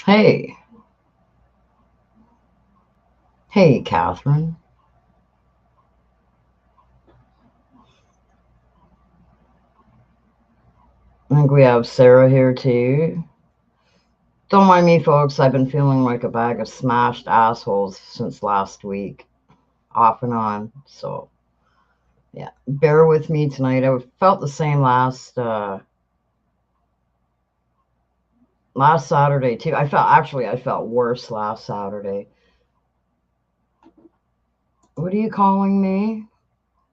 Hey, hey, Catherine. I think we have Sarah here too. Don't mind me, folks. I've been feeling like a bag of smashed assholes since last week, off and on. So, yeah, bear with me tonight. I felt the same last Saturday too. I felt worse last Saturday. What are you calling me?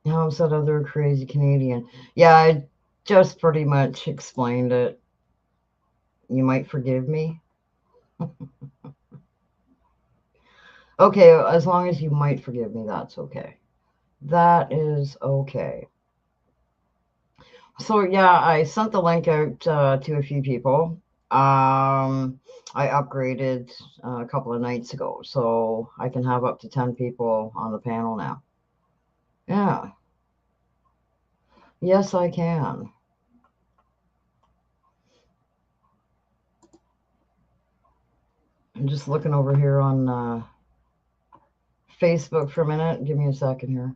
How's that other crazy Canadian? Yeah, I just pretty much explained it. You might forgive me. Okay, as long as you might forgive me, that's okay. That is okay. So yeah, I sent the link out to a few people. I upgraded a couple of nights ago, so I can have up to 10 people on the panel now. Yeah, yes, I can. I'm just looking over here on Facebook for a minute. Give me a second here.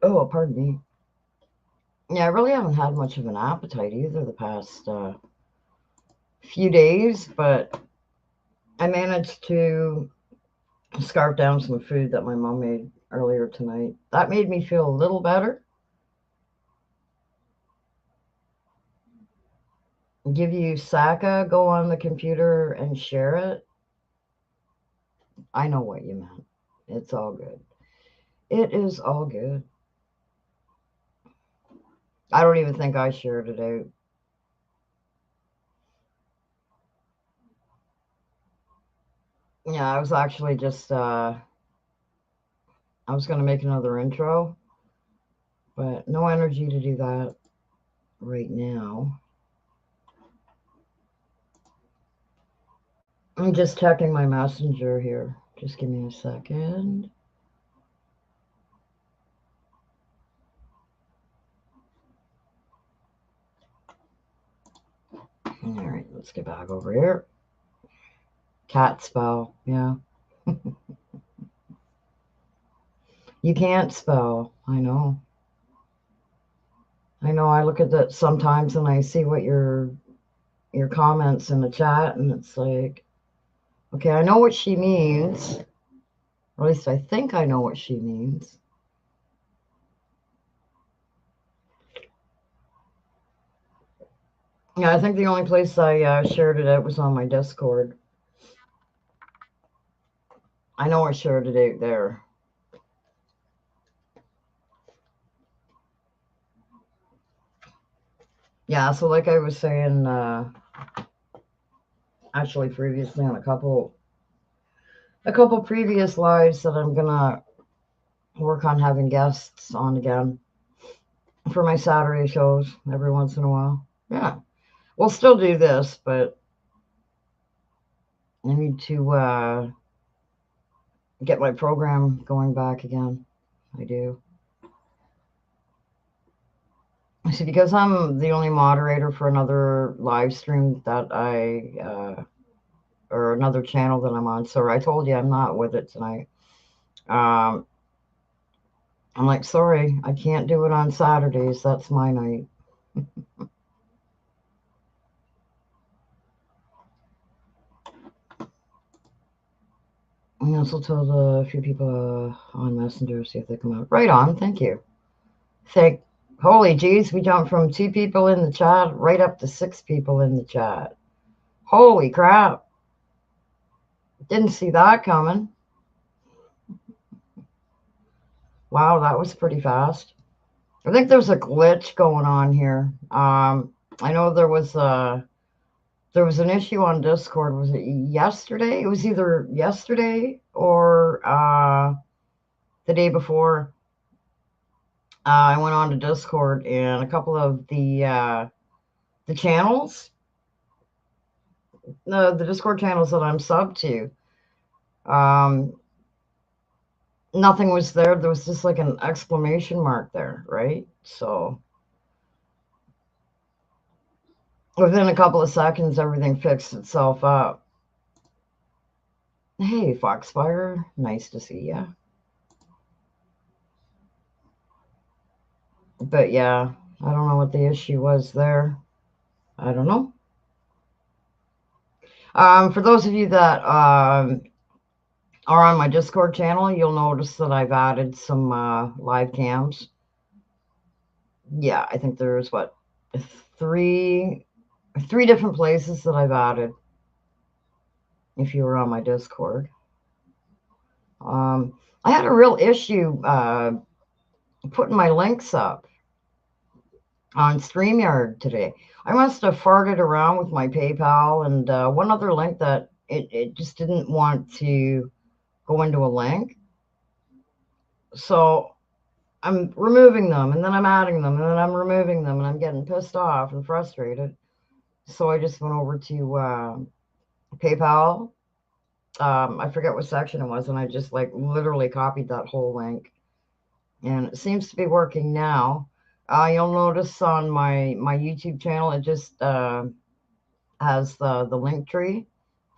Oh, pardon me. Yeah, I really haven't had much of an appetite either the past few days, but I managed to scarf down some food that my mom made earlier tonight. That made me feel a little better. Give you Saka, go on the computer and share it. I know what you meant. It's all good. It is all good. I don't even think I shared it out. Yeah, I was actually just I was gonna make another intro, but no energy to do that right now. I'm just checking my messenger here. Just give me a second. All right, let's get back over here. Cat spell, yeah. You can't spell. I know. I know. I look at that sometimes and I see what your comments in the chat, and it's like, okay, I know what she means. Or at least I think I know what she means. Yeah, I think the only place I shared it out was on my Discord. I know I shared it out there. Yeah, so like I was saying, actually previously on a couple previous lives that I'm gonna work on having guests on again for my Saturday shows every once in a while. Yeah, we'll still do this, but I need to get my program going back again. I do. See, because I'm the only moderator for another live stream that or another channel that I'm on. Sorry, I told you I'm not with it tonight. Um, I'm like, sorry, I can't do it on Saturdays. That's my night. And also tell the few people on Messenger, see if they come out. Right on, thank you. Thank, holy jeez, we jumped from 2 people in the chat right up to 6 people in the chat. Holy crap. Didn't see that coming. Wow, that was pretty fast. I think there's a glitch going on here. I know there was an issue on Discord. Was it yesterday? It was either yesterday or the day before. I went on to Discord and a couple of the channels, the Discord channels that I'm sub to, um, nothing was there. There was just like an exclamation mark there, right? So within a couple of seconds, everything fixed itself up. Hey, Foxfire, nice to see ya. But yeah, I don't know what the issue was there. I don't know. For those of you that are on my Discord channel, you'll notice that I've added some live cams. Yeah, I think there's what, three different places that I've added. If you were on my Discord, I had a real issue putting my links up on StreamYard today. I must have farted around with my PayPal and one other link that it just didn't want to go into a link. So I'm removing them and then I'm adding them and then I'm removing them and I'm getting pissed off and frustrated. So I just went over to PayPal. I forget what section it was, and I just like literally copied that whole link. And it seems to be working now. You'll notice on my YouTube channel, it just has the link tree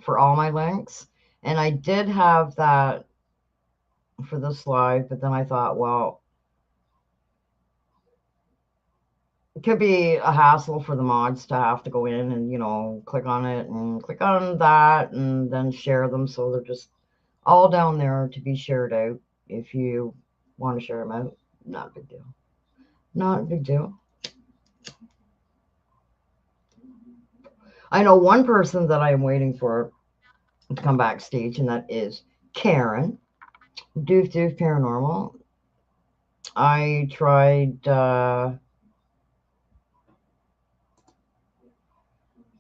for all my links. And I did have that for this live, but then I thought, well, it could be a hassle for the mods to have to go in and, you know, click on it and click on that and then share them. So they're just all down there to be shared out. If you want to share them out, not a big deal. Not a big deal. I know one person that I am waiting for to come backstage, and that is Karen, Doof Doof Paranormal. I tried,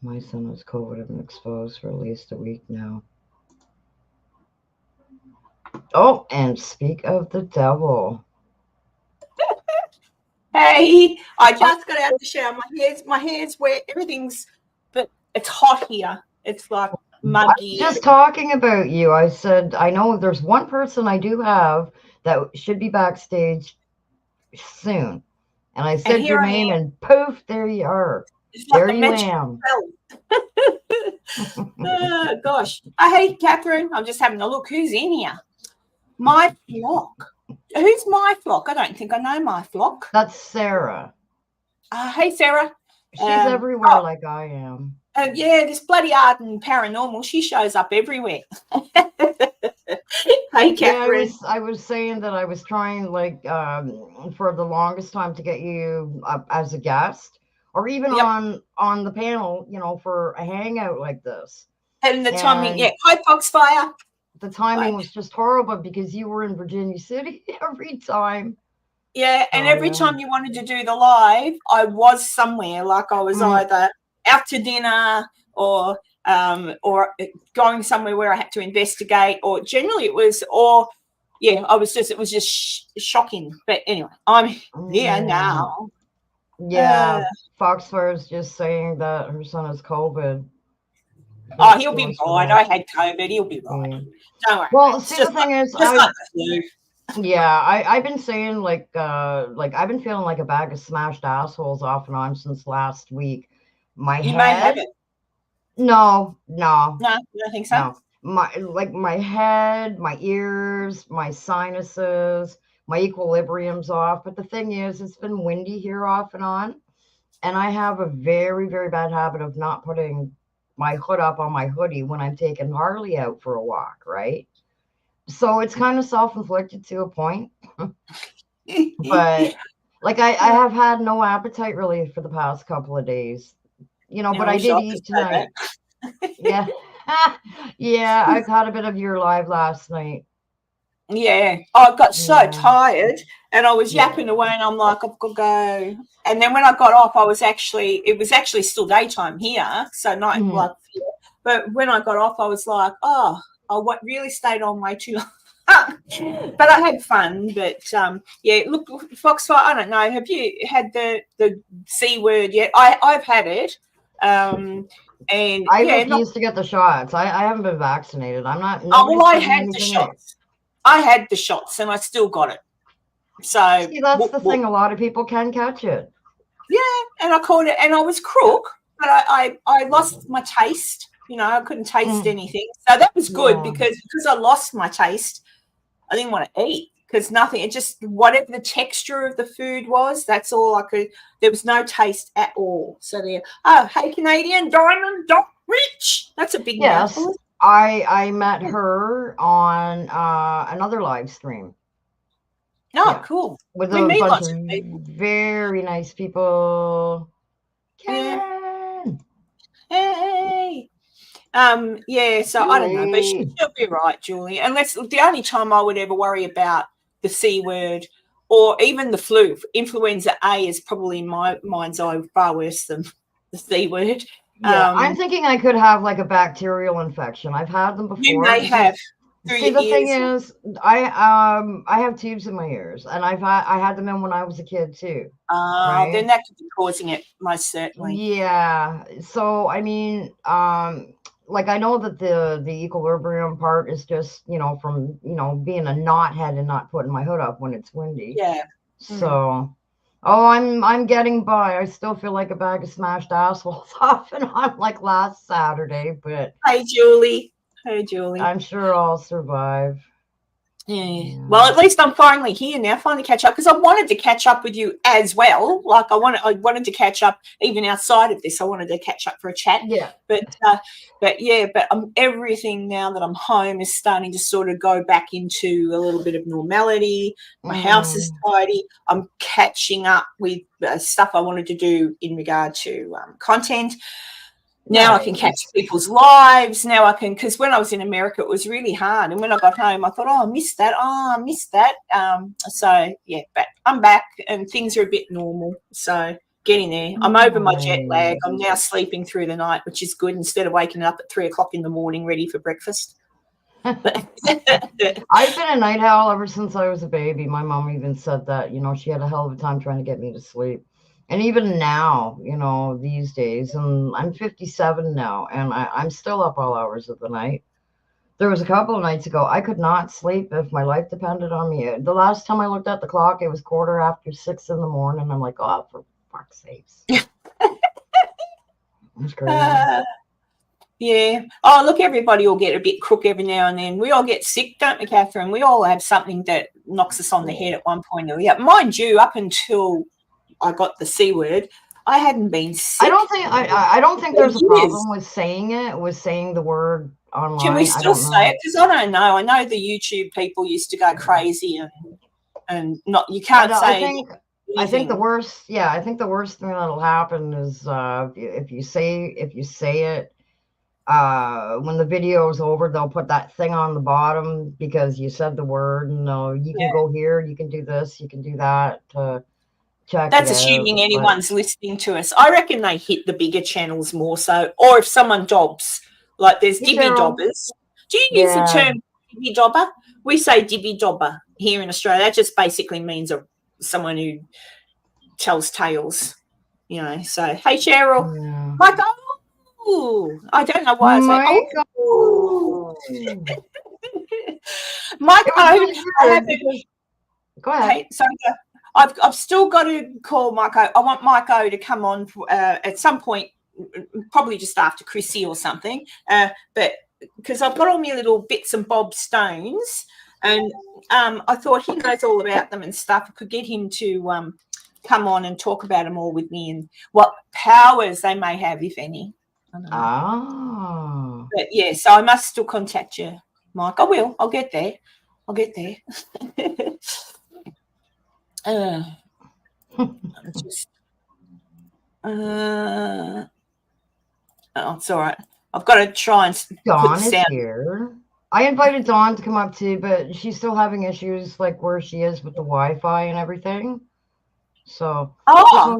my son has COVID and exposed for at least a week now. Oh, and speak of the devil. Hey, I just got out of the shower. My hair's wet. Everything's, but it's hot here. It's like muggy. Just talking about you, I said, I know there's one person I do have that should be backstage soon. And I said your name and poof, there you are. There you am. Oh, gosh. Hey, Catherine, I'm just having a look. Who's in here? My flock. Who's my flock? I don't think I know my flock. That's Sarah. Hey, Sarah. She's everywhere like I am. Yeah, this bloody Arden Paranormal, she shows up everywhere. Hey, Catherine. Yeah, I was saying that I was trying, like, for the longest time to get you up as a guest or even on the panel, you know, for a hangout like this. And the timing, yeah. Hi, Foxfire. The timing was just horrible because you were in Virginia City every time. Yeah, and every time you wanted to do the live, I was somewhere. Like I was either out to dinner or going somewhere where I had to investigate, or generally it was, it was just shocking. But anyway, I'm here now. Yeah, Foxfire is just saying that her son has COVID. Oh, he'll be right. I had COVID. He'll be right. Don't worry. Well, see, the thing is, I've been saying like I've been feeling like a bag of smashed assholes off and on since last week. You may have it. No, you don't think so? No. My head, my ears, my sinuses, my equilibrium's off. But the thing is, it's been windy here off and on, and I have a very, very bad habit of not putting my hood up on my hoodie when I'm taking Harley out for a walk, right? So it's kind of self-inflicted to a point. But like I have had no appetite really for the past couple of days, you know, but I did eat tonight. Yeah. Yeah, I caught a bit of your live last night. Yeah, I got so tired and I was yapping away and I'm like, I've got to go. And then when I got off, it was actually still daytime here. So night, but when I got off, I was like, I really stayed on way too long. But I had fun. But look, Foxfire, I don't know. Have you had the C word yet? I've had it. And I refuse to get the shots. I haven't been vaccinated. I'm not. I had the shots. I had the shots and I still got it. So see, that's the thing. A lot of people can catch it. Yeah, and I caught it, and I was crook, but I lost my taste. You know, I couldn't taste anything, so that was good because I lost my taste. I didn't want to eat because nothing. It just whatever the texture of the food was, that's all I could. There was no taste at all. So there. Oh, hey, Canadian Diamond Dot Rich. That's a big mouthful. I met her on another live stream. Oh, cool. With a bunch of very nice people. Karen. Hey. Yeah, so Julie. I don't know, but she'll be right, Julie. Unless the only time I would ever worry about the C word or even the flu, influenza A is probably in my mind's eye far worse than the C word. Yeah, I'm thinking I could have like a bacterial infection. I've had them before. You may have. See, the thing is, I have tubes in my ears, and I had them in when I was a kid too. Right? Then that could be causing it, most certainly. Yeah. So I mean, like I know that the equilibrium part is just from being a knothead and not putting my hood up when it's windy. Yeah. So, I'm getting by. I still feel like a bag of smashed assholes off and on like last Saturday, but hey, Julie. Hey, Julie. I'm sure I'll survive. Yeah. Well, at least I'm finally here now, finally catch up, because I wanted to catch up with you as well. Like I wanted to catch up even outside of this. I wanted to catch up for a chat. Yeah. But everything now that I'm home is starting to sort of go back into a little bit of normality. My house is tidy. I'm catching up with stuff I wanted to do in regard to content. Now I can catch people's lives. Now I can, because when I was in America, it was really hard. And when I got home, I thought, I missed that. So, yeah, but I'm back and things are a bit normal. So getting there. I'm over my jet lag. I'm now sleeping through the night, which is good, instead of waking up at 3 o'clock in the morning ready for breakfast. I've been a night owl ever since I was a baby. My mom even said that, she had a hell of a time trying to get me to sleep. And even now, these days, and I'm 57 now, and I'm still up all hours of the night. There was a couple of nights ago, I could not sleep if my life depended on me. The last time I looked at the clock, it was 6:15 in the morning. I'm like, oh, for fuck's sakes. That's crazy. Yeah. Oh, look, everybody will get a bit crook every now and then. We all get sick, don't we, Catherine? We all have something that knocks us on the head at one point or the other. Mind you, up until I got the C word, I hadn't been sick. I don't think there's a problem with saying it, with saying the word online. Can we still say it? Because I don't know. I know the YouTube people used to go crazy and not. You can't say. I think the worst. Yeah, I think the worst thing that'll happen is if you say it. When the video is over, they'll put that thing on the bottom because you said the word, and you can go here, you can do this, you can do that. That's assuming anyone's listening to us. I reckon they hit the bigger channels more so, or if someone dobs, like there's dibby dobbers. Do you use the term dibby dobber? We say dibby dobber here in Australia. That just basically means someone who tells tales, So, hey, Cheryl. Yeah. Michael. I don't know why I say Michael. Go ahead. Hey, so I've still got to call Marco. I want Marco to come on at some point, probably just after Chrissy or something. But because I've got all my little bits and bobs stones, and I thought he knows all about them and stuff. I could get him to come on and talk about them all with me and what powers they may have, if any. Oh. But yeah, so I must still contact you, Mike. I will. I'll get there. It's all right. I've got to try and Dawn is here. I invited Dawn to come up too, but she's still having issues like where she is with the Wi-Fi and everything. So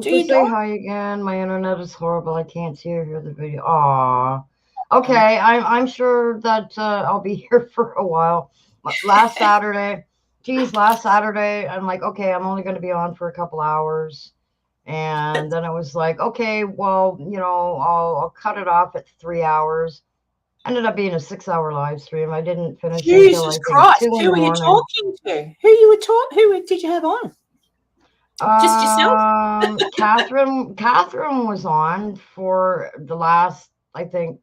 do you say hi again? My internet is horrible. I can't hear the video. Aw. Okay, I'm sure that I'll be here for a while. Last Saturday, I'm like, okay, I'm only going to be on for a couple hours. And then I was like, okay, well, I'll cut it off at 3 hours. Ended up being a 6-hour live stream. I didn't finish until Jesus I think Christ! 2 in Who the were you morning. talking to? Who did you have on? Just yourself? Catherine was on for the last, I think,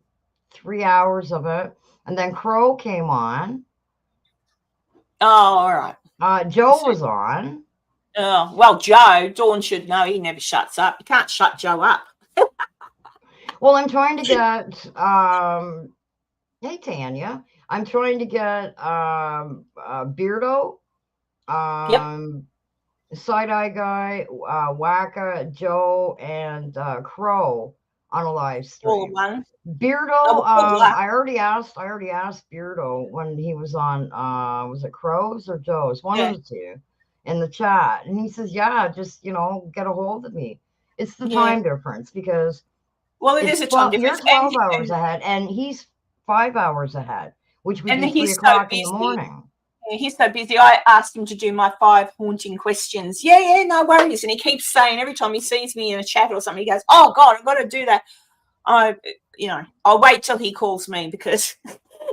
3 hours of it, and then Crow came on. Oh, all right. Joe was on. Oh, well, Joe, Dawn should know he never shuts up. You can't shut Joe up. Well, I'm trying to get hey Tanya, I'm trying to get Beardo, Yep. Side Eye Guy, Wacka, Joe, and Crow on a live All of stream. one. Beardo, Oh, well, good luck. I already asked Beardo when he was on was it Crow's or Joe's? One of the two in the chat. And he says, yeah, just get a hold of me. It's the time difference because it is a time you're difference. 12 hours ahead and he's 5 hours ahead, which would be 3 he's so o'clock in busy. the morning. He's so busy. I asked him to do my 5 haunting questions. Yeah, no worries. And he keeps saying every time he sees me in a chat or something, he goes, oh God, I've got to do that. I'll wait till he calls me because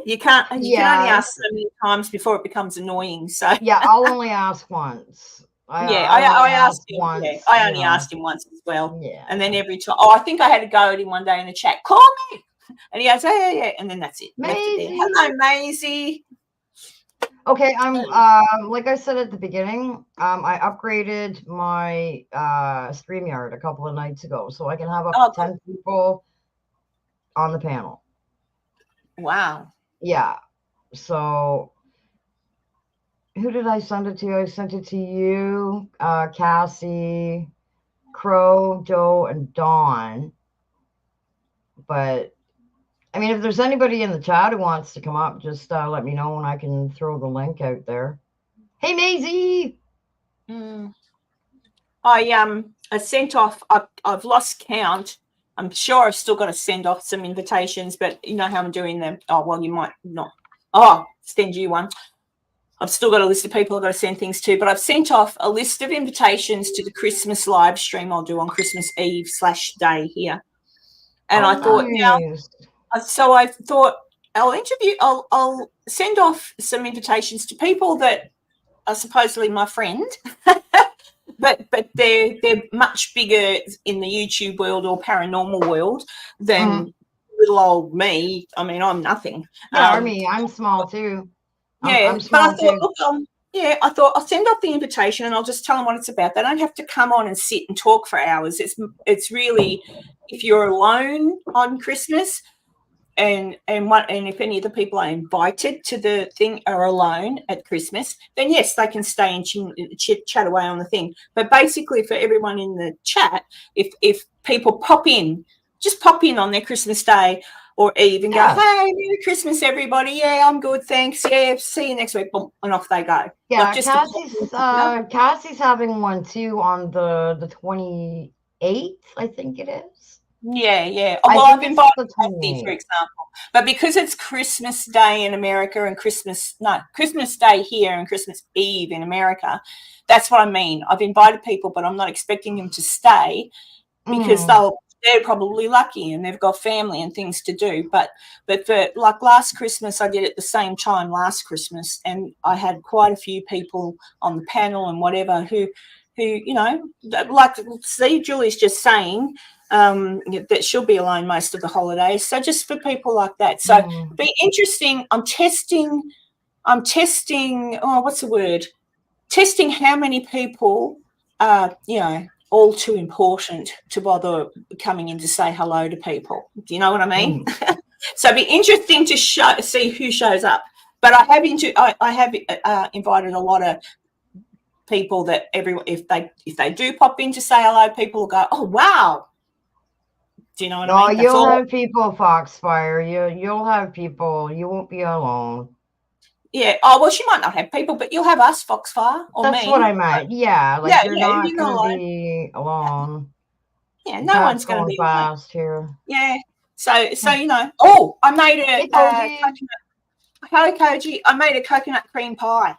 you can only ask so many times before it becomes annoying. So yeah, I'll only ask once. I asked him once. Yeah, I only asked him once as well. Yeah. And then every time, I think I had to go at him one day in the chat, call me. And he goes, yeah. And then that's it. Left it there. Hello, Maisie. Okay, I'm like I said at the beginning, I upgraded my StreamYard a couple of nights ago, so I can have up to 10 people on the panel. Wow. Yeah. So who did I send it to? I sent it to you, Cassie, Crow, Joe, and Dawn. But I mean, if there's anybody in the chat who wants to come up, just let me know and I can throw the link out there. Hey, Maisie. I sent off. I've lost count. I'm sure I've still got to send off some invitations, but you know how I'm doing them. Oh well, you might not. Oh, send you one. I've still got a list of people I've got to send things to, but I've sent off a list of invitations to the Christmas live stream I'll do on Christmas Eve/day here. And I thought, so I thought I'll send off some invitations to people that are supposedly my friend, but they're much bigger in the YouTube world or paranormal world than little old me. I mean, I'm nothing. Yeah, I'm small too. I'm small I thought I'll send off the invitation and I'll just tell them what it's about. They don't have to come on and sit and talk for hours. It's really, if you're alone on Christmas and if any of the people I invited to the thing are alone at Christmas, then yes, they can stay and chat away on the thing. But basically, for everyone in the chat, if people just pop in on their Christmas day or Eve and go, hey, Merry Christmas, everybody. Yeah, I'm good, thanks. Yeah, see you next week. Boom, and off they go. Yeah, Cassie's having one too on the 28th, I think it is. Yeah. Well, I've invited Cassie, for example. But because it's Christmas Day in America and Christmas Day here and Christmas Eve in America, that's what I mean. I've invited people, but I'm not expecting them to stay because they're probably lucky and they've got family and things to do. But for like last Christmas, I did it the same time last Christmas, and I had quite a few people on the panel and whatever who like see Julie's just saying that she'll be alone most of the holidays. So just for people like that. So it'll be interesting. I'm testing. Oh, what's the word? Testing how many people all too important to bother coming in to say hello to people. Do you know what I mean? So it'd be interesting to see who shows up. But I have invited a lot of people that if they do pop in to say hello, people will go, oh wow. Do you know what I mean? You'll have people, Foxfire. You'll have people. You won't be alone. Yeah. Oh well, she might not have people, but you'll have us, Foxfire, or That's me. what I meant. Yeah, like you're not going to be alone. Yeah, no one's going to be fast here. Yeah. So Oh, I made a coconut. Hello, Koji. I made a coconut cream pie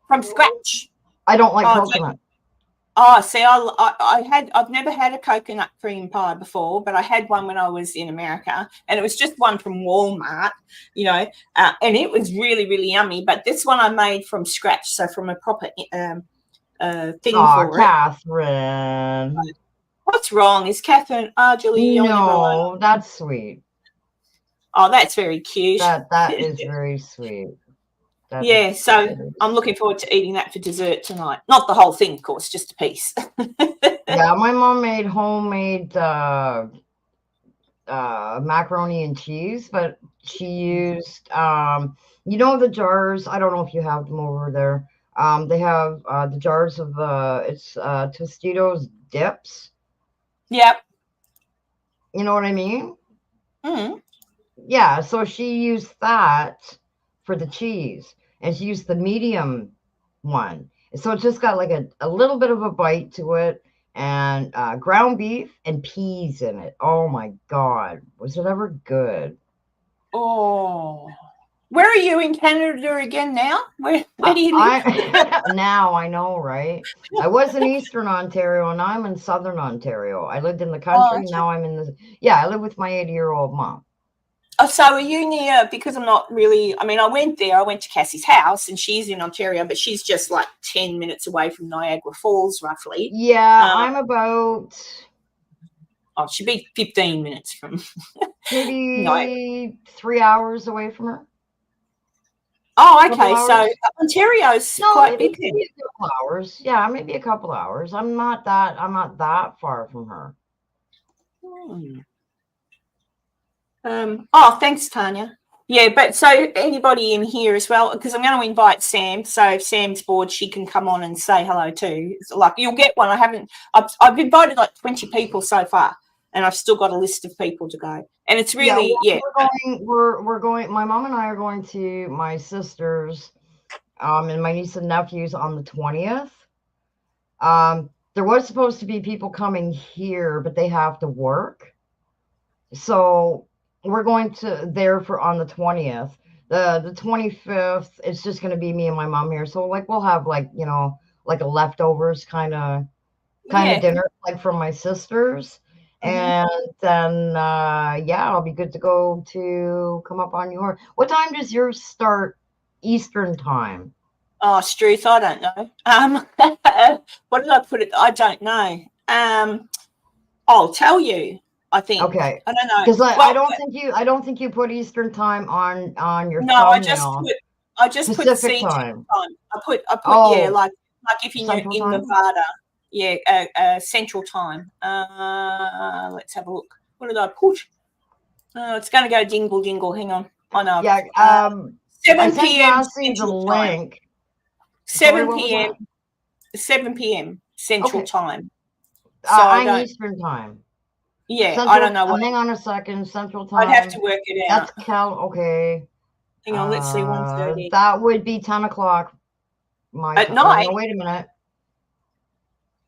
from scratch. I don't like coconut. Oh, see, I've never had a coconut cream pie before, but I had one when I was in America, and it was just one from Walmart, and it was really, really yummy. But this one I made from scratch, so from a proper thing Oh, for it. Catherine. What's wrong? Is Catherine? Oh, Julie, you'll never alone. No, that's sweet. Oh, that's very cute. That is very sweet. Yeah, so I'm looking forward to eating that for dessert tonight. Not the whole thing, of course, just a piece. Yeah, my mom made homemade macaroni and cheese, but she used the jars. I don't know if you have them over there. They have the jars of it's Tostitos dips. Yep. You know what I mean? Mm. Yeah, so she used that for the cheese, and she used the medium one. So it's just got like a little bit of a bite to it, and ground beef and peas in it. Oh my God, was it ever good? Oh, where are you in Canada again now? Where do you live? Now I know, right? I was in Eastern Ontario, and now I'm in Southern Ontario. I lived in the country, now I'm in I live with my 80-year-old mom. Oh, so are you near? Because I'm not really. I mean, I went there. I went to Cassie's house, and she's in Ontario, but she's just like 10 minutes away from Niagara Falls, roughly. Yeah, I'm about. Oh, she'd be 15 minutes from. Maybe 3 hours away from her. Oh, okay. So Ontario's quite big. Maybe a couple hours. Yeah, maybe a couple hours. I'm not that far from her. Thanks, Tanya. Yeah, but so anybody in here as well, because I'm going to invite Sam. So if Sam's bored, she can come on and say hello too. It's like you'll get one. I've invited like 20 people so far, and I've still got a list of people to go. And it's really We're going. My mom and I are going to my sister's, and my niece and nephews on the 20th. There was supposed to be people coming here, but they have to work. So we're going to there for on the 20th. The 25th, it's just going to be me and my mom here. So like we'll have like a leftovers kind of dinner like from my sisters. And then I'll be good to go to come up on your. What time does yours start Eastern time? Oh, Struth, I don't know. What did I put it? I don't know. I'll tell you. I think. Okay. I don't know because I don't think you put Eastern time on your thumbnail. I just Pacific put Pacific time. I put like if you're in Nevada, Central time. Let's have a look. What did I put? It's going to go dingle dingle. Hang on. I know. Yeah. 7 p.m. Central the link. Time. 7 p.m. 7 p.m. Central Time. So I'm Eastern time. Yeah, I don't know. Hang on a second. Central time. I'd have to work it out. That's okay. Hang on, let's see. 1:30. That would be 10 o'clock. At night. No, wait a minute.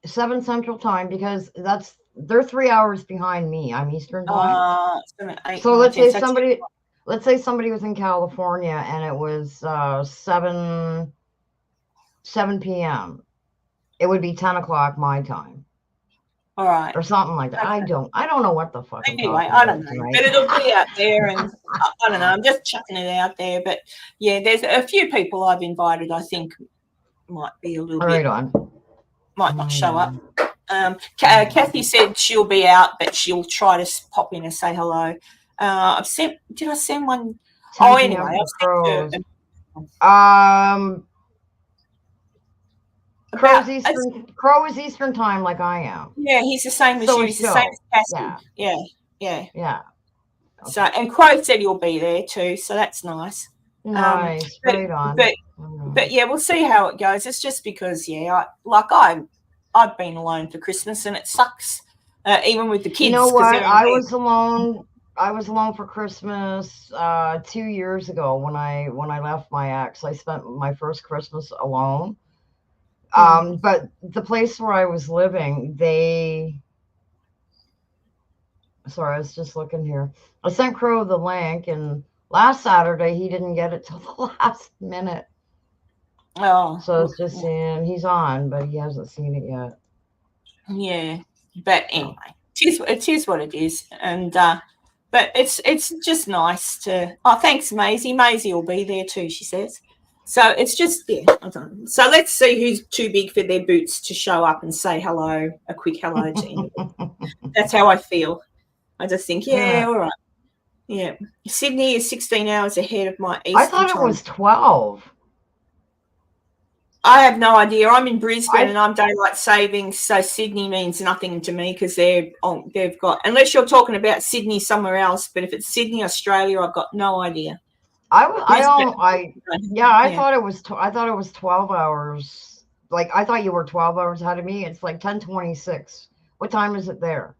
7 Central time because they're 3 hours behind me. I'm Eastern time. 7, 8, so 9, let's 10, say somebody. Let's say somebody was in California and it was 7 p.m. It would be 10 o'clock my time. All right. Or something like that. Okay. I don't know what the fuck. Anyway, I don't know. Tonight. But it'll be out there, and I don't know. I'm just chucking it out there. But yeah, there's a few people I've invited. I think might be a little bit. Might not show up. Kathy said she'll be out, but she'll try to pop in and say hello. I've sent. Did I send one? Oh, anyway, I've sent her. Crow is Eastern time like I am. Yeah, he's the same as you. He's the same as Cassie. Yeah. Okay. So, and Crow said he'll be there too, so that's nice. Nice, right on. But yeah, we'll see how it goes. It's just because I've been alone for Christmas and it sucks, even with the kids. You know what? I was alone for Christmas 2 years ago when I left my ex. I spent my first Christmas alone. But the place where I was living, sorry, I was just looking here. I sent Crow the link, and last Saturday he didn't get it till the last minute. Oh. So it's just saying he's on, but he hasn't seen it yet. Yeah, but anyway, it is what it is, and but it's just nice to. Oh, thanks, Maisie. Maisie will be there too. She says. So it's just I don't know. So let's see who's too big for their boots to show up and say hello, a quick hello to anybody. That's how I feel. I just think, yeah, all right. Yeah, Sydney is 16 hours ahead of my Eastern I thought it time. was 12. I have no idea. I'm in Brisbane and I'm daylight savings, so Sydney means nothing to me because they've got, unless you're talking about Sydney somewhere else, but if it's Sydney, Australia, I've got no idea. I thought it was I thought it was 12 hours. Like I thought you were 12 hours ahead of me. It's like 10:26. What time is it there?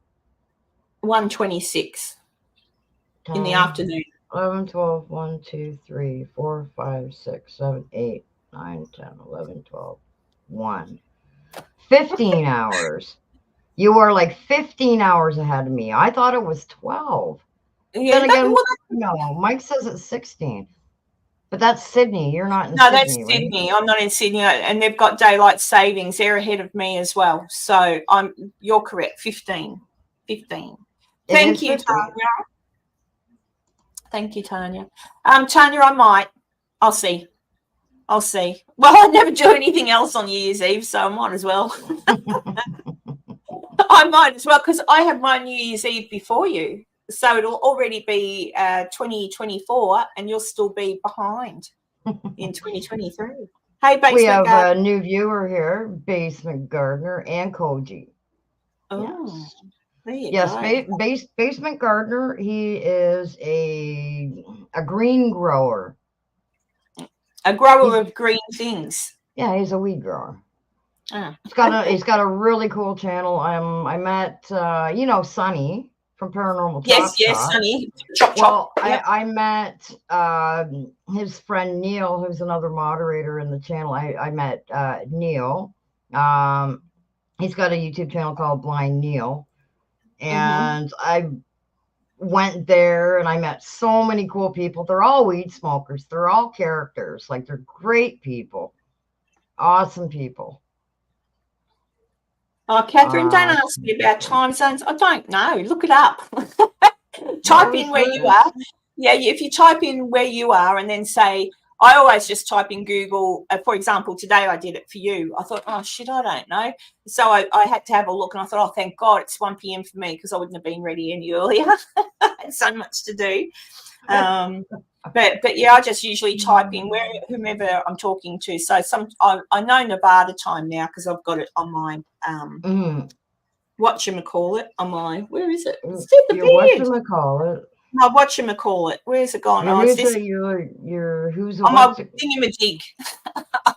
1:26 in the afternoon. 11, 12, 1, 2, 3, 4, 5, 6, 7, 8, 9, 10, 11, 12, 1. 15 hours. You were like 15 hours ahead of me. I thought it was 12. Yeah, then again, no, Mike says it's 16. But that's Sydney. You're not in Sydney, that's Sydney. Right? I'm not in Sydney, and they've got daylight savings. They're ahead of me as well. So you're correct. 15. Thank you, 15. Tanya. Thank you, Tanya. Tanya, I'll see. Well, I never do anything else on New Year's Eve, so I might as well. I might as well, because I have my New Year's Eve before you. So it'll already be 2024, and you'll still be behind in 2023. Hey, Basement We have Gardener. A new viewer here, Basement Gardener and Koji. Oh, yes. Basement Gardener. He is a green grower. A grower of green things. Yeah, he's a weed grower. Ah, he's got a really cool channel. I met Sunny from Paranormal Chop Yes, Sunny. Well, yep. I met his friend Neil, who's another moderator in the channel. I met Neil. He's got a YouTube channel called Blind Neil, and I went there and I met so many cool people. They're all weed smokers. They're all characters. Like, they're great people, awesome people. Oh, Catherine, don't ask me about time zones. I don't know. Look it up. Type in where you are. Yeah, if you type in where you are and then say, I always just type in Google. For example, today I did it for you. I thought, oh, shit, I don't know. So I had to have a look, and I thought, oh, thank God it's 1 p.m. for me, because I wouldn't have been ready any earlier. I had so much to do. But yeah, I just usually type in whomever I'm talking to. So I know Nevada time now because I've got it on my whatchamacallit on my, where is it? It's the whatchamacallit. My whatchamacallit. Where's it gone? Who's this? Who's on my thingamajig.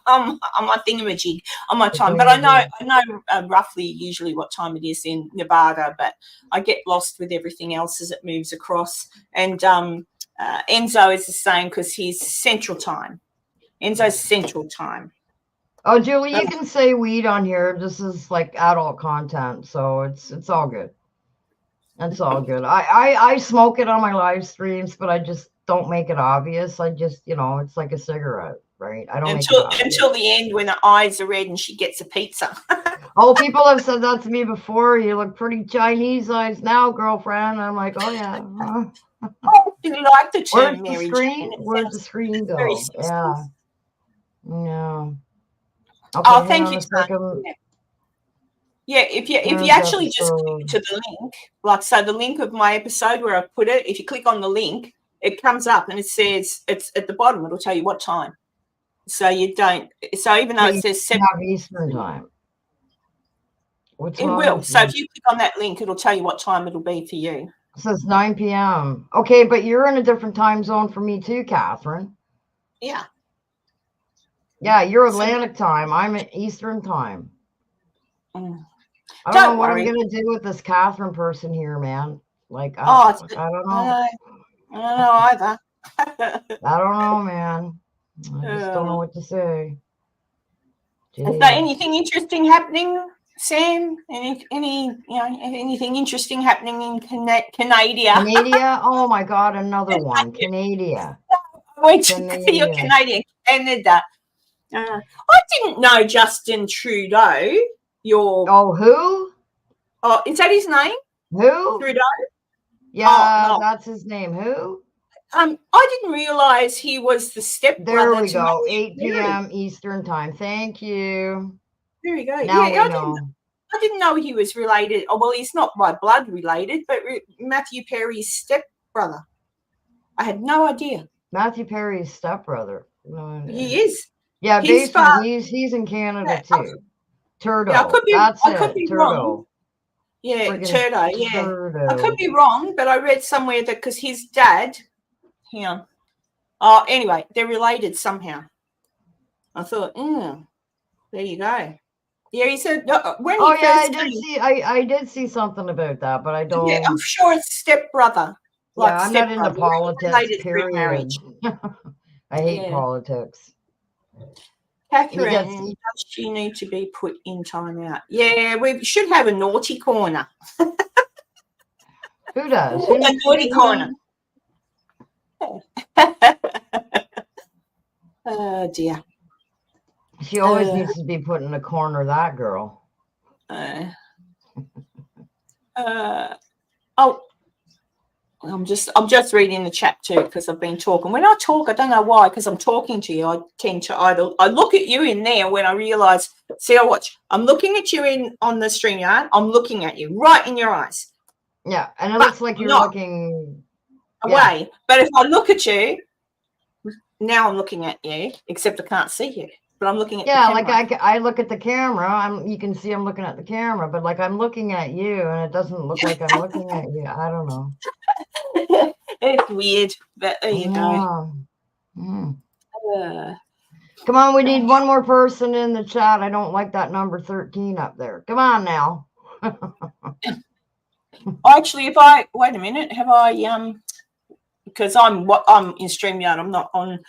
on my thingamajig on my time. But I know roughly usually what time it is in Nevada, but I get lost with everything else as it moves across. And Enzo is the same because he's Central Time. Enzo's Central Time. Oh, Julie, you can say weed on here. This is like adult content, so it's all good. It's all good. I smoke it on my live streams, but I just don't make it obvious. I just, it's like a cigarette, right? I don't until the end when her eyes are red and she gets a pizza. Oh, people have said that to me before. You look pretty Chinese eyes now, girlfriend. I'm like, oh yeah. Oh, do you like the term, Mary Jane? Where's the screen go? Yeah. Yeah. Okay, thank you, Tanya. Yeah, if you actually just click to the link, like so the link of my episode where I put it, if you click on the link, it comes up and it says it's at the bottom. It'll tell you what time. So you don't. So even though it says 7 Eastern time, it will. So if you click on that link, it'll tell you what time it'll be for you. It says 9 p.m. Okay, but you're in a different time zone for me too, Catherine. Yeah. Yeah, you're Atlantic time. I'm at Eastern time. I don't know what I'm gonna do with this Catherine person here, man. Like, I don't know. I don't know either. I don't know, man. I just don't know what to say. Jeez. Is there anything interesting happening, Sam? Anything interesting happening in Canada? Canada? Oh my God, another one. Canada. You're Canadian. Canada. I didn't know Justin Trudeau. Oh, who? Oh, is that his name? Who? Trudeau? Yeah, Oh, that's his name. Who? I didn't realise he was the There stepbrother we to go. Matthew 8 Perry. p.m. Eastern time. Thank you. There we go. Now Yeah, we know. I didn't know he was related. Oh, well, he's not by blood related, but Matthew Perry's stepbrother. I had no idea. Matthew Perry's stepbrother. No, He is. yeah, His basically father. he's in Canada Yeah, too. I Turdo. could be. That's I could it. be wrong. Turdo. Yeah, Friggin' Turdo. Yeah, I could Turdo. be wrong, but I read somewhere that because his dad. Hang on. Oh, anyway, they're related somehow. I thought, there you go. Yeah, he said when Oh he yeah, first came. I did see something about that, but I Yeah, I'm don't. sure it's stepbrother, Yeah, like I'm not into stepbrother, politics, related through period. marriage. I hate Yeah. politics. You get Catherine, does she need to be put in timeout? Yeah, we should have a naughty corner. who does? Who A needs to be naughty put corner. in? Oh dear. She always needs to be put in a corner, that girl. Oh, I'm just reading the chat too because I've been talking. When I talk, I don't know why, because I'm talking to you. I tend to I look at you in there when I realise. See, I watch. I'm looking at you on the StreamYard. I'm looking at you right in your eyes. Yeah, and it But looks like I'm you're not looking away. Yeah. But if I look at you, now I'm looking at you, except I can't see you. But I'm looking at the camera. Like I look at the camera. You can see I'm looking at the camera, but like I'm looking at you, and it doesn't look like I'm looking at you. I don't know. It's weird, but there you go. Come on, we need one more person in the chat. I don't like that number 13 up there. Come on now. Actually, if I wait a minute, have I because I'm in StreamYard, I'm not on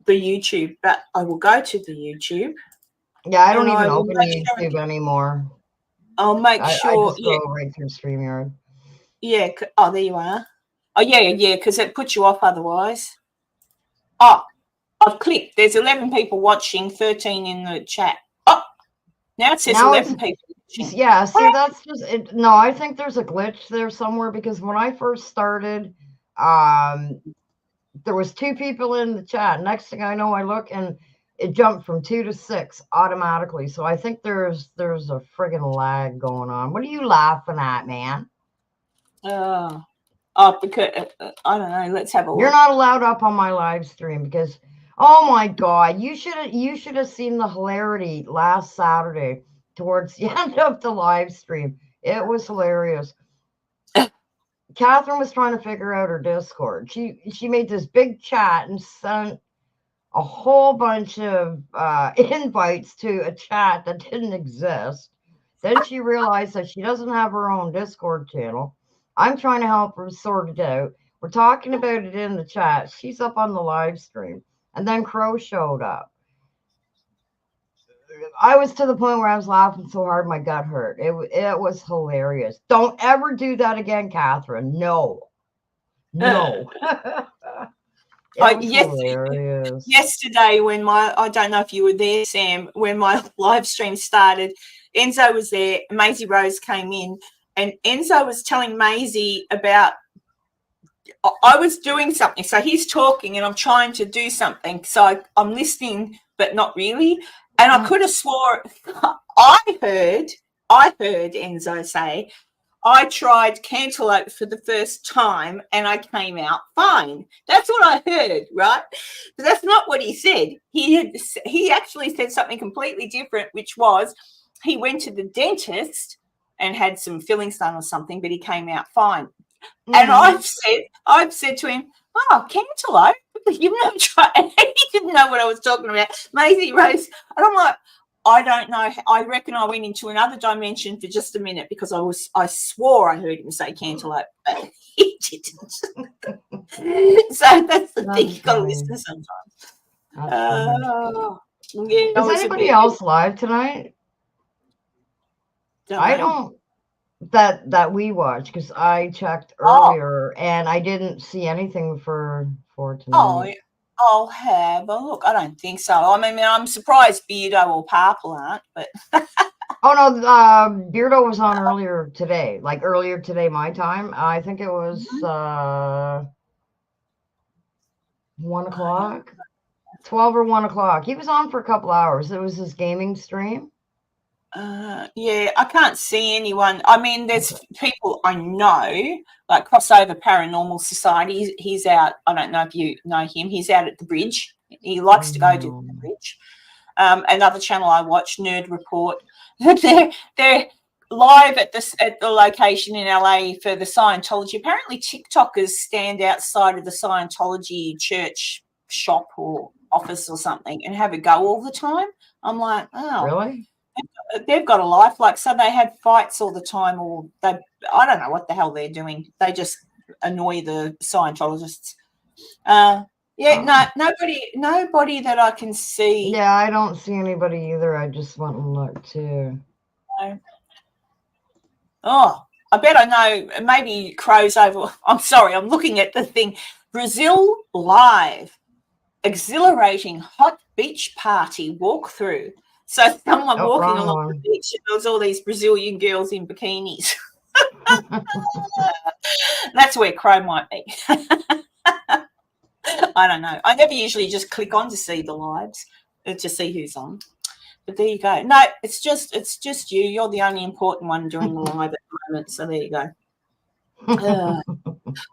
the YouTube, but I will go to the YouTube. Yeah, I don't even open YouTube anymore. I'll make sure. I just go right through StreamYard. Yeah. Oh, there you are. Oh, yeah, because it puts you off otherwise. Oh, I've clicked. There's 11 people watching, 13 in the chat. Oh, now it says 11 people watching. Yeah, see, that's just it. No, I think there's a glitch there somewhere because when I first started, there was 2 people in the chat. Next thing I know, I look and it jumped from 2 to 6 automatically. So I think there's a friggin' lag going on. What are you laughing at, man? Because I don't know. Let's have a look. You're not allowed up on my live stream because, oh my God, you should have seen the hilarity last Saturday towards the end of the live stream. It was hilarious. Catherine was trying to figure out her Discord. She made this big chat and sent a whole bunch of invites to a chat that didn't exist. Then she realized that she doesn't have her own Discord channel. I'm trying to help her sort it out. We're talking about it in the chat. She's up on the live stream. And then Crow showed up. I was to the point where I was laughing so hard my gut hurt. It was hilarious. Don't ever do that again, Catherine. No. Yesterday when I don't know if you were there, Sam, when my live stream started, Enzo was there, Maisie Rose came in, and Enzo was telling Maisie about I was doing something. So he's talking and I'm trying to do something. So I'm listening, but not really. And I could have swore I heard Enzo say, I tried cantaloupe for the first time and I came out fine. That's what I heard, right? But that's not what he said. He actually said something completely different, which was he went to the dentist and had some fillings done or something, but he came out fine. And I've said to him, oh, cantaloupe? You've never tried. And he didn't know what I was talking about. Maisie Rose. And I'm like, I don't know. I reckon I went into another dimension for just a minute because I swore I heard him say cantaloupe, but he didn't. So that's the thing. You've got to listen sometimes. Is anybody else live tonight? I don't. That we watch because I checked earlier and I didn't see anything for tonight. I'll have a look. I don't think so. I mean, I'm surprised Beardo or Purple aren't, but Oh no, Beardo was on earlier today, like earlier today, my time. I think it was 1 o'clock, 12 or 1 o'clock. He was on for a couple hours. It was his gaming stream. Yeah, I can't see anyone. I mean, there's people I know, like Crossover Paranormal Society. He's out. I don't know if you know him. He's out at the bridge. He likes to go to the bridge. Another channel I watch, Nerd Report. they're live at the location in LA for the Scientology. Apparently, TikTokers stand outside of the Scientology church shop or office or something and have a go all the time. I'm like, oh, really? They've got a life. Like, so they have fights all the time, or I don't know what the hell they're doing. They just annoy the Scientologists. Yeah, nobody that I can see. Yeah, I don't see anybody either. I just went and looked too. Oh, I bet I know. Maybe Crow's over. I'm sorry, I'm looking at the thing. Brazil live, exhilarating hot beach party walkthrough. So someone walking along the beach, and there's all these Brazilian girls in bikinis. That's where Crow might be. I don't know. I never usually just click on to see the lives, to see who's on. But there you go. No, it's just you. You're the only important one during the live at the moment. So there you go.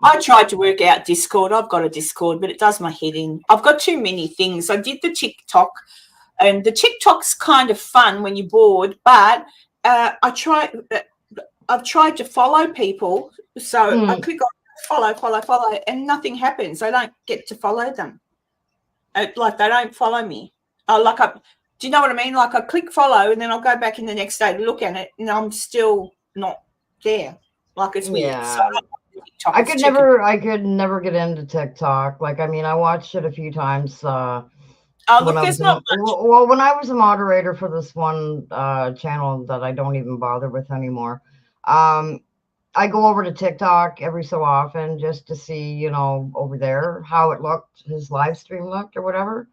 I tried to work out Discord. I've got a Discord, but it does my head in. I've got too many things. I did the TikTok, and the TikTok's kind of fun when you're bored. But I've tried to follow people, so I click on follow, and nothing happens. I don't get to follow them. Like, they don't follow me. Do you know what I mean? Like, I click follow, and then I'll go back in the next day to look at it, and I'm still not there. Like, it's weird. Yeah. So I could never get into TikTok. Like, I mean, I watched it a few times. When I was a moderator for this one channel that I don't even bother with anymore, I go over to TikTok every so often just to see, over there how it looked, his live stream looked or whatever.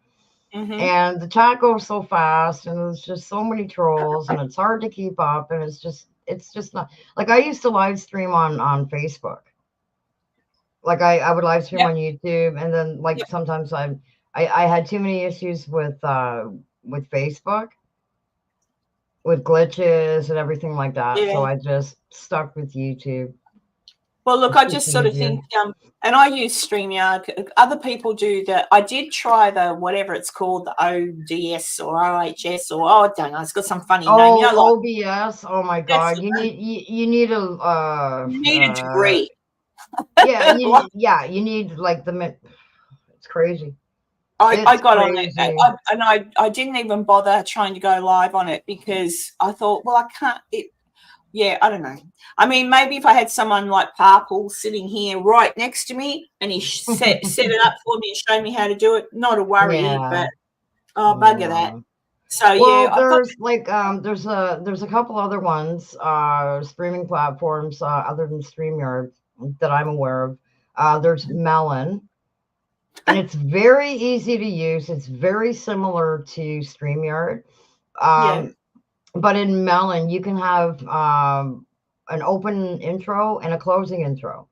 Mm-hmm. And the chat goes so fast, and there's just so many trolls, and it's hard to keep up, and it's just not like I used to live stream on Facebook. Like I would live stream on YouTube, and then sometimes I had too many issues with Facebook, with glitches and everything like that. So I just stuck with YouTube. Well, look, I just sort of think, and I use StreamYard. Other people do that. I did try the whatever it's called, the ODS or OHS, or I don't know. It's got some funny name. OBS. Oh my God! You need a degree. Yeah, you need like it's crazy. I got on it, and I didn't even bother trying to go live on it because I thought, well, I can't. I don't know. I mean, maybe if I had someone like Parple sitting here right next to me, and he set it up for me and showed me how to do it, not a worry. But bugger that. So there's a couple other ones, streaming platforms other than StreamYard that I'm aware of. There's Melon, and it's very easy to use. It's very similar to StreamYard. But in Melon, you can have an open intro and a closing intro.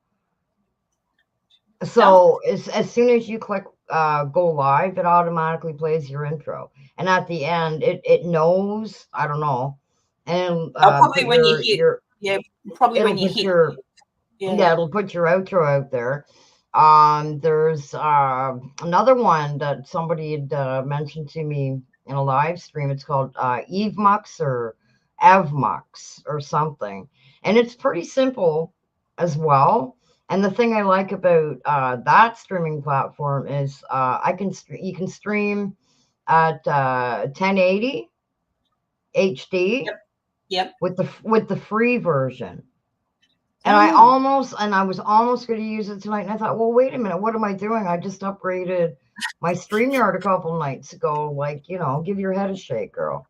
So as soon as you click go live, it automatically plays your intro. And at the end, it knows, I don't know. And probably when you hit, it'll put your outro out there. There's another one that somebody had mentioned to me in a live stream. It's called EveMux or AvMux or something, and it's pretty simple as well. And the thing I like about that streaming platform is you can stream at 1080 HD. Yep. With the free version. And I was almost going to use it tonight, and I thought, well, wait a minute, what am I doing? I just upgraded my StreamYard a couple nights ago. Like, give your head a shake, girl.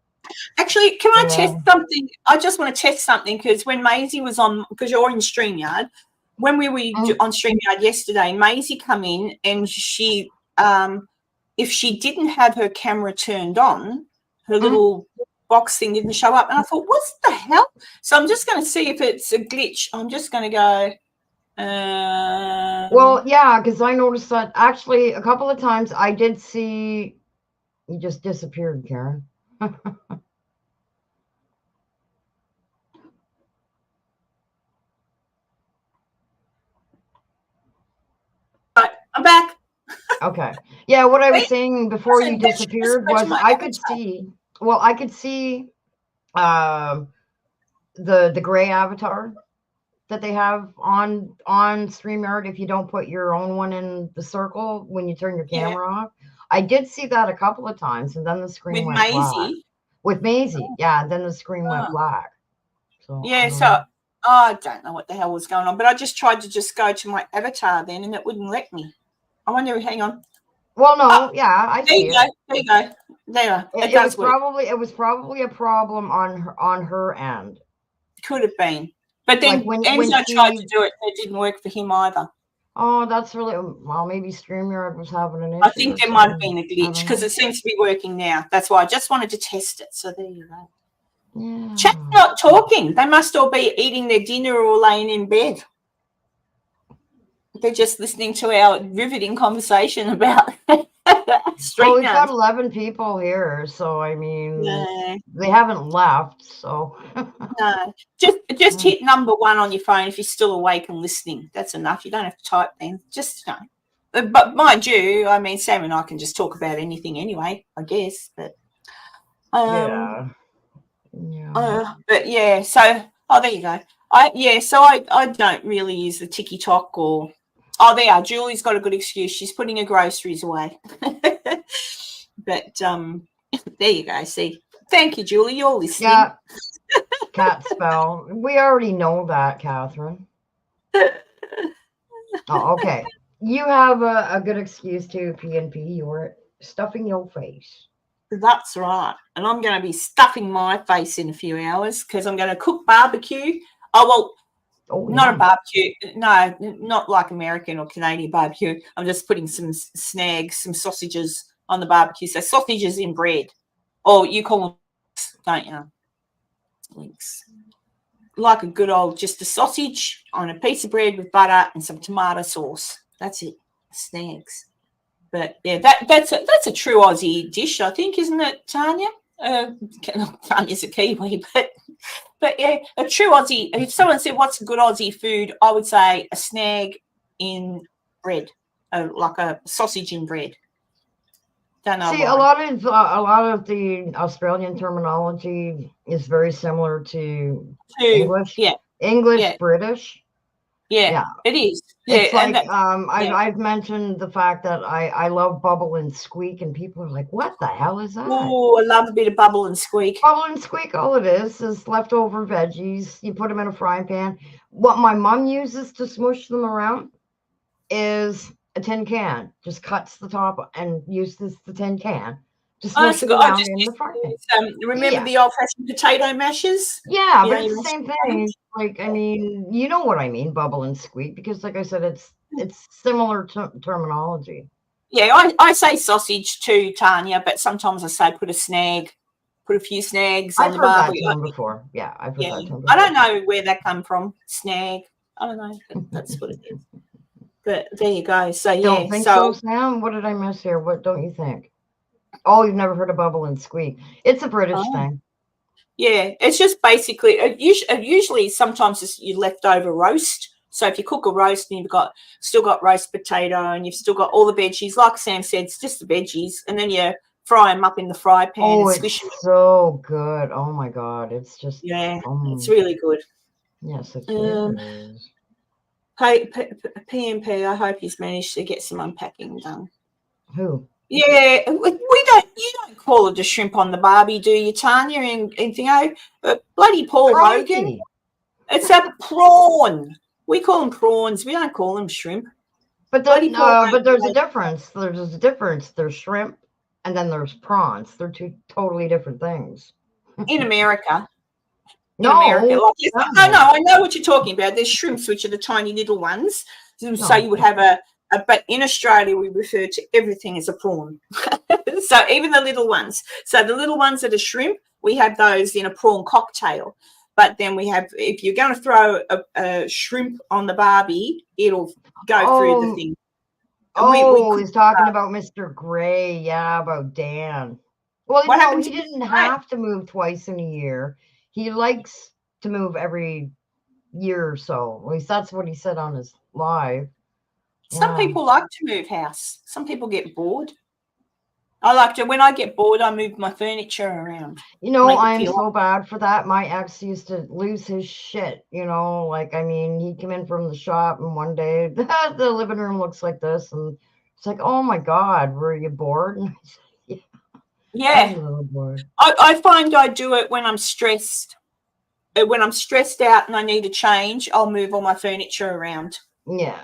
Actually, can I test something? I just want to test something because when Maisie was on, because you're in StreamYard, when we were on StreamYard yesterday, Maisie come in and she, if she didn't have her camera turned on, her little box thing didn't show up. And I thought, what the hell? So I'm just going to see if it's a glitch. I'm just going to go. Well, yeah, because I noticed that actually a couple of times I did see you just disappeared, Karen. Right, I'm back. Okay. Yeah, what I was saying before you That should disappeared go to was my I could avatar. see. Well, I could see the gray avatar that they have on StreamYard if you don't put your own one in the circle when you turn your Yeah, camera off. I did see that a couple of times, and then the screen with went black. Maisie. With Maisie, yeah, and then the screen went Oh. black. So I Yeah, don't so know. I don't know what the hell was going on, but I just tried to just go to my avatar then, and it wouldn't let me. I wonder. Hang on. Well, no, Oh, yeah, I there see you it. go. There you go. There, it It was does work. probably a problem on her end. Could have been, but Like then when Enzo tried to she. do it. It didn't work for him either. Oh, that's really well. Maybe StreamYard was having an I issue think or there might have something. been a I glitch don't because know. it seems to be working now. That's why I just wanted to test it. So there you go. Yeah. Chat's not talking. They must all be eating their dinner or laying in bed. They're just listening to our riveting conversation about Well, we've got StreamYard. 11 people here, so I mean, No, they haven't left. So no. Just hit number 1 on your phone if you're still awake and listening. That's enough. You don't have to type then. Just But mind you, I mean, Sam and I can just talk about anything anyway, I guess. But yeah. but yeah. So there you go. I don't really use the TikTok or. Oh, there are. Julie's got a good excuse. She's putting her groceries away. But there you go. See, thank you, Julie. You're listening. Yeah. Cat spell. We already know that, Catherine. Oh, okay. You have a good excuse to PNP. You're stuffing your face. That's right. And I'm going to be stuffing my face in a few hours because I'm going to cook barbecue. Oh, well, not a barbecue. No, not like American or Canadian barbecue. I'm just putting some snags, some sausages on the barbecue. So sausages in bread. Or you call them, don't you? Links. Like a good old, just a sausage on a piece of bread with butter and some tomato sauce. That's it. Snags. But yeah, that's a true Aussie dish, I think, isn't it, Tanya? Tanya's a Kiwi, but yeah, a true Aussie. If someone said, "What's a good Aussie food?" I would say a snag in bread, like a sausage in bread. Don't know See, why. a lot of the Australian terminology is very similar to English. Yeah, English, yeah. British. Yeah, it is. Yeah, It's like yeah. I've mentioned the fact that I love bubble and squeak, and people are like, "What the hell is that?" Oh, I love a bit of bubble and squeak. Bubble and squeak, all it is leftover veggies. You put them in a frying pan. What my mom uses to smush them around is a tin can. Just cuts the top and uses the tin can to smush it I around just in the used frying pan. to use, remember the old-fashioned potato mashers? Yeah, but You it's the same thing. Like, I mean, you know what I mean, bubble and squeak, because like I said, it's similar terminology. Yeah, I say sausage too, Tanya, but sometimes I say put a few snags on I've the heard that barbecue. term before. Yeah, I've heard that term I before. don't know where that come from. Snag. I don't know, but that's what it is. But there you go. So yeah. Don't think so, Sam? What did I miss here? What don't you think? Oh, you've never heard of bubble and squeak. It's a British thing. Yeah, it's just basically usually sometimes it's your leftover roast. So if you cook a roast and you've still got roast potato and you've still got all the veggies, like Sam said, it's just the veggies, and then you fry them up in the fry pan and squish them. So good. Oh my God, it's just it's really good. Yes, it is. PMP, I hope he's managed to get some unpacking done. Who? Yeah, you don't call it a shrimp on the barbie, do you, Tanya? And bloody Paul Hogan. It's a prawn. We call them prawns. We don't call them shrimp. But there's a difference. There's a difference. There's shrimp, and then there's prawns. They're two totally different things. In America. No, I know what you're talking about. There's shrimps, which are the tiny little ones. So you would have but in Australia, we refer to everything as a prawn. So even the little ones. So the little ones that are shrimp, we have those in a prawn cocktail. But then we have, if you're going to throw a shrimp on the barbie, it'll go through the thing. We he's talking about Mr. Gray. Yeah, about Dan. Well, no, he didn't have to move twice in a year. He likes to move every year or so. At least that's what he said on his live. Some people like to move house. Some people get bored. I like to, when I get bored, I move my furniture around. You know, I'm so bad for that. My ex used to lose his shit, you know, like, I mean, he'd come in from the shop and one day the living room looks like this. And it's like, oh my God, were you bored? And I said, yeah. I was a little bored. I find I do it when I'm stressed. When I'm stressed out and I need a change, I'll move all my furniture around. Yeah.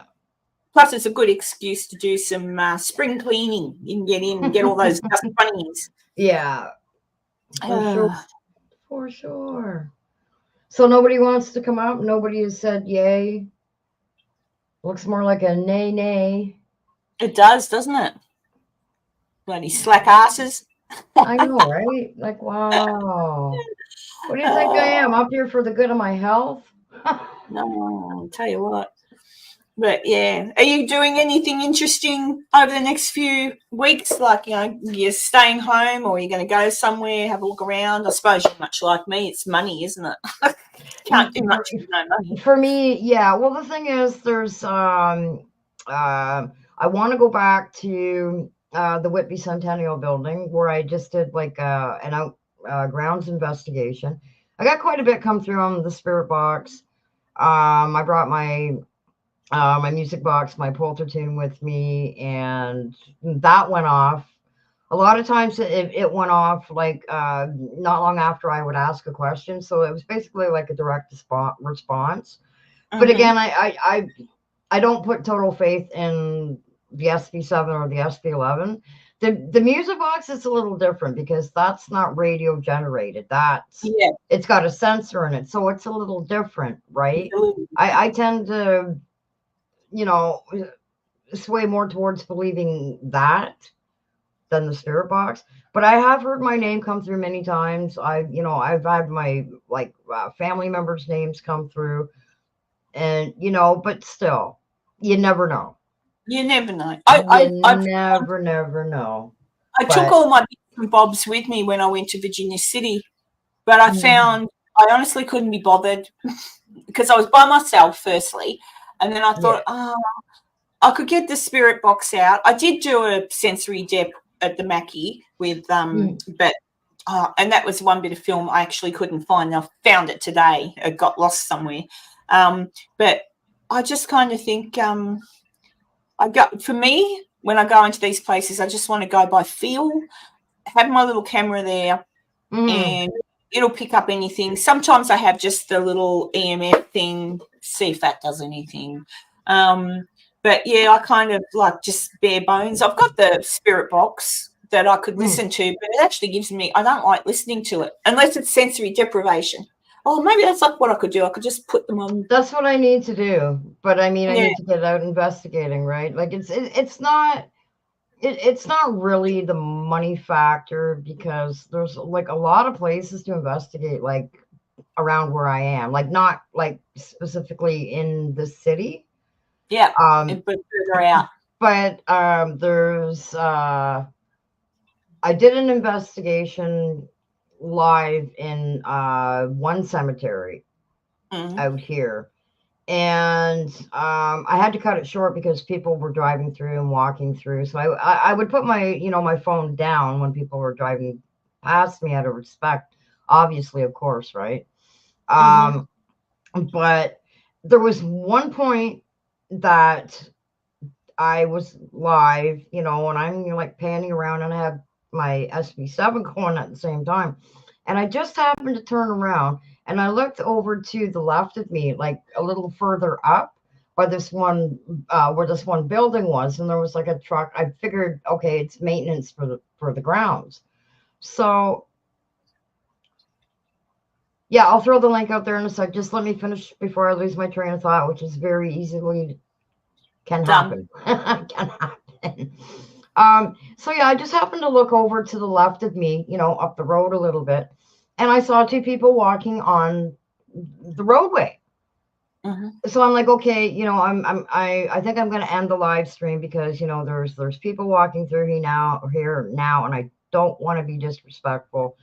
Plus, it's a good excuse to do some spring cleaning. You can get in and get all those dust bunnies. Yeah. For sure. So nobody wants to come up? Nobody has said yay? Looks more like a nay. It does, doesn't it? Bloody slack asses. I know, right? Like, wow. What do you think I am? Up here for the good of my health? No, I'll tell you what. But yeah, are you doing anything interesting over the next few weeks? Like, you know, you're staying home or you're going to go somewhere, have a look around? I suppose you're much like me. It's money, isn't it? Can't do much with no money. For me, yeah. Well, the thing is, there's I want to go back to the Whitby Centennial Building where I just did like an grounds investigation. I got quite a bit come through on the Spirit Box. I brought my music box, my Polter tune with me, and that went off. A lot of times it went off like not long after I would ask a question. So it was basically like a direct response. But again, I don't put total faith in the SB7 or the SB11. The music box is a little different because that's not radio generated. It's got a sensor in it. So it's a little different, right? I tend to, you know, sway more towards believing that than the Spirit Box. But I have heard my name come through many times. I've had my family members' names come through, and but still, you never know. You never know. I never know. I took all my bits and bobs with me when I went to Virginia City, but I found I honestly couldn't be bothered because I was by myself, firstly, and then I thought, I could get the Spirit Box out. I did do a sensory dep at the Mackie with, but and that was one bit of film I actually couldn't find. I found it today. It got lost somewhere. But I just kind of think, for me, when I go into these places, I just want to go by feel, have my little camera there, and it'll pick up anything. Sometimes I have just the little EMF thing, see if that does anything. But yeah, I kind of like just bare bones. I've got the Spirit Box that I could listen to, but it actually gives me, I don't like listening to it unless it's sensory deprivation. Oh, maybe that's like what I could do. I could just put them on. That's what I need to do. But I mean, I need to get out investigating, right? Like it's not really the money factor because there's like a lot of places to investigate, like around where I am, like not like specifically in the city. Yeah, but further out. But there's I did an investigation live in one cemetery out here, and I had to cut it short because people were driving through and walking through. So I would put my my phone down when people were driving past me out of respect, obviously, of course, right? But there was one point that I was live, and I'm like panning around, and I have my SB7 going at the same time, and I just happened to turn around and I looked over to the left of me, like a little further up by this one where this one building was, and there was like a truck. I figured, okay, it's maintenance for the grounds. So yeah, I'll throw the link out there in a sec. Just let me finish before I lose my train of thought, which is very easily can happen. Can happen. So yeah, I just happened to look over to the left of me, up the road a little bit, and I saw two people walking on the roadway. So I'm like, okay, I think I'm going to end the live stream because there's people walking through here now, and I don't want to be disrespectful.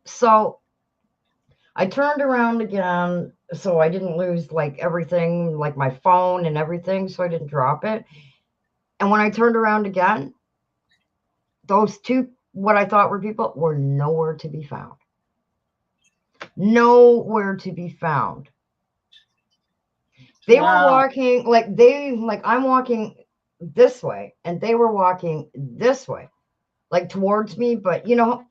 So I turned around again, so I didn't lose like everything, like my phone and everything, so I didn't drop it. And when I turned around again, those two, what I thought were people, were nowhere to be found. Nowhere to be found. They were walking like I'm walking this way, and they were walking this way, like towards me. But let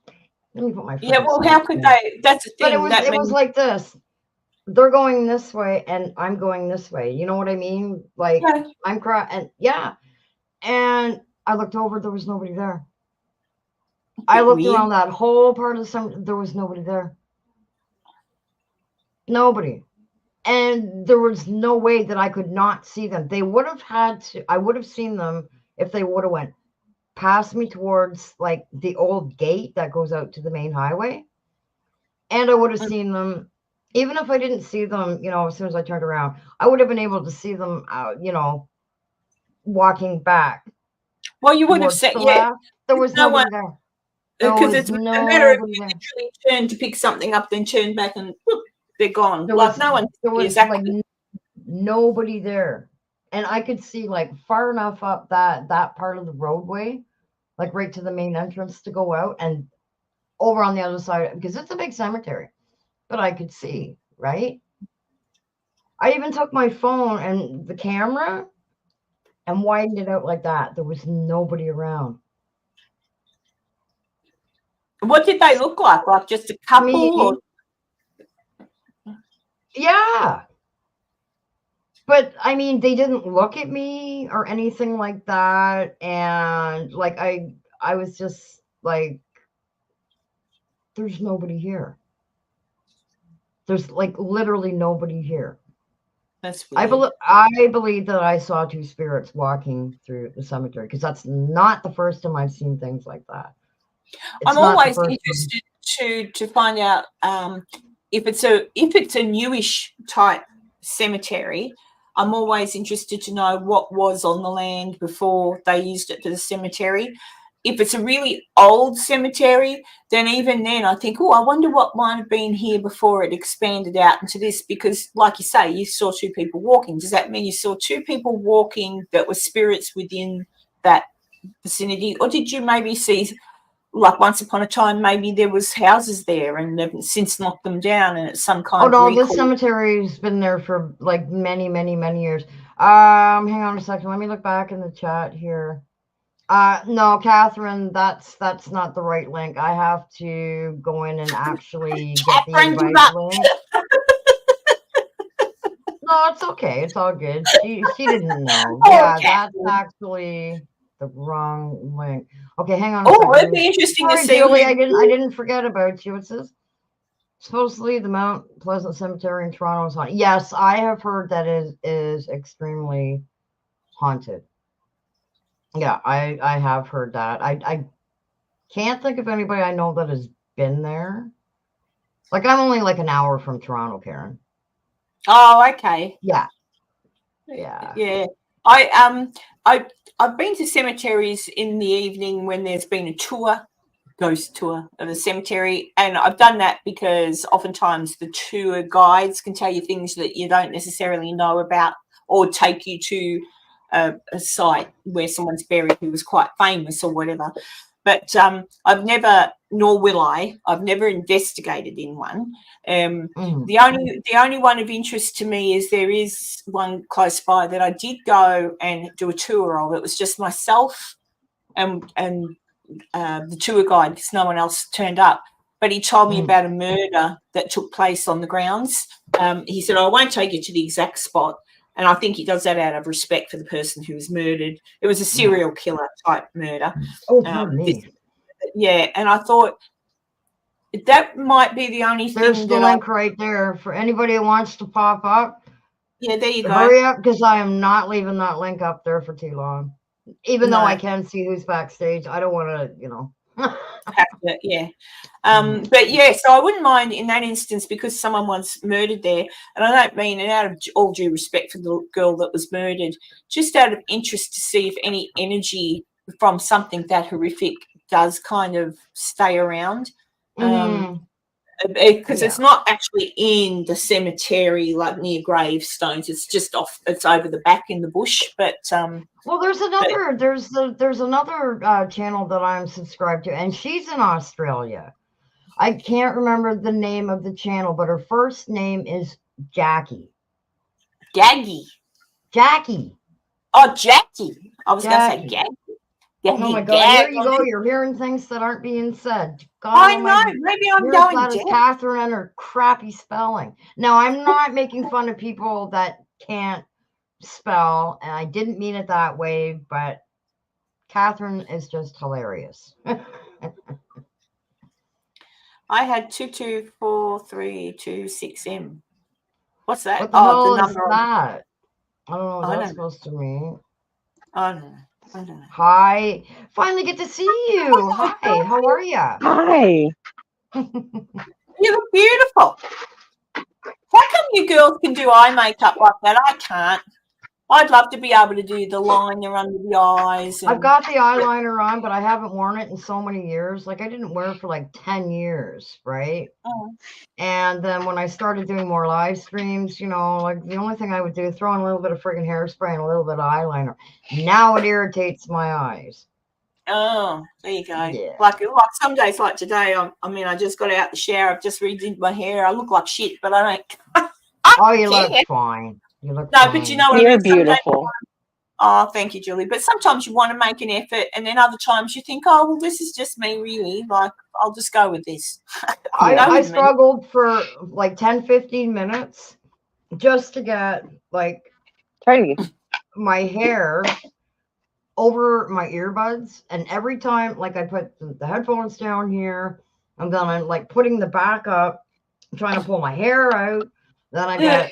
me put my yeah. Well, how could they? That's the thing. But it was like this. They're going this way, and I'm going this way. You know what I mean? Like I'm and and I looked over. There was nobody there. I looked around that whole part of the summer. There was nobody there. Nobody. And there was no way that I could not see them. They would have had to, I would have seen them if they would have went past me towards like the old gate that goes out to the main highway. And I would have seen them, even if I didn't see them, as soon as I turned around, I would have been able to see them, walking back. Well, you would have said, there was nobody there. Because it's a matter of you literally turn to pick something up, then turn back and whoop, they're gone. There was nobody there. And I could see like far enough up that part of the roadway, like right to the main entrance to go out, and over on the other side, because it's a big cemetery, but I could see, right? I even took my phone and the camera and widened it out like that. There was nobody around. What did they look like? Like just a couple? Yeah. But I mean, they didn't look at me or anything like that. And like, I was just like, there's nobody here. There's like literally nobody here. That's weird. I believe that I saw two spirits walking through the cemetery, because that's not the first time I've seen things like that. I'm always interested to find out if it's a newish type cemetery. I'm always interested to know what was on the land before they used it for the cemetery. If it's a really old cemetery, then even then I think, I wonder what might have been here before it expanded out into this, because like you say, you saw two people walking. Does that mean you saw two people walking that were spirits within that vicinity? Or did you maybe see, like once upon a time, maybe there was houses there and they've since knocked them down and it's some kind of recall? This cemetery's been there for like many, many, many years. Hang on a second. Let me look back in the chat here. No, Catherine, that's not the right link. I have to go in and actually get the invite link. No, it's okay. It's all good. She didn't know. Yeah, that's actually the wrong link. Okay, hang on a second. It'd be interesting to see. Julie, I didn't forget about you. It says supposedly the Mount Pleasant Cemetery in Toronto is haunted. Yes, I have heard that it is extremely haunted. Yeah, I have heard that. I can't think of anybody I know that has been there. Like, I'm only like an hour from Toronto, Karen. Oh, okay. Yeah. I've been to cemeteries in the evening when there's been a ghost tour of the cemetery, and I've done that because oftentimes the tour guides can tell you things that you don't necessarily know about, or take you to a site where someone's buried who was quite famous or whatever. But I've never, nor will I've never investigated in one. The only one of interest to me is there is one close by that I did go and do a tour of. It was just myself and the tour guide, because no one else turned up. But he told me about a murder that took place on the grounds. He said, I won't take you to the exact spot. And I think he does that out of respect for the person who was murdered. It was a serial killer type murder. And I thought that might be the only thing. There's the link right there for anybody who wants to pop up. Yeah, there you go. Hurry up, because I am not leaving that link up there for too long. Even though I can see who's backstage, I don't want to, Have to, yeah. But yeah, so I wouldn't mind in that instance because someone was murdered there, and I don't mean it out of all due respect for the girl that was murdered, just out of interest to see if any energy from something that horrific does kind of stay around. Because it's not actually in the cemetery, like near gravestones. It's just off. It's over the back in the bush. But well, there's another channel that I'm subscribed to, and she's in Australia. I can't remember the name of the channel, but her first name is Jackie. Jackie. Oh, Jackie. I was going to say Jackie. Oh my God! Here you go. You're hearing things that aren't being said. God, I know. Maybe I'm going. That is Catherine and her crappy spelling. Now, I'm not making fun of people that can't spell, and I didn't mean it that way. But Catherine is just hilarious. I had 224326M. What's that? What the hell is that? I don't know what that's supposed to mean. I don't know. Hi. Finally get to see you. Hi. How are you? Hi. You look beautiful. How come you girls can do eye makeup like that? I can't. I'd love to be able to do the liner under the eyes. I've got the eyeliner on, but I haven't worn it in so many years. Like I didn't wear it for like 10 years, right? And then when I started doing more live streams, you know, like the only thing I would do is throw in a little bit of friggin' hairspray and a little bit of eyeliner. Now it irritates my eyes. Oh, there you go. Yeah. Like some days like today, I just got out the shower. I've just redid my hair. I look like shit, but I don't. Oh, you look fine. You look fine. But you know what You're beautiful. Oh, thank you, Julie. But sometimes you want to make an effort, and then other times you think, oh, well, this is just me, really. Like, I'll just go with this. I struggled for like 10, 15 minutes just to get like my hair over my earbuds. And every time, like, I put the headphones down here, and then I'm like putting the back up, trying to pull my hair out. Then I got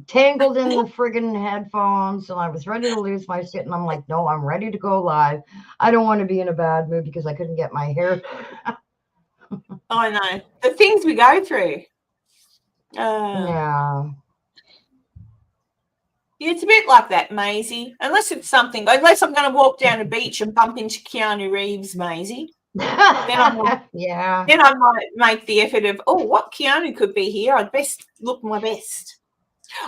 tangled in the friggin' headphones, and I was ready to lose my shit. And I'm like, no, I'm ready to go live. I don't want to be in a bad mood because I couldn't get my hair. I know. The things we go through. Yeah. It's a bit like that, Maisie. Unless I'm going to walk down the beach and bump into Keanu Reeves, Maisie. Then I might make the effort of, what Keanu could be here. I'd best look my best.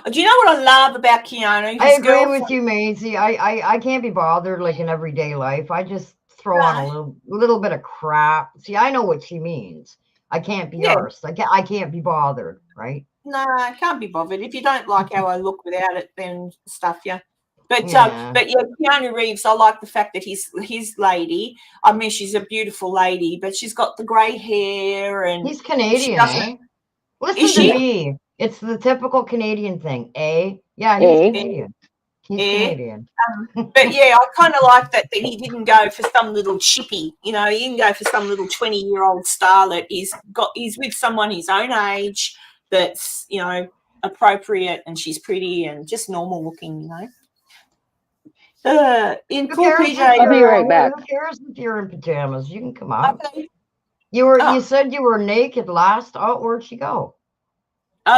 Do you know what I love about Keanu? I agree with you, Maisie. I can't be bothered like in everyday life. I just throw on a little bit of crap. See, I know what she means. I can't be arsed. I can't be bothered, right? No, I can't be bothered. If you don't like how I look without it, then stuff you. But Keanu Reeves, I like the fact that his lady. I mean, she's a beautiful lady, but she's got the grey hair, and he's Canadian. Eh? Listen to me. It's the typical Canadian thing. Yeah, he's Canadian. He's Canadian. But yeah, I kind of like that he didn't go for some little chippy. You know, he didn't go for some little 20-year-old starlet. He's with someone his own age that's, you know, appropriate, and she's pretty and just normal looking, you know. In full PJ. I'll be right back. Who cares if you're in pajamas? You can come out. Okay. You said you were naked last. Oh, where'd she go?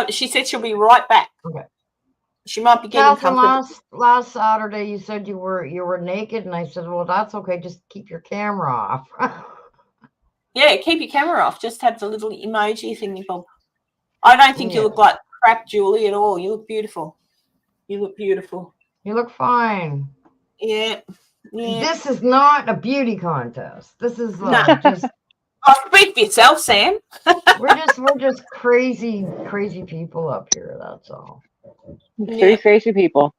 She said she'll be right back. Okay. She might be getting comfortable. Last Saturday, you said you were naked, and I said, well, that's okay. Just keep your camera off. Yeah, keep your camera off. Just have the little emoji thingy bob. I don't think you look like crap, Julie, at all. You look beautiful. You look beautiful. You look fine. Yeah. This is not a beauty contest. This is just. Speak for yourself, Sam. we're just crazy people up here. That's all. Crazy people.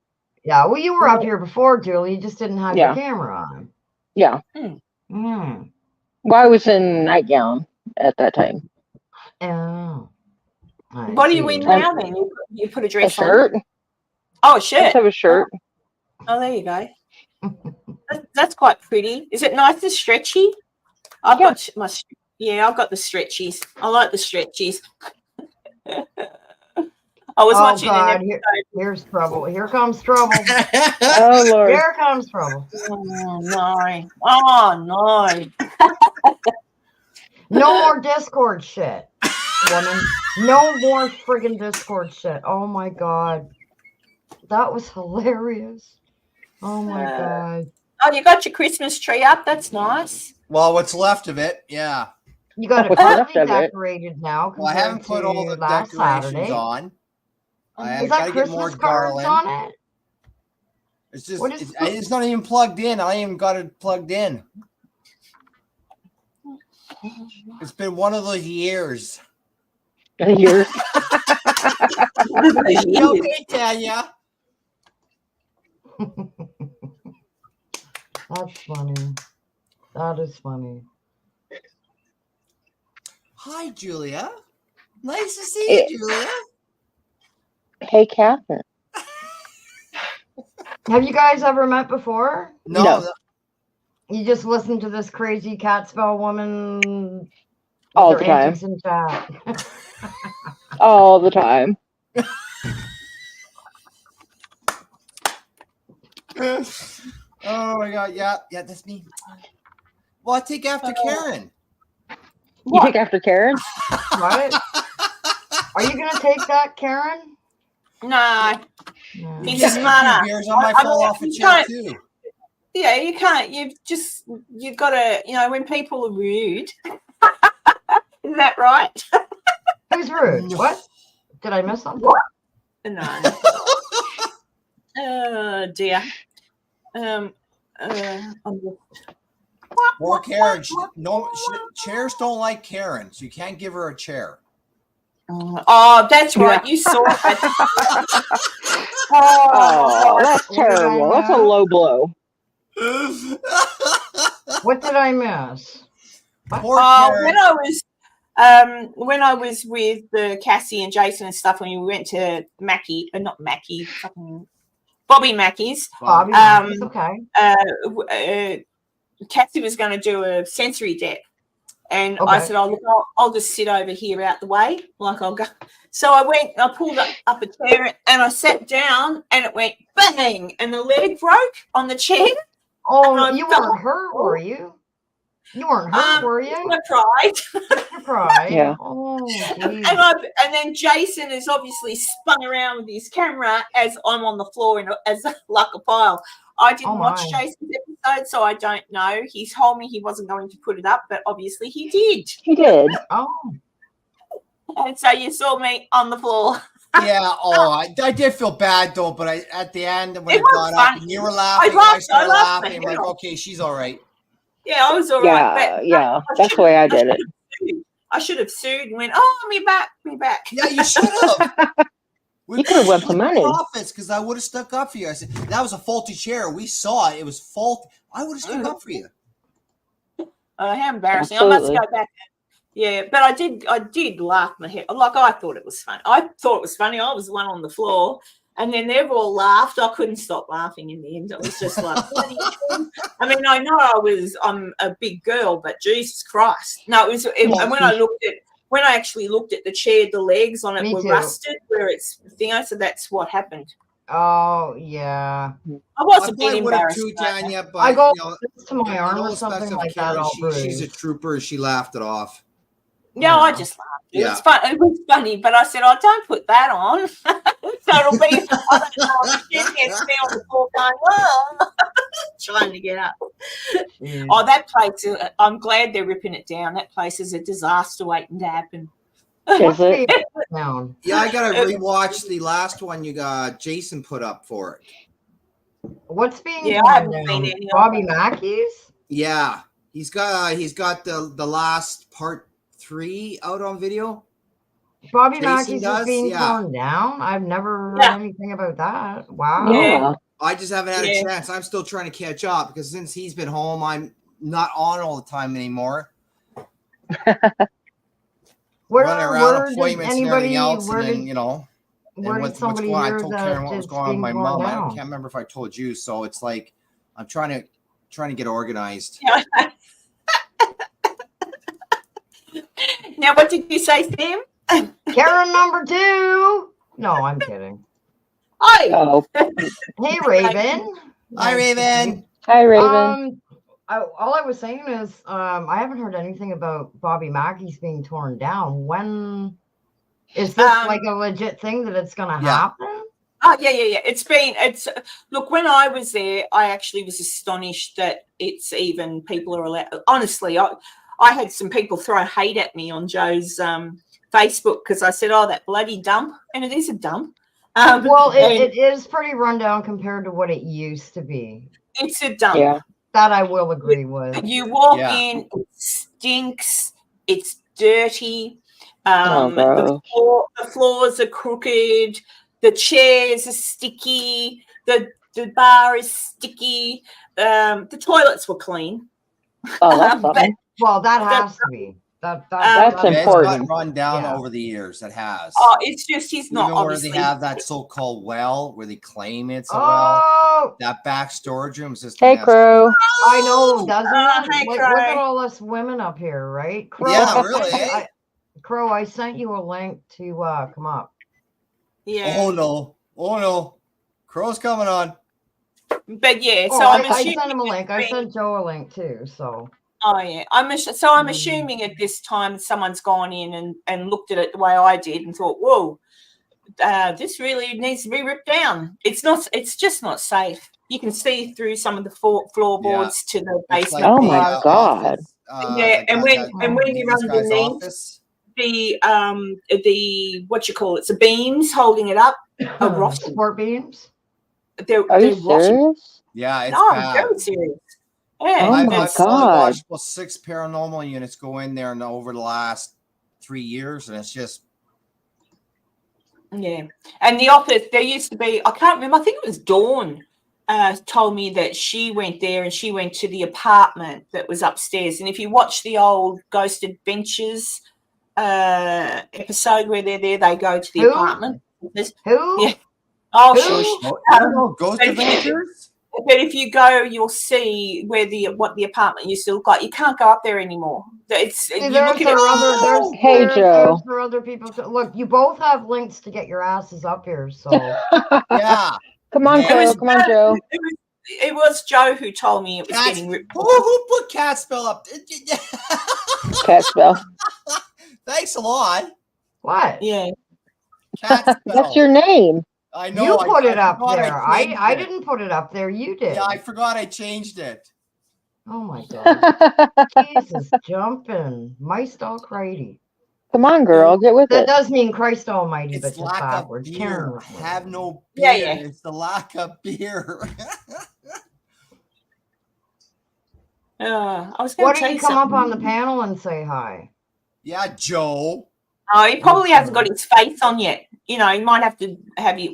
Yeah. Well, you were up here before, Julie. You just didn't have your camera on. Yeah. Well, I was in nightgown at that time. Oh. What are you in now then? You put a dress on? A shirt. Oh, a shirt. I just have a shirt. Oh, there you go. That's quite pretty. Is it nice and stretchy? I've got the stretchies. I like the stretchies. I was watching an episode. Here's trouble. Here comes trouble. Oh, Lord. Here comes trouble. Oh, no. Oh, no. No more Discord shit, woman. No more friggin' Discord shit. Oh my god. That was hilarious. Oh my god. Oh, you got your Christmas tree up? That's nice. Well, what's left of it, yeah. You got it partly decorated now. Well, I haven't put all the last decorations Saturday. on. Is that Christmas cards on it? It's just, it's not even plugged in. I ain't even got it plugged in. It's been one of those years. Years. Okay, Tanya. That's funny. That is funny. Hi, Julia. Nice to see you, Julia. Hey, Catherine. Have you guys ever met before? No. You just listen to this crazy Catspell woman all the time. In chat. All the time. Oh my god, yeah, that's me. Well, I take after Karen. You take after Karen? What? Are you gonna take that, Karen? No. He's a smarter. I might fall off a chair too. Yeah, you can't. You've got to. When people are rude. Is that right? Who's rude? What? Did I miss something? No. Oh dear. Poor Karen. Chairs don't like Karen, so you can't give her a chair. Oh, that's right. You saw it. Oh, that's terrible. That's a low blow. What did I miss? When I was with Cassie and Jason and stuff, when we went to Bobby Mackey's. Bobby Mackey's, okay. Cassie was going to do a sensory deck. And I said, I'll just sit over here out the way, like I'll go. So I pulled up a chair and I sat down and it went bang and the leg broke on the chair. Oh, you weren't hurt, were you? You weren't hurt, were you? I cried. You cried? Yeah. Oh, and then Jason has obviously spun around with his camera as I'm on the floor as like a pile. I didn't watch Jason's episode, so I don't know. He told me he wasn't going to put it up, but obviously he did. He did. Oh. And so you saw me on the floor. Yeah, I did feel bad though, but at the end when it got up and you were laughing, I started laughing. I'm like, okay, she's all right. Yeah, I was all right. Yeah, that's the way I did it. I should have sued and went, me back. Yeah, you should have. You could have won some money. Because I would have stuck up for you. I said, that was a faulty chair. We saw it. It was faulty. I would have stuck up for you. How embarrassing. Absolutely. I must go back. Yeah, but I did laugh my head. Like, I thought it was funny. I was the one on the floor. And then they've all laughed. I couldn't stop laughing in the end. It was just like, I mean, I know I'm a big girl, but Jesus Christ. No, and when I actually looked at the chair, the legs on it were rusted where it's thing. So that's what happened. Oh, yeah. I was a bit embarrassed. Tanya, but, I go to my arm or something like Karen, that. She's a trooper. She laughed it off. No, I just laughed. It was funny, but I said, don't put that on. So it'll be, I don't know, gets me on the floor going, trying to get up. Mm. Oh, that place, I'm glad they're ripping it down. That place is a disaster waiting to happen. Is it? Yeah, I got to rewatch the last one you got Jason put up for it. What's being I haven't seen any Bobby Mackey's? Yeah. He's got the last part 3 out on video. Bobby Mackey's is being torn down. I've never heard anything about that. Wow. Yeah. I just haven't had a chance. I'm still trying to catch up because since he's been home, I'm not on all the time anymore. Running around appointments and everything else, and then what's going on? I told Karen what was going on with my mom. I can't remember if I told you. So it's like I'm trying to get organized. Yeah. Now, what did you say, Sam? Karen number 2. No, I'm kidding. Hi. Oh. Hey, Raven. Hi, Raven. Hi, Raven. all I was saying is, I haven't heard anything about Bobby Mackey's being torn down. When is this like a legit thing that it's going to happen? Oh, yeah. Look, when I was there, I actually was astonished that it's even people are allowed. Honestly, I had some people throw hate at me on Joe's Facebook because I said, oh, that bloody dump. And it is a dump. Well, it is pretty rundown compared to what it used to be. It's a dump. Yeah. That I will agree with. You walk in, it stinks, it's dirty. The floors are crooked. The chairs are sticky. The bar is sticky. The toilets were clean. Oh, that's something. Well, that has to be. That's important. It's run down over the years. It has. Oh, it's just he's not. Even where they have that so-called well, where they claim it's a well. That back storage room is just. Hey, Crow. I know, doesn't it? Look at all us women up here, right? Crow, yeah, really. Crow, I sent you a link to come up. Yeah. Oh no! Crow's coming on. But yeah, so I sent him a link. I sent Joe a link too. So. Oh yeah, I'm assuming at this time someone's gone in and looked at it the way I did and thought, whoa, this really needs to be ripped down. It's just not safe. You can see through some of the floorboards to the basement. Like, oh my god! And when you're underneath the what you call it, the beams holding it up, are rotting. Support beams. Are you serious? Yeah, it's no, bad. I'm very serious. Yeah, oh my god! I've watched 6 paranormal units go in there over the last 3 years, and it's just And the office, there used to be. I can't remember. I think it was Dawn told me that she went there and she went to the apartment that was upstairs. And if you watch the old Ghosted Benches episode where they're there, they go to the apartment. Who? Yeah. Oh, shush. I don't know. Ghosted Benches. But if you go, you'll see where what the apartment used to look like. You can't go up there anymore. It's hey, Joe. For other people to look. You both have links to get your asses up here. So yeah, come on, Joe. Come on, Joe. It was Joe who told me it was getting ripped. Who put Catspell up? Catspell. Thanks a lot. What? Yeah. Catspell. That's your name. I know. You put it up there. I didn't put it up there. You did. Yeah, I forgot I changed it. Oh my god. Jesus, jumping. Mice all crazy. Come on, girl, get with it. That does mean Christ Almighty, it's but just lack backwards. Of beer. Have no beer. Yeah. It's the lack of beer. I was going Why to don't you come up on the panel and say hi? Yeah, Joe. Oh, he probably hasn't got his face on yet. You know, he might have to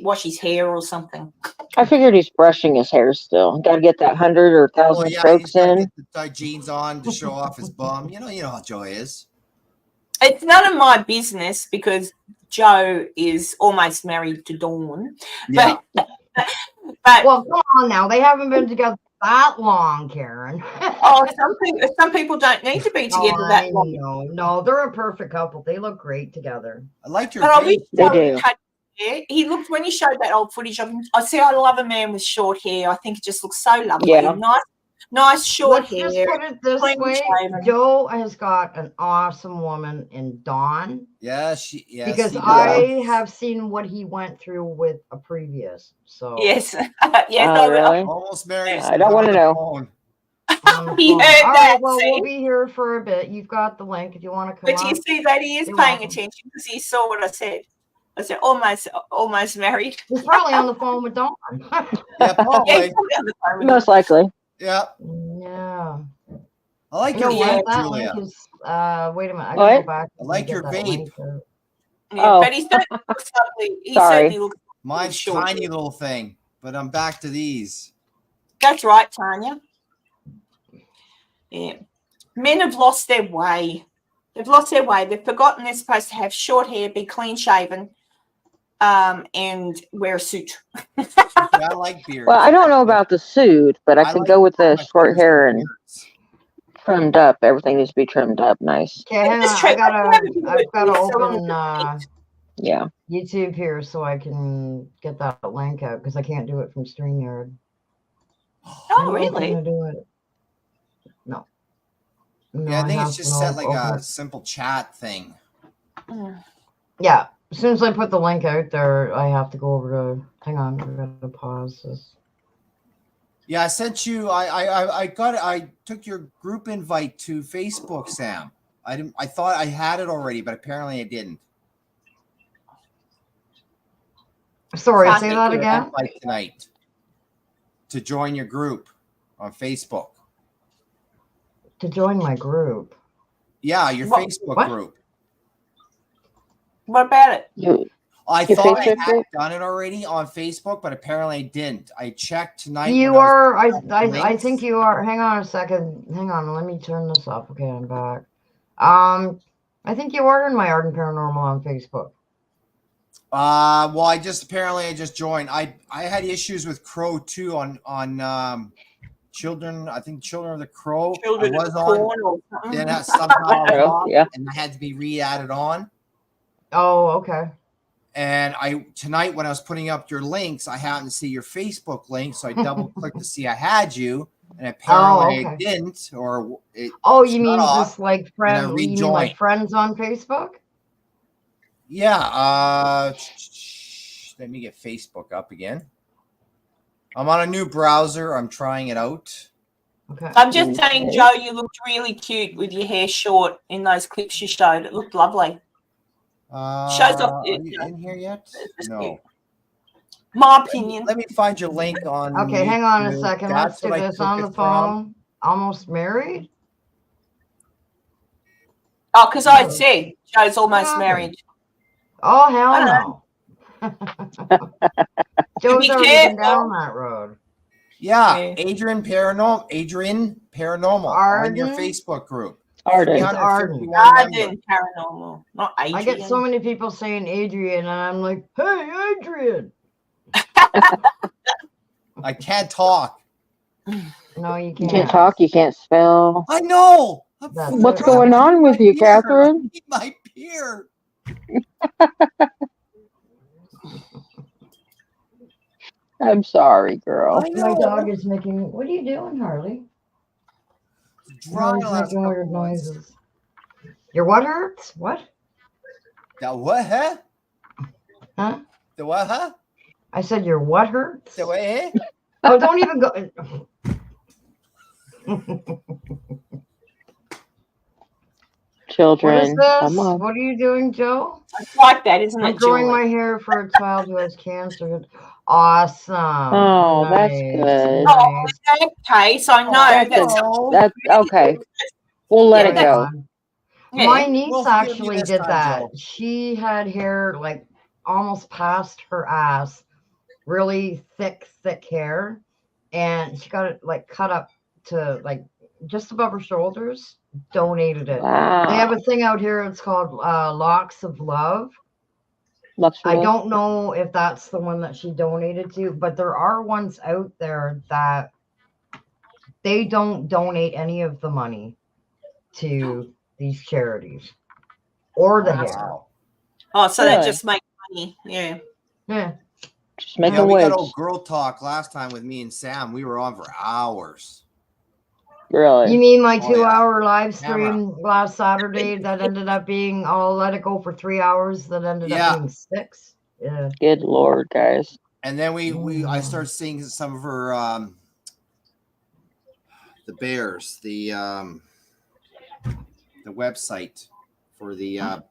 wash his hair or something. I figured he's brushing his hair still. Got to get that 100 or 1,000 strokes in. Get the tight jeans on to show off his bum. You know how Joe is. It's none of my business because Joe is almost married to Dawn. Yeah. But well, come on now. They haven't been together that long, Karen. some people don't need to be together that long. No, they're a perfect couple. They look great together. I like your They do. He looked when he showed that old footage of him. I love a man with short hair. I think it just looks so lovely. Yeah. Nice short Let's hair. Just put it this way. Joe has got an awesome woman in Dawn. Yes, because I have seen what he went through with a previous. So yes, really? Almost married. I don't want to know. He heard all that. Right, well, we'll be here for a bit. You've got the link if you want to come. But you see that he is paying attention because he saw what I said. I said almost married. He's probably on the phone with Dawn. Yeah, probably. Most likely. Yeah. Yeah. I like your vape, Julia. Wait a minute. I gotta go back. I like your vape. Yeah, but he certainly looks lovely. He certainly looks. Mine's tiny little thing, but I'm back to these. That's right, Tanya. Yeah. Men have lost their way. They've lost their way. They've forgotten they're supposed to have short hair, be clean shaven, and wear a suit. I like beard. Well, I don't know about the suit, but I could go with the short hair and trimmed up. Everything needs to be trimmed up nice. Okay, hang on. I've got to open YouTube here so I can get that link out because I can't do it from StreamYard. Oh, really? I'm gonna do it. Yeah, I think it's just set like a simple chat thing. Yeah. As soon as I put the link out there, I have to go over to. Hang on, I gotta pause this. Yeah, I sent you. I took your group invite to Facebook, Sam. I thought I had it already, but apparently I didn't. Sorry, say that again. Tonight to join your group on Facebook. To join my group. Yeah, your Facebook group. What about it? I thought I had done it already on Facebook, but apparently I didn't. I checked tonight. You are. I think you are. Hang on a second. Hang on. Let me turn this off. Okay, I'm back. I think you are in my Art and Paranormal on Facebook. Well, I just joined. I had issues with Crow too on Children. I think Children of the Crow. Children I was of the on. Corn Then somehow I was off, and I had to be re-added on. Oh, okay. And tonight when I was putting up your links, I happened to see your Facebook link, so I double clicked to see I had you, and apparently I didn't. Or you mean just like friends? You mean like friends on Facebook? Yeah. Let me get Facebook up again. I'm on a new browser. I'm trying it out. Okay. I'm just saying, Joe, you looked really cute with your hair short in those clips you showed. It looked lovely. Shows off. Are you in here yet? No. My opinion. Let me find your link on. Okay, hang on a second. Let's do this on the phone. Almost married? Oh, because I'd said Joe's almost married. Oh, hell no. Joe's already been down that road. Yeah, Adrian Paranormal. On your Facebook group. Arden Paranormal, not Adrian. I get so many people saying Adrian, and I'm like, hey, Adrian. I can't talk. No, you can't. You can't talk. You can't spell. I know. What's going on with you, Catherine? My beard. I'm sorry, girl. My dog is making. What are you doing, Harley? Harley's making weird noises. Your what hurts? What? The what? Huh? The what? Huh? I said your what hurts? The what? Oh, don't even go. Children. What is this? What are you doing, Joe? It's like that, isn't it? I'm growing my hair for a child who has cancer. Awesome. Oh, nice. That's good. Nice. Oh, in that case, I know that's okay. We'll let it go. My niece actually did that. Joe. She had hair like almost past her ass, really thick hair, and she got it like cut up to like just above her shoulders. Donated it. Wow. They have a thing out here. It's called Locks of Love. I don't know if that's the one that she donated to, but there are ones out there that they don't donate any of the money to these charities or the hair. Oh, so they just make money. Yeah. Just make we got old girl talk last time with me and Sam. We were on for hours. Really? You mean my 2-hour live stream last Saturday that ended up being, I'll let it go for 3 hours, that ended up being 6? Yeah. Good Lord, guys. And then I started seeing some of her the bears, the website for the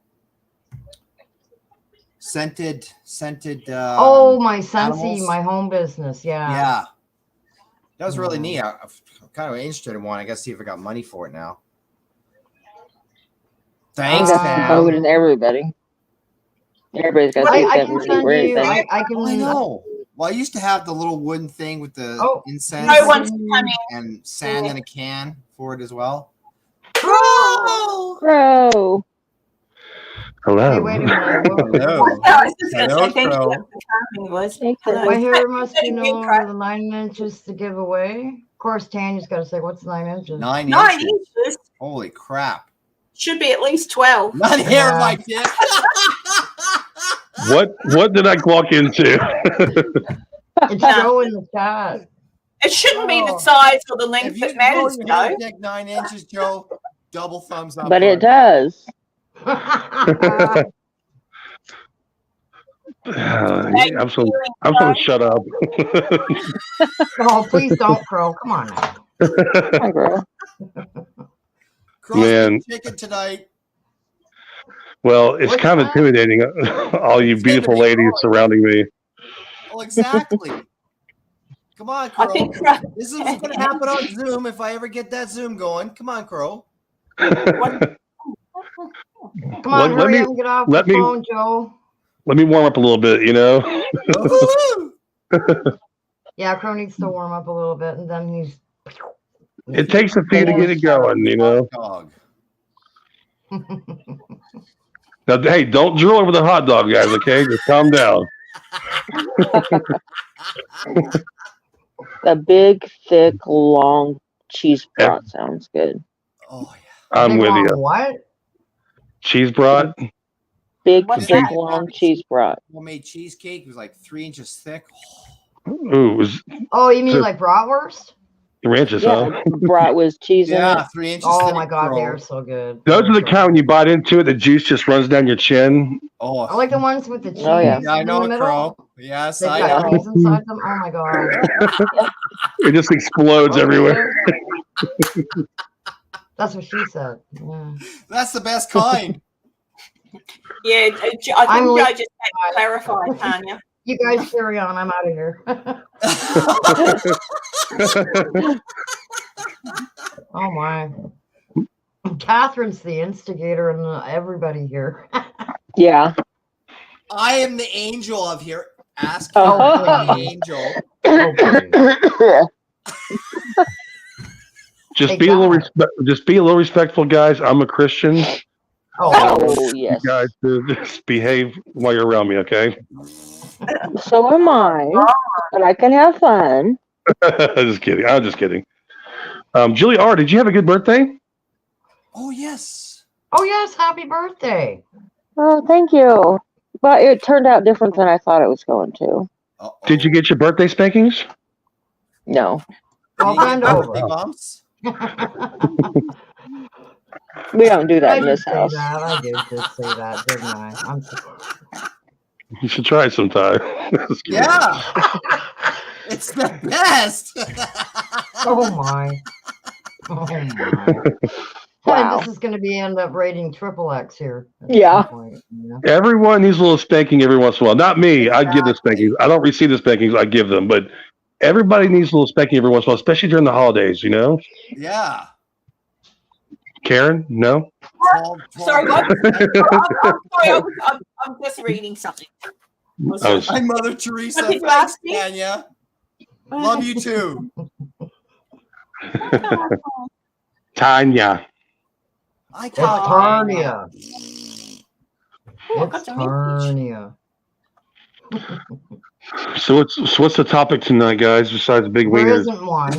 scented my Scentsy, my home business. Yeah. That was really neat. I'm kind of interested in one. I got to see if I got money for it now. Thanks, Sam. And everybody. Everybody's got I can send you. I know. Well, I used to have the little wooden thing with the incense and sand in a can for it as well. Crow. Hello. Hey, wait a minute. Hello. My hair must be no longer than 9 inches to give away. Of course, Tanya's got to say, what's 9 inches? 9 inches. Holy crap. Should be at least 12. Not hair like this. What did I walk into? It's showing the chat. It shouldn't be the size or the length that matters, Joe. 9 inches, Joe. Double thumbs up. But it does. I'm so shut up. Oh, please don't, Crow. Come on now. Hi, girl. Man. Chicken tonight. Well, it's kind of intimidating. All you beautiful ladies surrounding me. Oh, exactly. Come on, Crow. This is what's going to happen on Zoom if I ever get that Zoom going. Come on, Crow. Come on, hurry up and get off the phone, Joe. Let me warm up a little bit, you know? Yeah, Crow needs to warm up a little bit, and then he's... It takes a few to get it going, you know? Now, hey, don't drill over the hot dog, guys, okay? Just calm down. The big, thick, long cheese brat sounds good. Oh, yeah. I'm with you. What? Cheese brat? Big, thick, long cheese brat. Homemade cheesecake. It was like 3 inches thick. Ooh, oh, you mean like bratwurst? Ranches, huh? Brat was cheese in it. 3 inches Oh, thick. my God, they are so good. Those are the kind when you bite into it, the juice just runs down your chin. Oh, I like the ones with the cheese. Oh, yeah. I know in the it, middle. Crow. Yes, They've I got know. cheese inside them. Oh, my God. It just explodes everywhere. That's what she said. Yeah. That's the best kind. Yeah, I think Joe just had to clarify, Tanya. You guys carry on. I'm out of here. Oh, my. Catherine's the instigator and everybody here. Yeah. I am the angel of here. Ask Oh, the angel. Just be a little respectful, guys. I'm a Christian. Oh, yes. You guys just behave while you're around me, okay? So am I. But I can have fun. Just kidding. I'm just kidding. Julie R., did you have a good birthday? Oh, yes. Oh, yes. Happy birthday. Oh, thank you. But it turned out different than I thought it was going to. Uh-oh. Did you get your birthday spankings? No. Well, bend over. Bumps? We don't do that in this house. I did just say that, didn't I? I'm sorry. You should try it sometime. Yeah. It's the best. Oh, my. Oh, my. Wow. This is going to end up rating triple X here. Yeah. Everyone needs a little spanking every once in a while. Not me. I give the spankings. I don't receive the spankings. I give them. But everybody needs a little spanking every once in a while, especially during the holidays, you know? Yeah. Karen, no? Sorry, what? I'm just reading something. Hi, Mother Teresa. What did you ask me? Tanya. Love you too. Tanya. I It's Tarnia. Oh, It's Tarnia. So what's the topic tonight, guys, besides big There wieners? isn't one.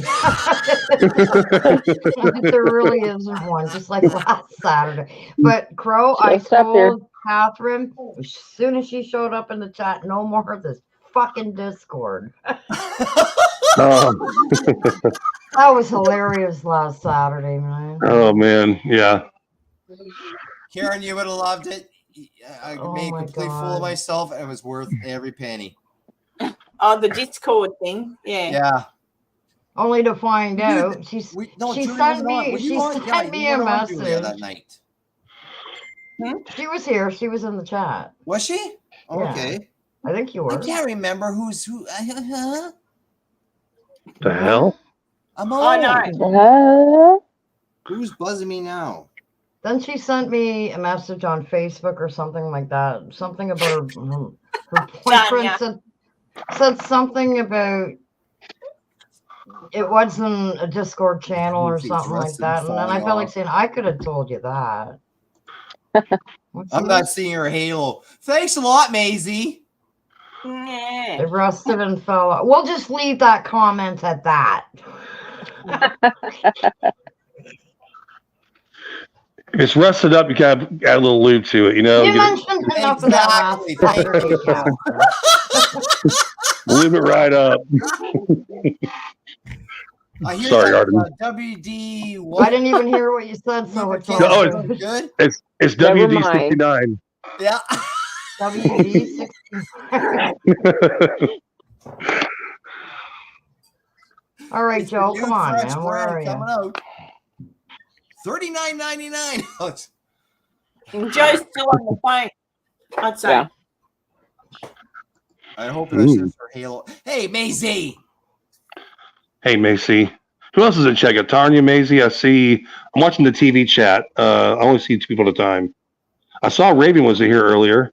There really isn't one, just like last Saturday. But Crow, I told Catherine as soon as she showed up in the chat, no more of this fucking Discord. That was hilarious last Saturday, man. Oh man, yeah. Karen, you would have loved it. I made a complete fool of myself, and it was worth every penny. Oh, the Discord thing, yeah. Yeah. Only to find out she sent me a message that night. She was here. She was in the chat. Was she? Oh, Yeah. Okay. I think you were. I can't remember who. The hell? I'm I know. Who's buzzing me now? Then she sent me a message on Facebook or something like that. Something about her boyfriend said something about it wasn't a Discord channel or something like that. And then I felt like saying, I could have told you that. I'm not seeing her halo. Thanks a lot, Maisie. It rusted and fell out. We'll just leave that comment at that. If it's rusted up, you gotta add a little lube to it, you know? You mentioned enough of that last Saturday. Lube it right up. I hear Sorry, that, Arden. WD. I didn't even hear what you said, so it's all it's good. It's Never WD69. Yeah. WD69. All right, It's Joe, the come new on, fresh man. Where bread are coming you? out. $39.99. Joe's still on the phone, I'd say. Yeah. I hope that's just for Halo. Hey, Maisie. Hey, Macy. Who else is in chat? Got Tanya, Maisie. I'm watching the TV chat. I only see 2 people at a time. I saw Raven was here earlier.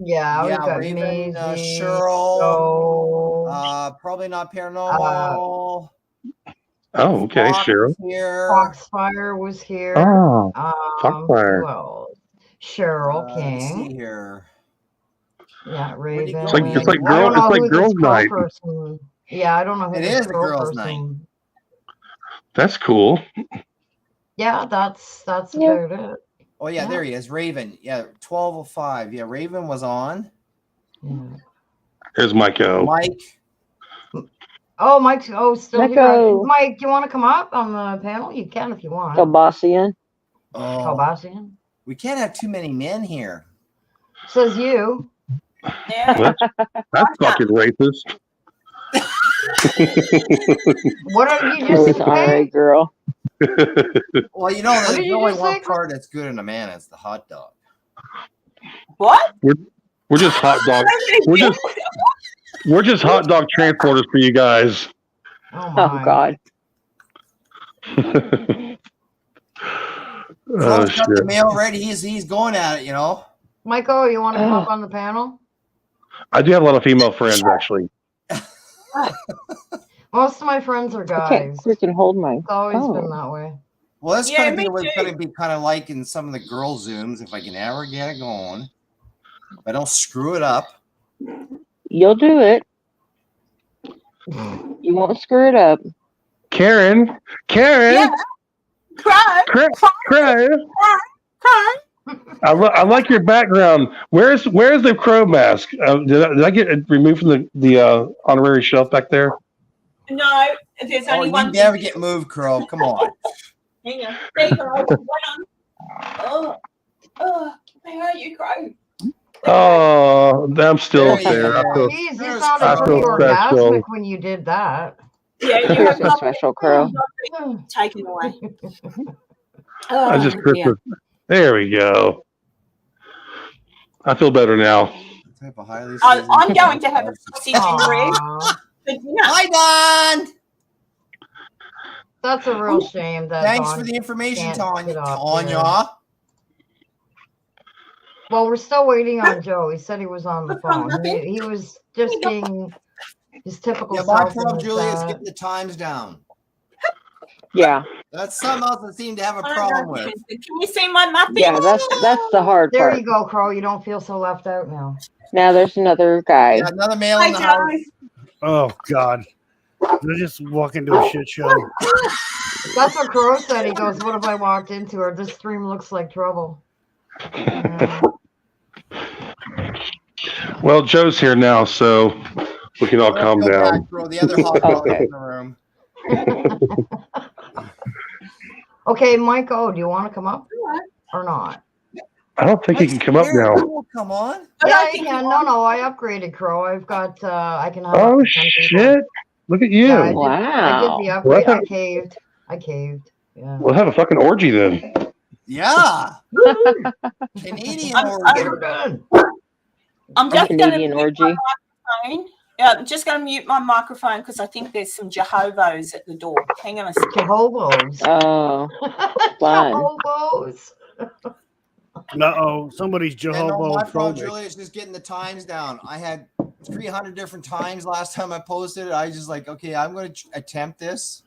Yeah, we've got Raven, Maisie, Cheryl. Joe, Probably not paranormal. Oh, okay, Cheryl. Foxfire was here. Oh, Foxfire. Who else? Cheryl King. Let's see here. Yeah, Raven. It's like I don't know who girls' this crow night. person. Yeah, I don't know who It this is a crow girls' person. night. That's cool. Yeah, that's about it. Oh yeah, there he is, Raven. Yeah, 12:05. Yeah, Raven was on. Yeah. Here's Mike O. Mike. Oh, Mike's still here. Mike-o. Mike, do you want to come up on the panel? You can if you want. Kalbasian. Kalbasian. We can't have too many men here. Says you. Yeah. That's fucking racist. What did you just say? Sorry, girl. Well, you know, there's did you only just one say? part that's good in a man. It's the hot dog. What? We're just hot dog. We're just hot dog transporters for you guys. Oh my. Oh, God. Tom's got the mail ready. He's going at it, you know. Michael, you want to come up on the panel? I do have a lot of female friends, actually. Most of my friends are I can't guys. freaking hold my It's always been that way. Well, that's Yeah, gonna be me what it's too. gonna be kind of like in some of the girl Zooms if I can ever get it going. If I don't screw it up. You'll do it. You won't screw it up. Karen. Yeah. Cry. I like your background. Where's the crow mask? Did I get it removed from the honorary shelf back there? No, there's only one. You never get moved, Crow. Come on. Hang on. There you go. Where are you, Crow? Oh, I'm still up There you there. go. Jeez, you There's sounded Crow. pretty Special. orgasmic when you did that. Yeah, you You're have so special, Crow. taken away. I just Christmas. There we go. I feel better now. I'm going to have a sausage and bread for dinner. Hi, Don. That's a real shame. That Thanks Dawn for the information, can't Tanya. get up here. Tanya. Well, we're still waiting on Joe. He said he was on the phone. He was just being his typical Yeah, my self. pro Julia is getting the times down. Yeah. That's something else I seem to have a problem with. Can you see my muffin? Yeah, that's the hard There part. you go, Crow. You don't feel so left out now. Now there's another guy. Yeah, another male Hi, in the house. Oh, God. Did I just walk into a shit show? That's what Crow said. He goes, "What have I walked into? Or this stream looks like trouble." Well, Joe's here now, so we can all calm down. The other hot dog in the room. Okay, Mike O, do you want to come up or not? I don't think he can come up now. Come on. Yeah, he can. No, I upgraded Crow. I've got, I can have. Oh, shit. Look at you. Yeah, I Wow. did the upgrade. I caved. Yeah. We'll have a fucking orgy then. Yeah. Canadian orgy. I'm just going to Canadian mute orgy. my microphone. Yeah, I'm just going to mute my microphone because I think there's some Jehovah's at the door. Hang on a second. Jehovah's. Oh, fun. Jehovah's. No, somebody's Yeah, no, Jehovah. my pro Julia is just getting the times down. I had 300 different times last time I posted it. I was just like, okay, I'm going to attempt this.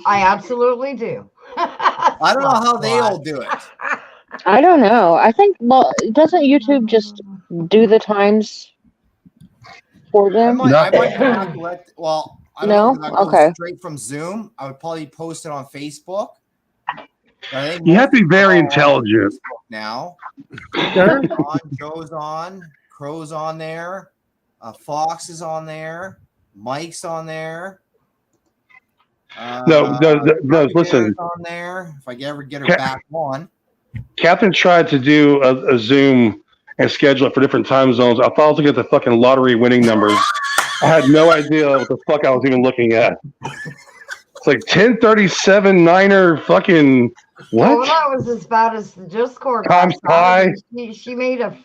I absolutely do. I don't know how they all do it. I don't know. I think, well, doesn't YouTube just do the times for them? I might have to let, well, I don't know, 'cause I go Okay. straight from Zoom. I would probably post it on Facebook. I think You have to be most very people are on intelligent. Facebook now. Sure. Joe's on, Crow's on there, Fox is on there, Mike's on there. No. Listen, on there. If I ever get her back on. Catherine tried to do a Zoom and schedule it for different time zones. I thought I was looking at the fucking lottery winning numbers. I had no idea what the fuck I was even looking at. It's like 1037 Niner fucking what? Well, that was as bad as the Discord Times pi. She made a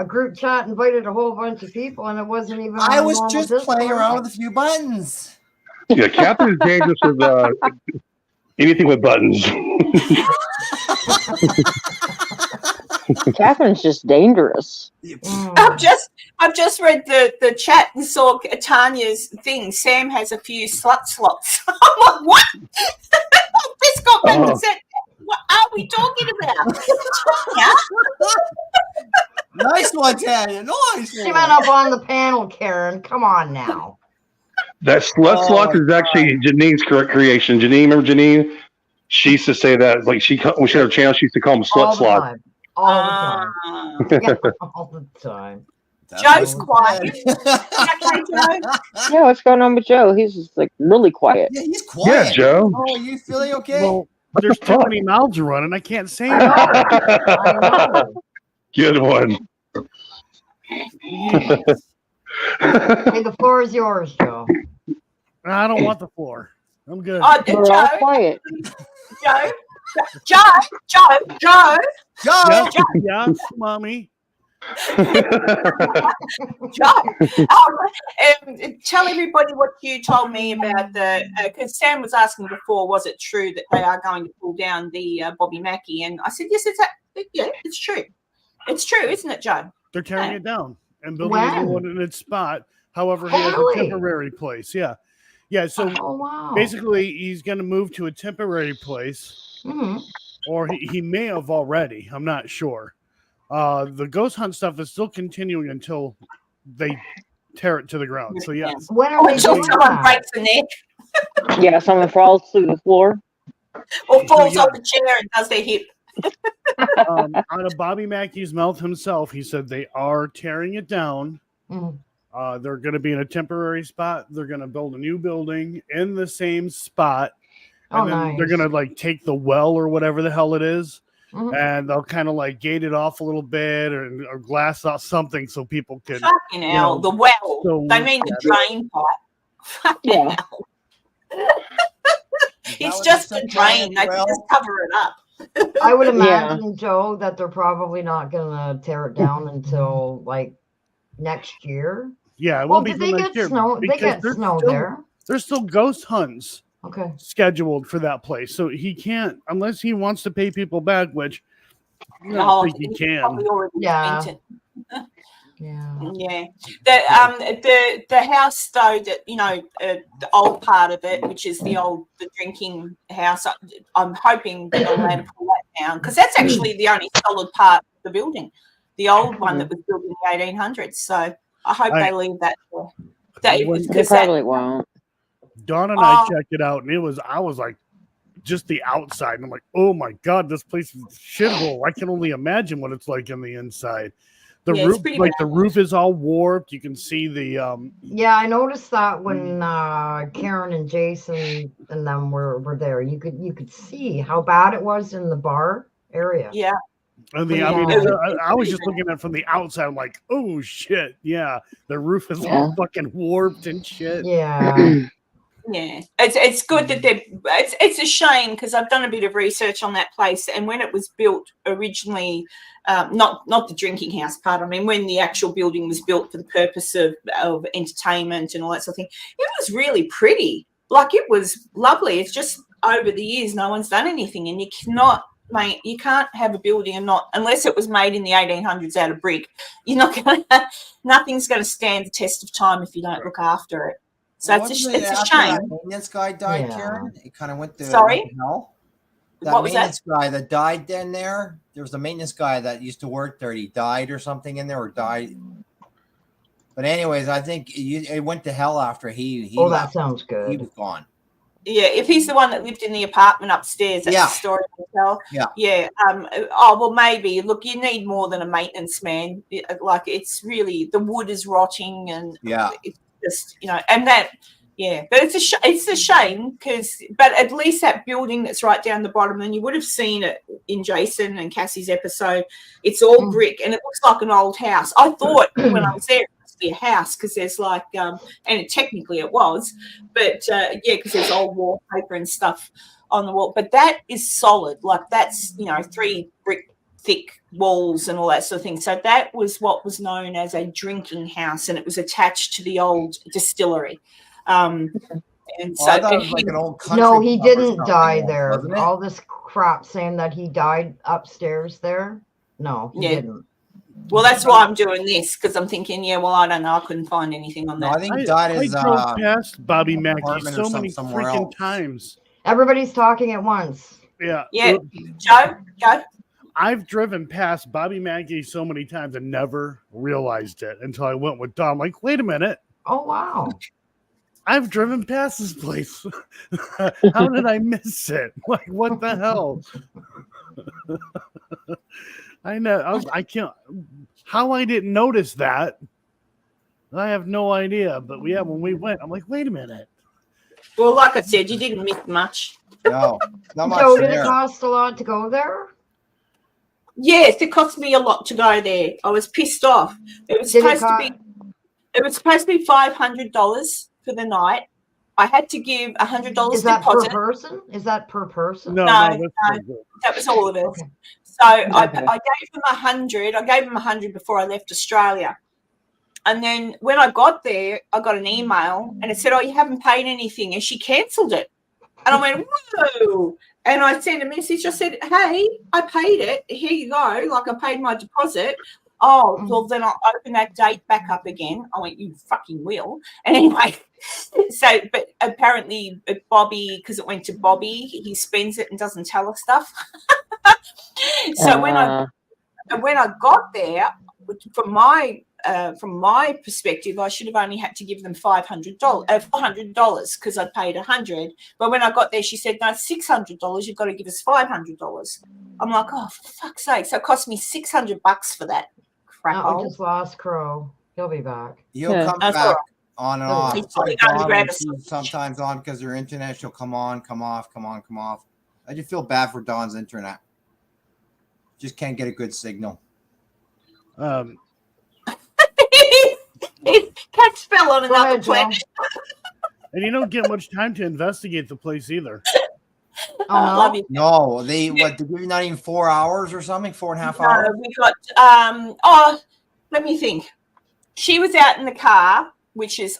group chat, invited a whole bunch of people, and it wasn't even. I was just playing around with a few buttons. Yeah, Catherine's dangerous with anything with buttons. Catherine's just dangerous. I've just read the chat and saw Tanya's thing. Sam has a few slut slots. I'm like, what? This got back and said, what are we talking about? Nice one, Tanya. Nice. She went up on the panel, Karen. Come on now. That slut slot is actually Janine's creation. Janine, remember Janine? She used to say that, like when she had her channel, she used to call them slut slot. All the time. All the time. Joe's quiet. Okay, Joe? Yeah, what's going on with Joe? He's just like really quiet. Yeah, he's quiet. Yeah, Joe. Oh, are you feeling okay? Well, there's too many mouths running. I can't say I know. Good one. Hey, the floor is yours, Joe. I don't want the floor. I'm good. We're all quiet. Joe. Yeah, mommy. Joe, tell everybody what you told me about because Sam was asking before, was it true that they are going to pull down the Bobby Mackey? And I said, yes, it's true. It's true, isn't it, Joe? They're tearing it down and building a new one in its spot. However, he has a temporary place. Yeah. So basically, he's going to move to a temporary place, or he may have already. I'm not sure. The ghost hunt stuff is still continuing until they tear it to the ground. So yeah, when are we someone breaks the neck? Yeah, someone falls through the floor or falls off the chair and does their hip. Out of Bobby Mackey's mouth himself, he said they are tearing it down. They're going to be in a temporary spot. They're going to build a new building in the same spot, and then they're going to like take the well or whatever the hell it is. And they'll kind of like gate it off a little bit or glass off something so people can. Fucking hell, the well. So, they mean the drain pipe. Yeah. It's just a drain. They can just cover it up. I would imagine, Joe, that they're probably not going to tear it down until like next year. Yeah, it won't be they next year. They get snow there. There's still ghost hunts. Okay. Scheduled for that place, so he can't unless he wants to pay people back, which I don't think he can. Yeah. The house though that the old part of it, which is the drinking house. I'm hoping that they'll land pull that down because that's actually the only solid part of the building, the old one that was built in the 1800s. So I hope they leave that. They probably won't. Dawn and I checked it out, and I was like, just the outside, and I'm like, oh my god, this place is a shithole. I can only imagine what it's like in the inside. The roof, the roof is all warped. You can see the. Yeah, I noticed that when Karen and Jason and them were there. You could see how bad it was in the bar area. Yeah. I was just looking at it from the outside. I'm like, oh shit, yeah, the roof is all fucking warped and shit. Yeah. Yeah, it's good that it's a shame because I've done a bit of research on that place, and when it was built originally, not the drinking house part. I mean, when the actual building was built for the purpose of entertainment and all that sort of thing, it was really pretty. Like it was lovely. It's just over the years, no one's done anything, and you can't have a building and not unless it was made in the 1800s out of brick. You're not gonna. Nothing's going to stand the test of time if you don't look after it. So it's a shame. That maintenance guy died, Karen. It kind of went to hell. What was maintenance guy that died then there was a maintenance guy that used to work there. He died or something in there or died. But anyways, I think it went to hell after he left. That sounds good. He was gone. Yeah, if he's the one that lived in the apartment upstairs, that's the story hotel. Yeah. Well, maybe. Look, you need more than a maintenance man. Like it's really the wood is rotting and it's just and that Yeah, but it's a shame but at least that building that's right down the bottom, and you would have seen it in Jason and Cassie's episode, it's all brick and it looks like an old house. I thought when I was there it must be a house because there's like, and technically it was, but because there's old wallpaper and stuff on the wall. But that is solid, like that's 3 brick thick walls and all that sort of thing. So that was what was known as a drinking house, and it was attached to the old distillery. And so I thought it was like an old country. No, he didn't die once, there. wasn't it? All this crap saying that he died upstairs there. No, he didn't. Well, that's why I'm doing this, because I'm thinking, I don't know. I couldn't find anything on that. No, I think he died I as drove past Bobby Mackey apartment so or many somewhere freaking else. times. Everybody's talking at once. Yeah. Joe, go. I've driven past Bobby Mackey so many times and never realized it until I went with Tom. Like, wait a minute. Oh, wow. I've driven past this place. How did I miss it? Like, what the hell? I know. I can't. How I didn't notice that, I have no idea. But when we went, I'm like, wait a minute. Well, like I said, you didn't miss much. No, not much. So did it cost a lot to go there? Yes, it cost me a lot to go there. I was pissed off. It was supposed to be $500 for the night. I had to give $100 Is that deposit. per person? Is that per person? No, that was all of it. Okay. So I gave them 100. I gave them 100 before I left Australia. And then when I got there, I got an email and it said, "Oh, you haven't paid anything," and she cancelled it. And I went, "Whoa!" And I sent a message. I said, "Hey, I paid it. Here you go. Like, I paid my deposit." Oh, well, then I'll open that date back up again. I went, "You fucking will." And anyway, but apparently Bobby, because it went to Bobby, he spends it and doesn't tell us stuff. So when I got there, from my perspective, I should have only had to give them $400 because I paid $100. But when I got there, she said, "No, $600. You've got to give us $500." I'm like, "Oh, for fuck's sake!" So it cost me $600 for that crap. I just lost Crow. He'll be back. He'll come back on and off. He's probably going to grab us. Sometimes on because their internet, she'll come on, come off, come on, come off. I just feel bad for Dawn's internet. Just can't get a good signal. He can't spell on another planet. And you don't get much time to investigate the place either. I love you. No, they give you not even 4 hours or something, 4.5 hours. We got let me think. She was out in the car, which is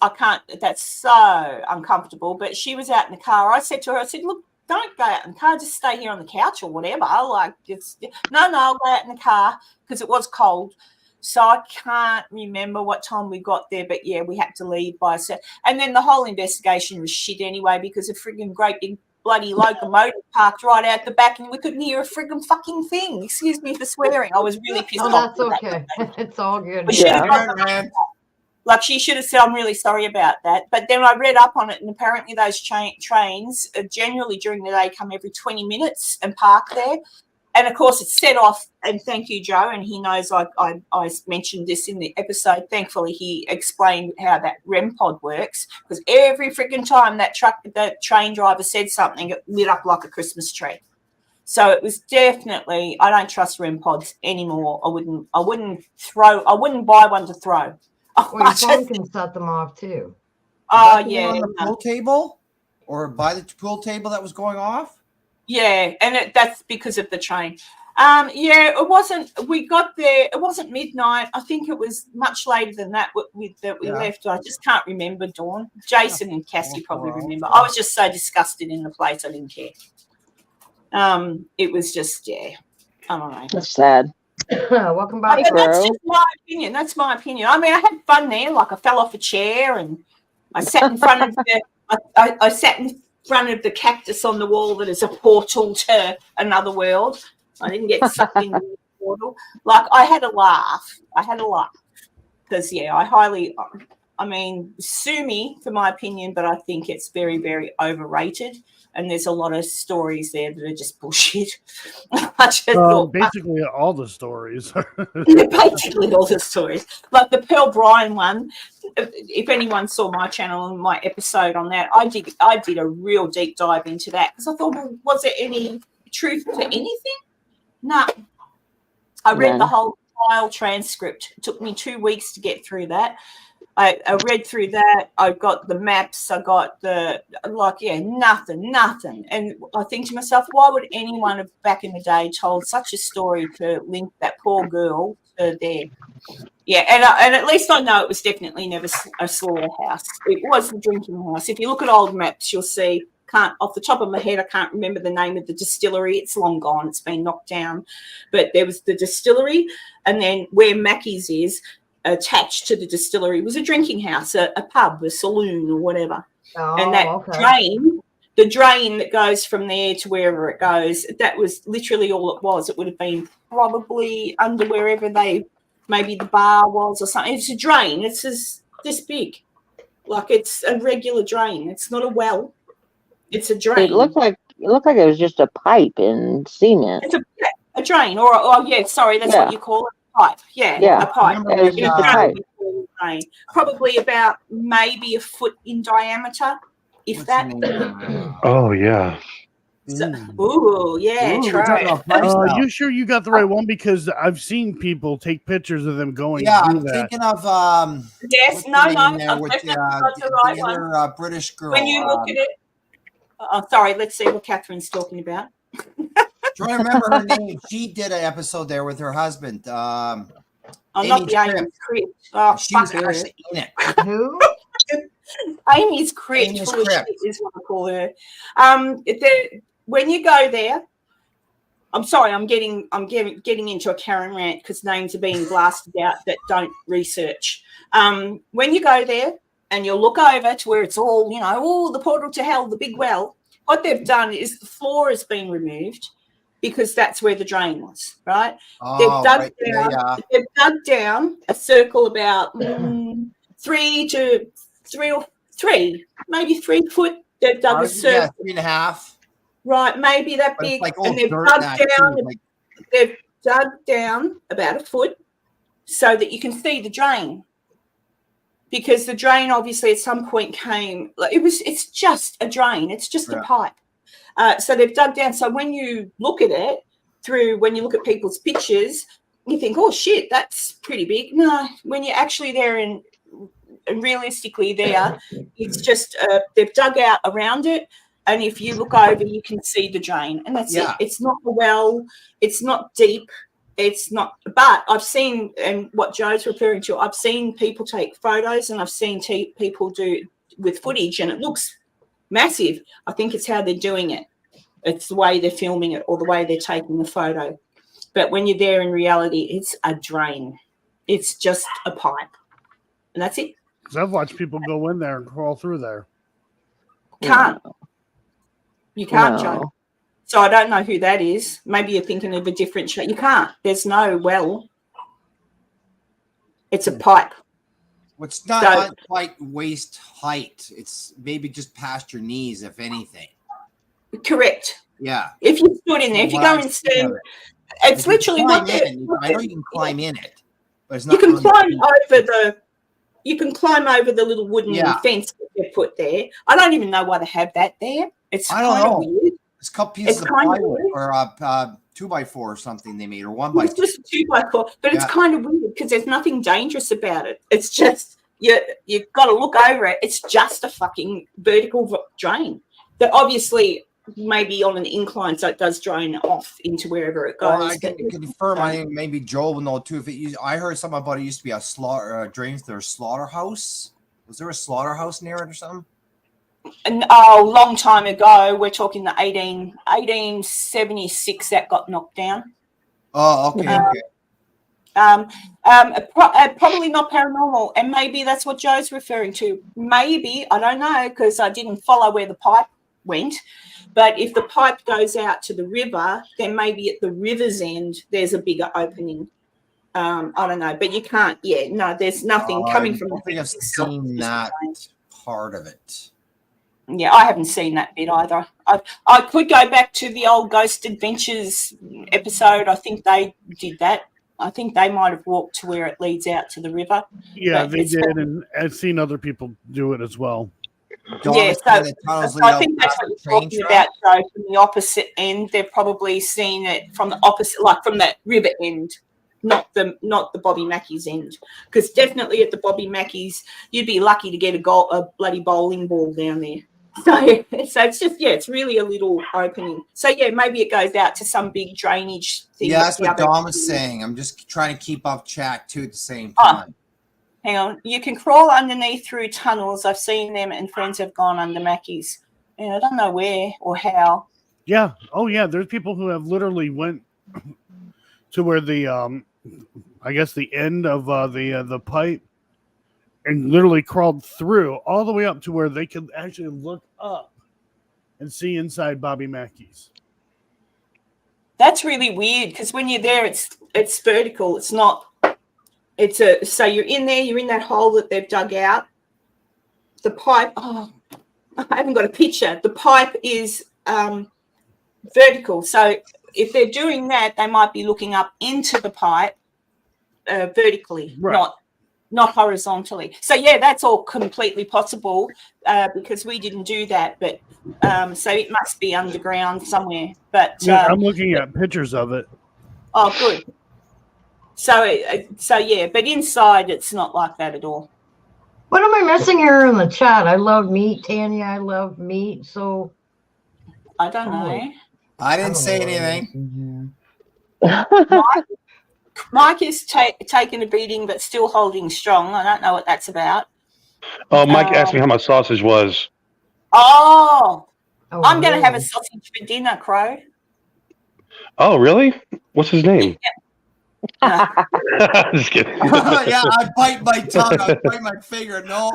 that's so uncomfortable, but she was out in the car. I said to her, "Look, don't go out in the car, just stay here on the couch or whatever." Like, no, I'll go out in the car because it was cold. So I can't remember what time we got there, but yeah, we had to leave by a set. And then the whole investigation was shit anyway because a frigging great big bloody locomotive parked right out the back and we couldn't hear a frigging fucking thing. Excuse me for swearing. I was really pissed off. Oh, that's okay. It's all good. Like, she should have said, "I'm really sorry about that." But then I read up on it, and apparently those trains generally during the day come every 20 minutes and park there. And, of course, it's set off, and thank you, Joe, and he knows I mentioned this in the episode. Thankfully, he explained how that REM pod works, because every freaking time that train driver said something, it lit up like a Christmas tree. So it was definitely, I don't trust REM pods anymore. I wouldn't buy one to throw. Well, your phone can set them off too. Oh, yeah. On the pool table or by the pool table that was going off? Yeah, and that's because of the train. It wasn't. We got there. It wasn't midnight. I think it was much later than that. We left. I just can't remember. Dawn, Jason, and Cassie probably remember. I was just so disgusted in the place. I didn't care. It was just I don't know. That's sad. Welcome back. That's just my opinion. That's my opinion. I mean, I had fun there. Like, I fell off a chair and I sat in front of the. I sat in front of the cactus on the wall that is a portal to another world. I didn't get sucked into the portal. Like, I had a laugh because I I mean, sue me for my opinion, but I think it's very, very overrated. And there's a lot of stories there that are just bullshit. I just thought, basically all the stories. basically all the stories. Like the Pearl Bryan one, if anyone saw my channel and my episode on that, I did a real deep dive into that because I thought, well, was there any truth to anything? No. I read the whole trial transcript. It took me 2 weeks to get through that. I read through that. I got the maps. I got nothing. And I think to myself, why would anyone of back in the day told such a story to link that poor girl to there? Yeah, and at least I know it was definitely never a slaughterhouse. It was the drinking house. If you look at old maps, you'll see. Off the top of my head, I can't remember the name of the distillery. It's long gone. It's been knocked down. But there was the distillery, and then where Mackey's is, attached to the distillery was a drinking house, a pub, a saloon or whatever. And that drain, the drain that goes from there to wherever it goes, that was literally all it was. It would have been probably under wherever maybe the bar was or something. It's a drain. It's this big. Like it's a regular drain. It's not a well. It's a drain. It looked like it was just a pipe in cement. It's a drain or that's what you call it. Pipe, a pipe. Probably about maybe a foot in diameter, if that. Oh yeah. Try. You sure you got the right one? Because I've seen people take pictures of them going. Yeah, I'm thinking of yes, no, the other British girl. When you look at it, sorry. Let's see what Catherine's talking about. Trying to remember her name. She did an episode there with her husband. Not the Amy's Crypt. She was actually in it. Who? Amy's Crypt is what I call her. When you go there, I'm sorry, I'm getting into a Karen rant because names are being blasted out that don't research. When you go there and you'll look over to where it's all, the portal to hell, the big well, what they've done is the floor has been removed because that's where the drain was, right? Oh, they've dug down a circle about 3 foot. They've dug a circle. 3.5. Right, maybe that but big. Like and they've dug down about a foot so that you can see the drain. Because the drain obviously at some point came, it's just a drain. It's just a pipe. So they've dug down. So when you look at it when you look at people's pictures, you think, oh shit, that's pretty big. No, when you're actually there and realistically there, it's just they've dug out around it. And if you look over, you can see the drain. And that's it. It's not a well. It's not deep. It's not. But I've seen, and what Joe's referring to, I've seen people take photos and I've seen people do with footage and it looks massive. I think it's how they're doing it. It's the way they're filming it or the way they're taking the photo. But when you're there in reality, it's a drain. It's just a pipe. And that's it. Because I've watched people go in there and crawl through there. Can't. You can't, Joe. So I don't know who that is. Maybe you're thinking of a different show. You can't. There's no well. It's a pipe. Well, it's not quite waist height. It's maybe just past your knees, if anything. Correct. Yeah. If you stood in there, if you go and stand, it's literally what I know you can climb in it, but it's not. You can climb over the little wooden fence that they put there. I don't even know why they have that there. It's kind of weird. It's a couple pieces of plywood or a 2x4 or something they made, or 1x4. It's just a 2x4, but it's kind of weird because there's nothing dangerous about it. It's just you've got to look over it. It's just a fucking vertical drain that obviously maybe on an incline, so it does drain off into wherever it goes. Well, I can confirm. I think maybe Joel will know too. I heard something about it used to be a drain to their slaughterhouse. Was there a slaughterhouse near it or something? And long time ago, we're talking the 1876 that got knocked down. Oh, okay. Probably not paranormal, and maybe that's what Joe's referring to. Maybe, I don't know, because I didn't follow where the pipe went. But if the pipe goes out to the river, then maybe at the river's end there's a bigger opening. I don't know, but you can't. Yeah, no, there's nothing coming from. I don't think I've seen that part of it. Yeah, I haven't seen that bit either. I could go back to the old Ghost Adventures episode. I think they did that. I think they might have walked to where it leads out to the river. Yeah, they did, and I've seen other people do it as well. Yeah, so I think that's what you're talking about, Joe, from the opposite end. They're probably seeing it from the opposite, like from that river end, not the Bobby Mackey's end. Because definitely at the Bobby Mackey's, you'd be lucky to get a bloody bowling ball down there. So it's just, it's really a little opening. So, maybe it goes out to some big drainage thing. Yeah, that's what Dom was saying. I'm just trying to keep up chat, too, at the same time. Hang on. You can crawl underneath through tunnels. I've seen them, and friends have gone under Mackey's. And I don't know where or how. Yeah. Oh, yeah. There's people who have literally went to where the, I guess, the end of the pipe, and literally crawled through all the way up to where they could actually look up and see inside Bobby Mackey's. That's really weird because when you're there, it's vertical. It's not. So you're in there. You're in that hole that they've dug out. The pipe. Oh, I haven't got a picture. The pipe is vertical. So if they're doing that, they might be looking up into the pipe vertically, right. Not horizontally. So that's all completely possible because we didn't do that. But so it must be underground somewhere. But I'm looking at pictures of it. Oh, good. So but inside it's not like that at all. What am I missing here in the chat? I love meat, Tanya. I love meat. So I don't know. I didn't say anything. Mike is taking a beating, but still holding strong. I don't know what that's about. Oh, Mike asked me how my sausage was. I'm going to have a sausage for dinner, Crow. Oh, really? What's his name? Just kidding. Yeah, I bite my tongue. I bite my finger. No.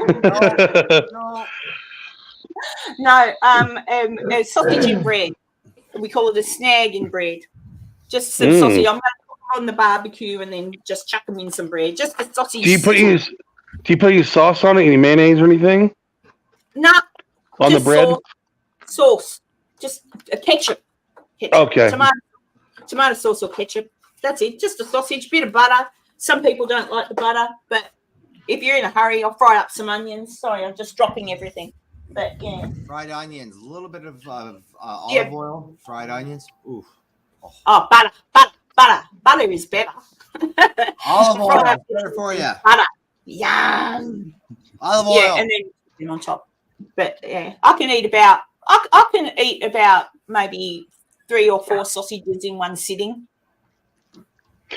Sausage and bread. We call it a snag in bread. Just some sausage. I'm going to put it on the barbecue and then just chuck them in some bread. Just the sausage. Do you put any sauce on it? Any mayonnaise or anything? No. On the bread? Sauce. Just a ketchup. Okay. Tomato sauce or ketchup. That's it. Just a sausage, bit of butter. Some people don't like the butter, but if you're in a hurry, I'll fry up some onions. Sorry, I'm just dropping everything. But fried onions, a little bit of olive oil, fried onions. Oof. Oh, butter. Butter is better. Olive oil, better for you. Butter. Yum. Olive oil. Yeah, and then on top. But I can eat about maybe 3 or 4 sausages in one sitting.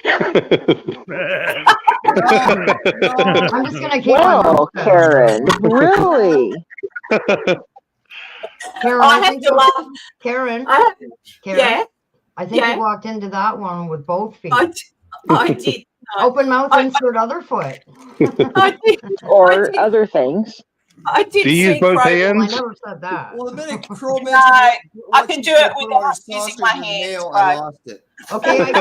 I'm just gonna keep Karen, really? Karen, I have to laugh. Karen, yeah. I think you walked into that one with both feet. I did. Open mouth, insert other foot. I did. Or other things. I did. Do you use both hands? I never said that. Well, the minute Crow mentioned I can do it without using my hands. I lost it. Okay,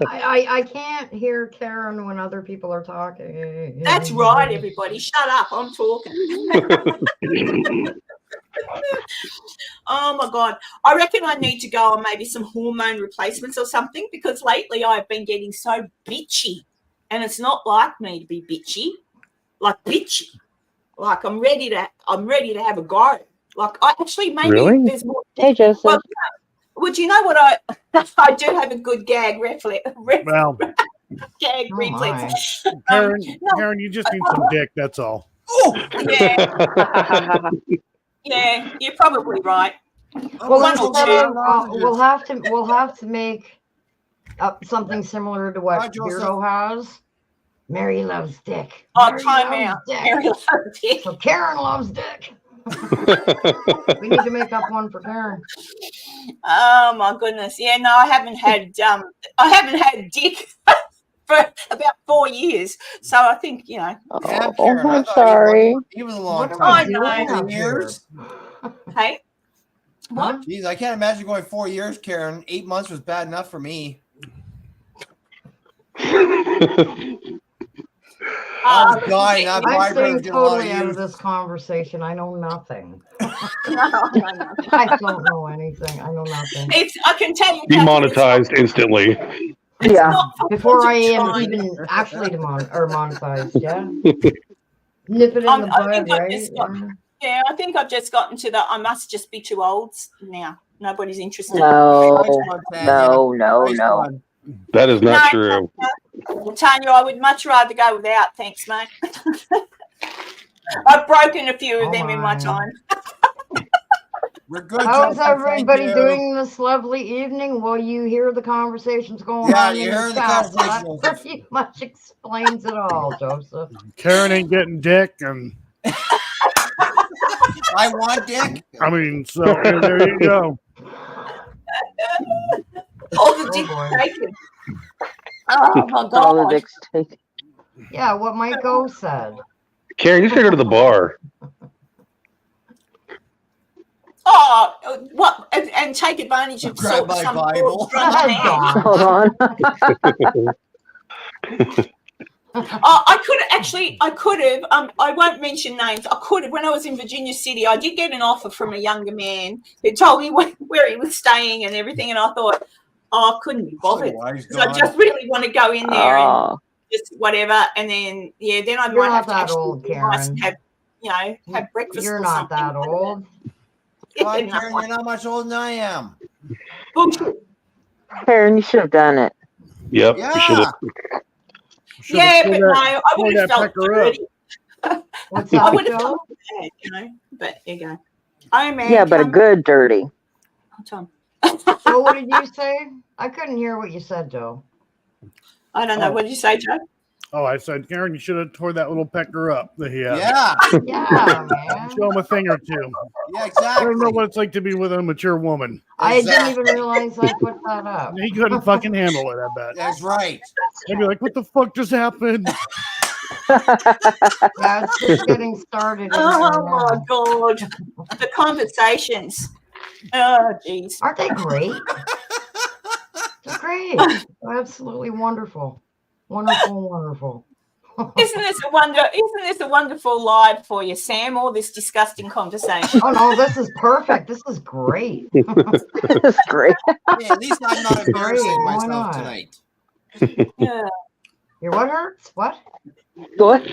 I can't hear Karen when other people are talking. That's right, everybody. Shut up. I'm talking. Oh my God. I reckon I need to go on maybe some hormone replacements or something because lately I've been getting so bitchy. And it's not like me to be bitchy. Like bitchy. Like I'm ready to have a go. Like I actually maybe there's more. Hey Joseph. Well, do you know what I do have a good gag reflex. Well, gag reflex. Karen, you just need some dick. That's all. Oh, yeah. Yeah, you're probably right. Well, we'll have to make up something similar to what Beardo has. Mary loves dick. Oh, time out. Mary loves dick. So Karen loves dick. We need to make up one for Karen. Oh my goodness! Yeah, no, I haven't had dick for about 4 years. So I think I'm sorry. He was a long time. I know. 4 years. Hey, what? Jeez, I can't imagine going 4 years, Karen. 8 months was bad enough for me. I'm dying. That I'm vibrator staying did a lot of totally out of use. this conversation. I know nothing. No. I don't know anything. I know nothing. I can tell you, Demonetized instantly. Yeah. Before I am even actually monetized, yeah. Nip it in the bud, right? Yeah, I think I've just gotten to that. I must just be too old now. Nobody's interested. No. That is not true. Tanya, I would much rather go without. Thanks, mate. I've broken a few of them in my time. We're good. How's everybody doing this lovely evening? Well, you hear the conversations going on in the chat. That pretty much explains it all, Joseph. Karen ain't getting dick, and I want dick. I mean, so there you go. All the dicks taken. Oh my God! All the dicks taken. Yeah, what Mike-O said. Karen, you should go to the bar. Oh, what? And take advantage of Grab my some Bible. Hold on. I could have. I won't mention names. I could have. When I was in Virginia City, I did get an offer from a younger man who told me where he was staying and everything, and I thought, I couldn't be bothered. So I just really want to go in there and just whatever, and then then I might have to actually have breakfast. You're not that old. Karen, you're not much older than I am. Bullshit. Karen, you should have done it. Yep, you should have. Yeah, but no, I would have felt dirty. What's that? I would have felt bad, But there you go. Yeah, but a good dirty. So what did you say? I couldn't hear what you said, Joe. I don't know. What did you say, Joe? Oh, I said, Karen, you should have tore that little pecker up that he had. Yeah, man. Show him a thing or two. Yeah, exactly. I don't know what it's like to be with a mature woman. I didn't even realize I put that up. He couldn't fucking handle it, I bet. That's right. I'd be like, what the fuck just happened? Yeah, it's just getting started. Oh, my God. The conversations. Oh, jeez. Aren't they great? They're great. They're absolutely wonderful. Wonderful. Isn't this a wonderful live for you, Sam? All this disgusting conversation. Oh no, this is perfect. This is great. This is great. Yeah, at least I'm not embarrassing myself tonight. Yeah. Your what hurts? What? What?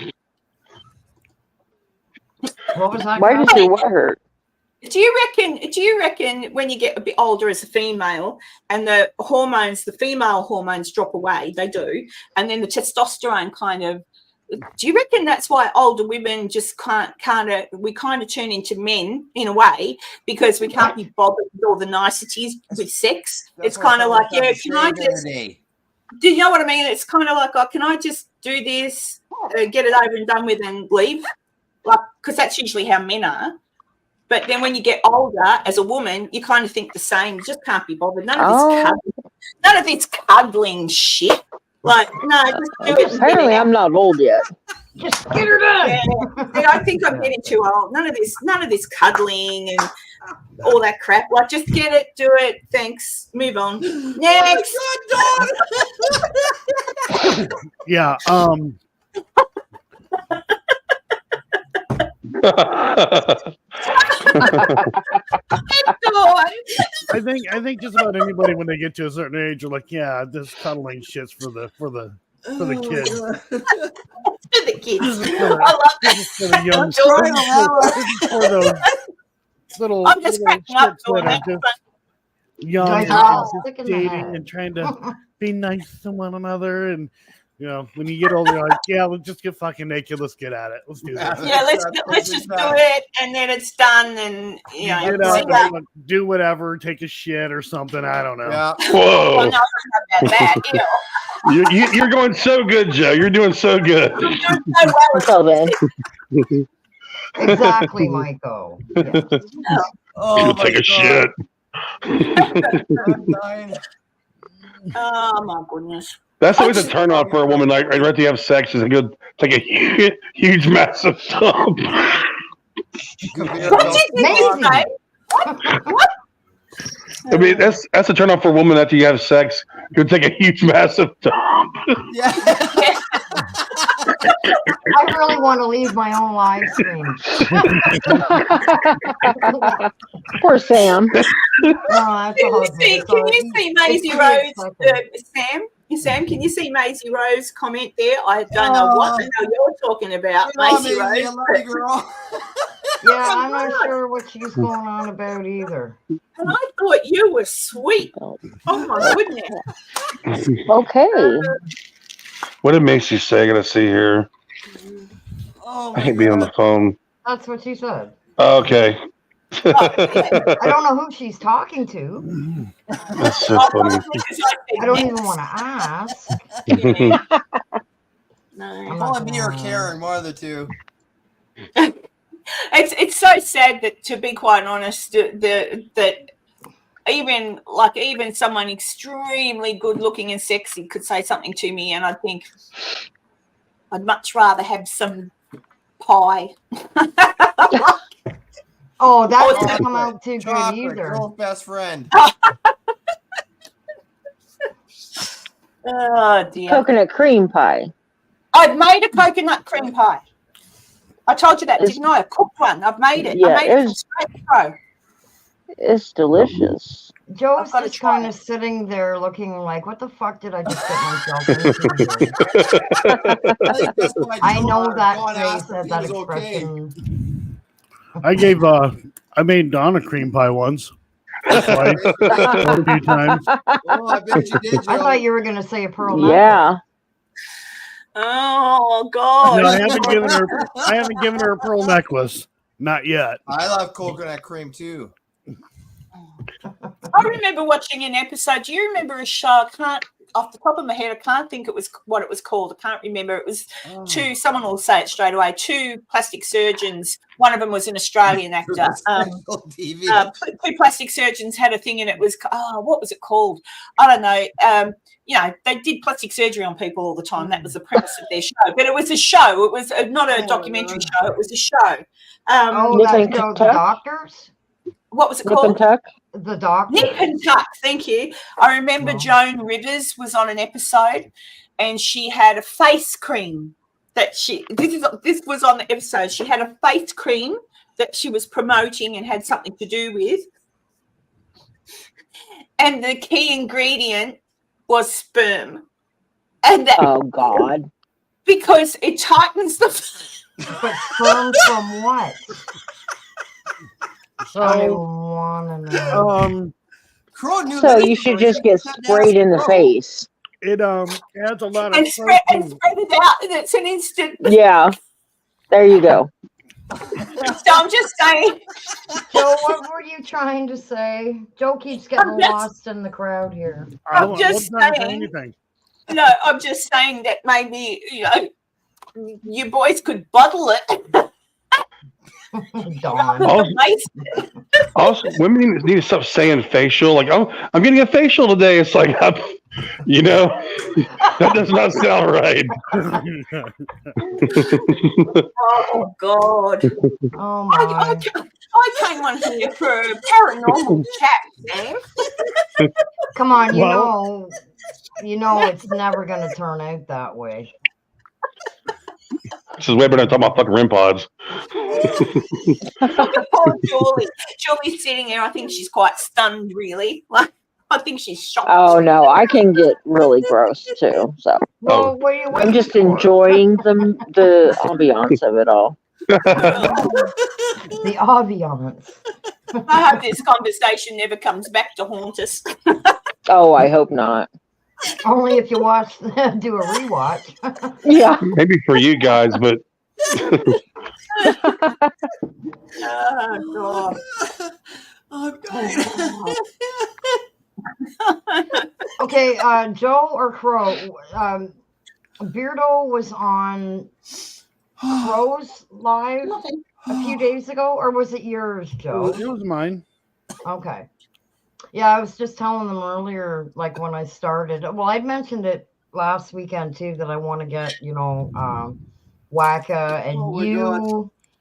What was that? Why does your what hurt? Do you reckon when you get a bit older as a female and the female hormones drop away, they do, and then the testosterone do you reckon that's why older women just can't kind of turn into men in a way, because we can't be bothered with all the niceties with sex? It's kind of like, can I just, do you know what I mean? It's kind of like, can I just do this, get it over and done with and leave? Like, because that's usually how men are. But then when you get older as a woman, you kind of think the same. You just can't be bothered. None of this cuddling shit. Like, no, just do it. Apparently, I'm not old yet. Just get her done. Yeah, I think I'm getting too old. None of this cuddling and all that crap. Like, just get it, do it. Thanks. Move on. Next. Yeah. I think just about anybody when they get to a certain age are like, yeah, this cuddling shit's for the kids. For the kids. I love that. For the young. For those little. I'm just cracking up doing that. Young, dating and trying to be nice to one another, and when you get older, you're like, yeah, let's just get fucking naked. Let's get at it. Let's do this. Yeah, let's just do it, and then it's done, and get out, do whatever, take a shit or something. I don't know. Yeah. Whoa! Well, no, not that bad. You're going so good, Joe. You're doing so good. So then. Exactly, Michael. Yeah. Oh, take a shit. Oh my goodness. That's always a turn on for a woman. Like, right after you have sex, is a good, take a huge, massive dump. What did you say? What? I mean, that's a turn on for a woman after you have sex. could take a huge, massive dump. Yeah. I really want to leave my own live stream. Poor Sam. No, Can you see Maisie Rose, Sam? Sam, can you see Maisie Rose comment there? I don't know what the hell you're talking about, Maisie Rose. I love you, girl. Yeah, I'm not sure what she's going on about either. And I thought you were sweet. Oh my goodness. Okay. What did Macy say? I gotta see here. Oh, I hate being on the phone. That's what she said. Okay. I don't know who she's talking to. That's so funny. I don't even want to ask. No. Call me or Karen, one of the two. It's so sad that, to be quite honest, that even someone extremely good looking and sexy could say something to me, and I think I'd much rather have some pie. Oh, that doesn't come out too good either. Girl's best friend. Oh dear. Coconut cream pie. I've made a coconut cream pie. I told you that, didn't I? I cooked one. I've made it. Yeah, I made it from scratch, bro. It's delicious. Joe's just kind of sitting there looking like, what the fuck did I just get myself into? I know that face had that expression. I made Donna cream pie once. Twice, a few times. Oh, I bet you did, Joe. I thought you were going to say a pearl necklace. Yeah. Oh God! No, I haven't given her a pearl necklace. Not yet. I love coconut cream too. I remember watching an episode. Do you remember a show? I can't, off the top of my head, I can't think what it was called. I can't remember. It was two. Someone will say it straight away. Two plastic surgeons. One of them was an Australian actor. Two plastic surgeons had a thing, and it was what was it called? I don't know. They did plastic surgery on people all the time. That was the premise of their show. But it was a show. It was not a documentary show. It was a show. The doctors. What was it Nip called? and Tuck? The Doctor. Nip and Tuck, thank you. I remember Joan Rivers was on an episode, and she had a face cream that this was on the episode. She had a face cream that she was promoting and had something to do with, and the key ingredient was sperm. And oh God! Because it tightens the. But sperm from what? So, so you should just get sprayed in the face. It adds a lot of spread it out, and it's an instant. Yeah, there you go. So I'm just saying. Joe, what were you trying to say? Joe keeps getting lost in the crowd here. I'm just saying. No, I'm just saying that maybe you boys could bottle it. Also, women need to stop saying facial. Like, oh, I'm getting a facial today. It's like, that does not sound right. Oh God! Oh my! I came on here for a paranormal chat, Sam. Come on, you know it's never going to turn out that way. This is way better than talking about fucking REM pods. Poor Julie. Julie's sitting there. I think she's quite stunned, really. Like, I think she's shocked. Oh no, I can get really gross too. So I'm just enjoying the ambiance of it all. The ambiance. I hope this conversation never comes back to haunt us. Oh, I hope not. Only if you do a rewatch. Yeah. Maybe for you guys, but. Oh, God. Oh, God. Okay, Joe or Crow? Beardo was on Crow's live a few days ago, or was it yours, Joe? It was mine. Okay. Yeah, I was just telling them earlier, like when I started. Well, I mentioned it last weekend too, that I want to get, Wacka and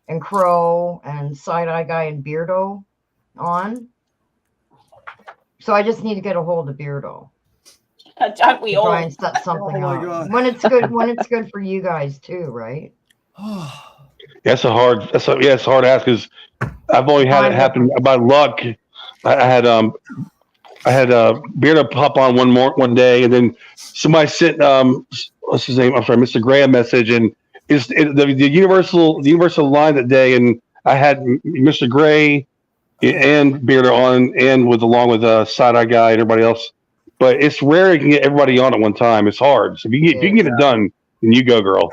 and Crow and Side Eye Guy and Beardo on. So I just need to get a hold of Beardo. Don't we all? Try and set something up when it's good. When it's good for you guys too, right? It's hard to ask because I've only had it happen by luck. I had Beardo pop on one day, and then somebody sent what's his name? I'm sorry, Mr. Gray a message, and the universal line that day, and I had Mr. Gray and Beardo on, and along with Side Eye Guy and everybody else. But it's rare you can get everybody on at one time. It's hard. So if you can get it done, then you go, girl.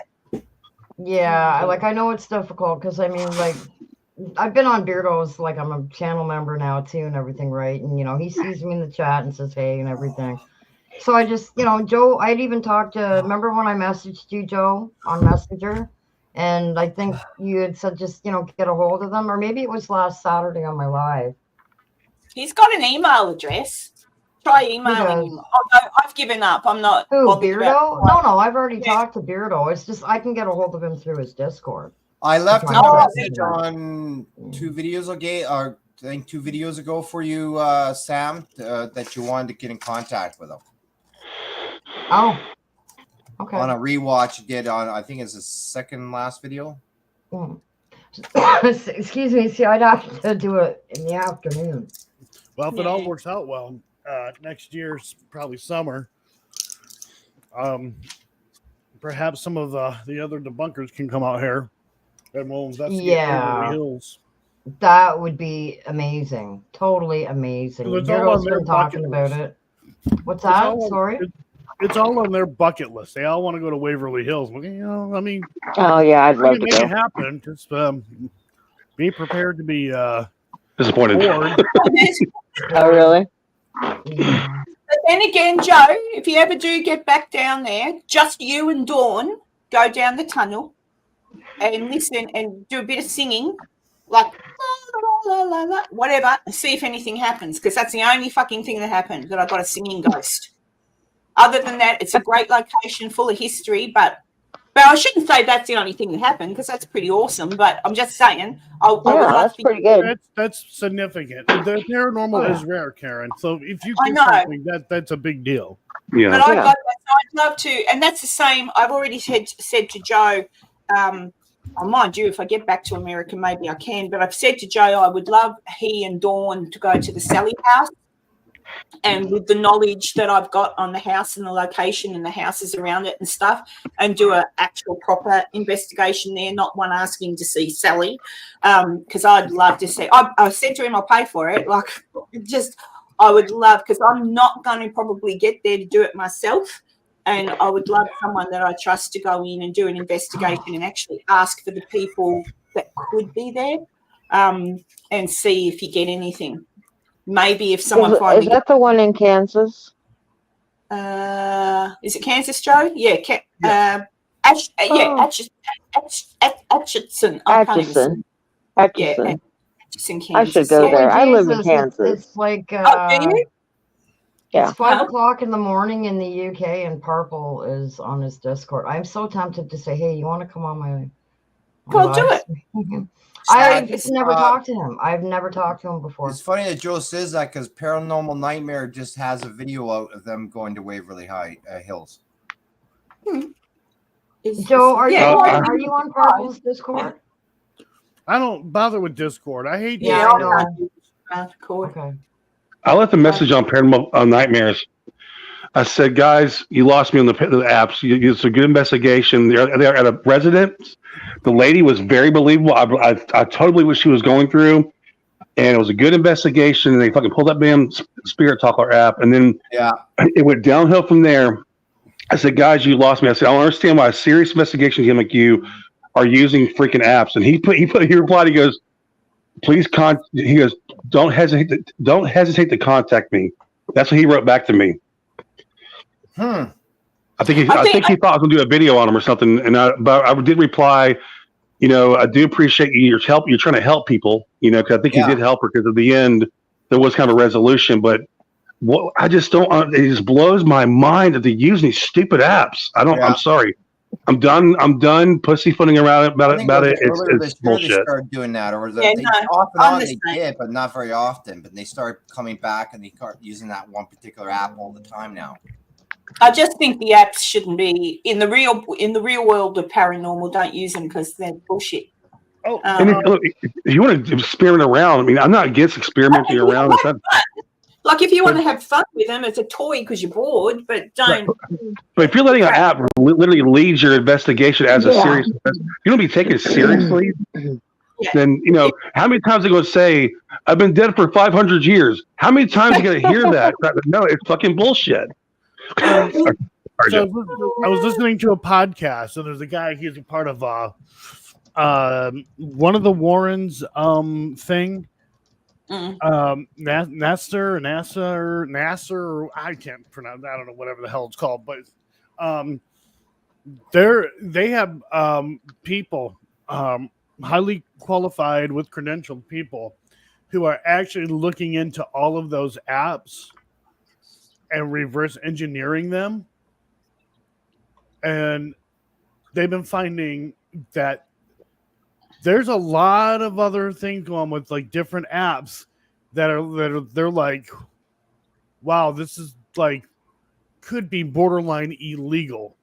Yeah, I know it's difficult because I mean, like, I've been on Beardo's, like, I'm a channel member now too and everything, right? And he sees me in the chat and says hey and everything. So I just, Joe, I'd even talked to. Remember when I messaged you, Joe, on Messenger, and I think you had said just get a hold of them, or maybe it was last Saturday on my live. He's got an email address. Try emailing him. I've given up. I'm not. Who, Beardo? No, I've already talked to Beardo. It's just I can get a hold of him through his Discord. I left a message on 2 videos ago for you, Sam, that you wanted to get in contact with him. Oh, okay. On a rewatch you did on, I think it's the second last video. Excuse me. See, I'd have to do it in the afternoon. Well, if it all works out well, next year's probably summer. Perhaps some of the other debunkers can come out here and we'll investigate the hills. That would be amazing. Totally amazing. Beardo's been talking about it. What's that? Sorry. It's all on their bucket list. They all want to go to Waverly Hills. I mean. Oh yeah, I'd love to make it happen. Just be prepared to be disappointed. Oh really? But then again, Joe, if you ever do get back down there, just you and Dawn go down the tunnel and listen and do a bit of singing, like la, la, la, la, whatever, and see if anything happens, because that's the only fucking thing that happened, that I got a singing ghost. Other than that, it's a great location full of history, but I shouldn't say that's the only thing that happened, because that's pretty awesome. But I'm just saying, that's pretty good. That's significant. The paranormal is rare, Karen. So if you do something, that's a big deal. Yeah. But I'd love to, and that's the same. I've already said to Joe, mind you, if I get back to America, maybe I can. But I've said to Joe, I would love he and Dawn to go to the Sally house. And with the knowledge that I've got on the house and the location and the houses around it and stuff, and do an actual proper investigation there, not one asking to see Sally, because I'd love to see. I said to him, I'll pay for it. Like, just I would love, because I'm not going to probably get there to do it myself, and I would love someone that I trust to go in and do an investigation and actually ask for the people that could be there, and see if you get anything. Maybe if someone finally... Is that the one in Kansas? Is it Kansas, Joe? Yeah. Atchison. Atchison. Yeah, Atchison, Kansas. I should go there. I live in Kansas. It's like... do you? Yeah. It's 5 o'clock in the morning in the UK, and Purple is on his Discord. I'm so tempted to say, hey, you want to come on my... Go do it. I've never talked to him. I've never talked to him before. It's funny that Joe says that, because Paranormal Nightmare just has a video out of them going to Waverly Hills. Joe, are you on Purple's Discord? I don't bother with Discord. I hate Okay. I left a message on Paranormal Nightmares. I said, guys, you lost me on the apps. It's a good investigation. They're at a residence. The lady was very believable. I totally believe what she was going through, and it was a good investigation. And they fucking pulled that damn Spirit Talker app, and then it went downhill from there. I said, guys, you lost me. I said, I don't understand why a serious investigation team like you are using freaking apps. And he replied, he goes, please he goes, don't hesitate to contact me. That's what he wrote back to me. I think he thought I was going to do a video on him or something, but I did reply, I do appreciate your help. You're trying to help people, because I think you did help her, because at the end there was kind of a resolution. But I just don't. It just blows my mind that they're using these stupid apps. I'm sorry. I'm done pussyfooting around about it. It's bullshit. They started doing that, or off and on they did, but not very often. But they started coming back, and they start using that one particular app all the time now. I just think the apps shouldn't be in the real world of paranormal. Don't use them because they're bullshit. Oh, and if you want to experiment around, I mean, I'm not against experimenting around. Like if you want to have fun with them, it's a toy because you're bored, but don't. But if you're letting an app literally lead your investigation as a serious, you don't be taken seriously. Then how many times are they going to say, "I've been dead for 500 years"? How many times are you going to hear that? No, it's fucking bullshit. So I was listening to a podcast, and there's a guy. He's a part of one of the Warrens thing. Nasser, I can't pronounce. I don't know whatever the hell it's called, but they have people, highly qualified with credentialed people, who are actually looking into all of those apps and reverse engineering them, and they've been finding that there's a lot of other things going on with like different apps they're like, wow, this is like could be borderline illegal.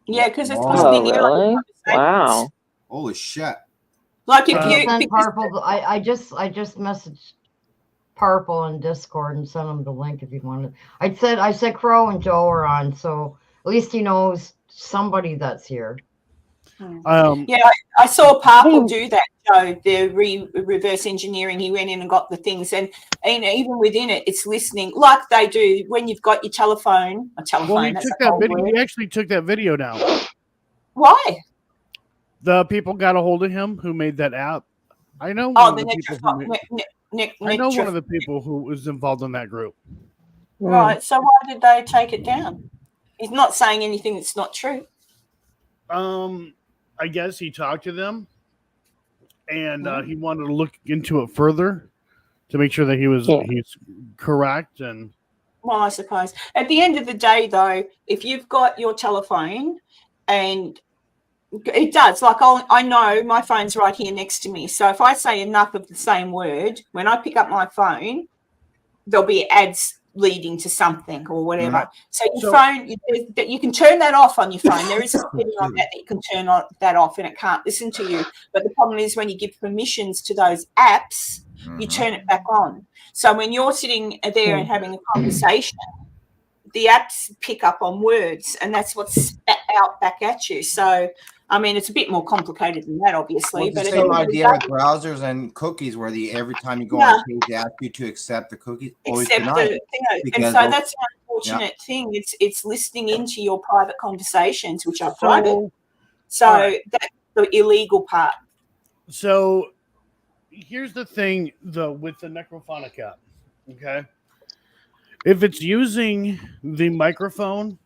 Yeah, because it's really? Wow. Holy shit. Like if you Purple, I just messaged Purple in Discord and sent him the link if you wanted. I said Crow and Joe are on, so at least he knows somebody that's here. I saw Purple do that, Joe. The reverse engineering. He went in and got the things, and even within it, it's listening like they do when you've got your telephone. Well, he actually took that video down. Why? The people got a hold of him who made that app. I know. I know one of the people who was involved in that group. Right. So why did they take it down? He's not saying anything that's not true. I guess he talked to them, and he wanted to look into it further to make sure that he's correct. And well, I suppose at the end of the day, though, if you've got your telephone, and it does, like I know my phone's right here next to me, so if I say enough of the same word, when I pick up my phone, there'll be ads leading to something or whatever. So your phone, you can turn that off on your phone. There is a setting on that you can turn that off and it can't listen to you. But the problem is when you give permissions to those apps, you turn it back on. So when you're sitting there and having a conversation, the apps pick up on words and that's what's spat out back at you. So I mean, it's a bit more complicated than that, obviously. Well, but the same idea with browsers and cookies, where every time you go on a page, they ask you to accept the cookies. And so that's an unfortunate thing. It's listening into your private conversations, which are private. So that's the illegal part. So here's the thing, though, with the Necrophonic app. Okay, if it's using the microphone.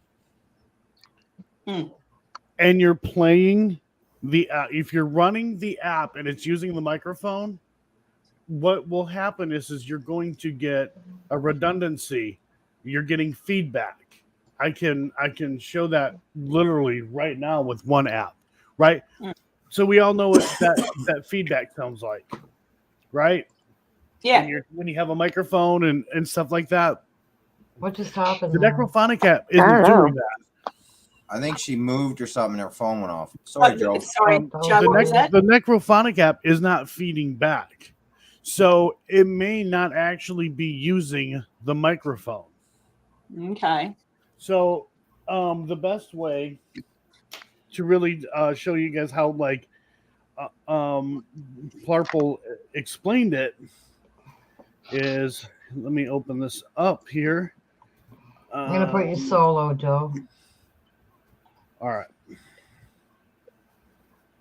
And you're playing if you're running the app and it's using the microphone, what will happen is you're going to get a redundancy. You're getting feedback. I can show that literally right now with one app, right? So we all know what that feedback sounds like, right? Yeah. When you have a microphone and stuff like that. What just happened? The Necrophonic app isn't doing that. I think she moved or something and her phone went off. Sorry, Joe. The Necrophonic app is not feeding back. So it may not actually be using the microphone. Okay. So the best way to really show you guys how Plarple explained it is, let me open this up here. I'm going to put you solo, Joe. All right. Let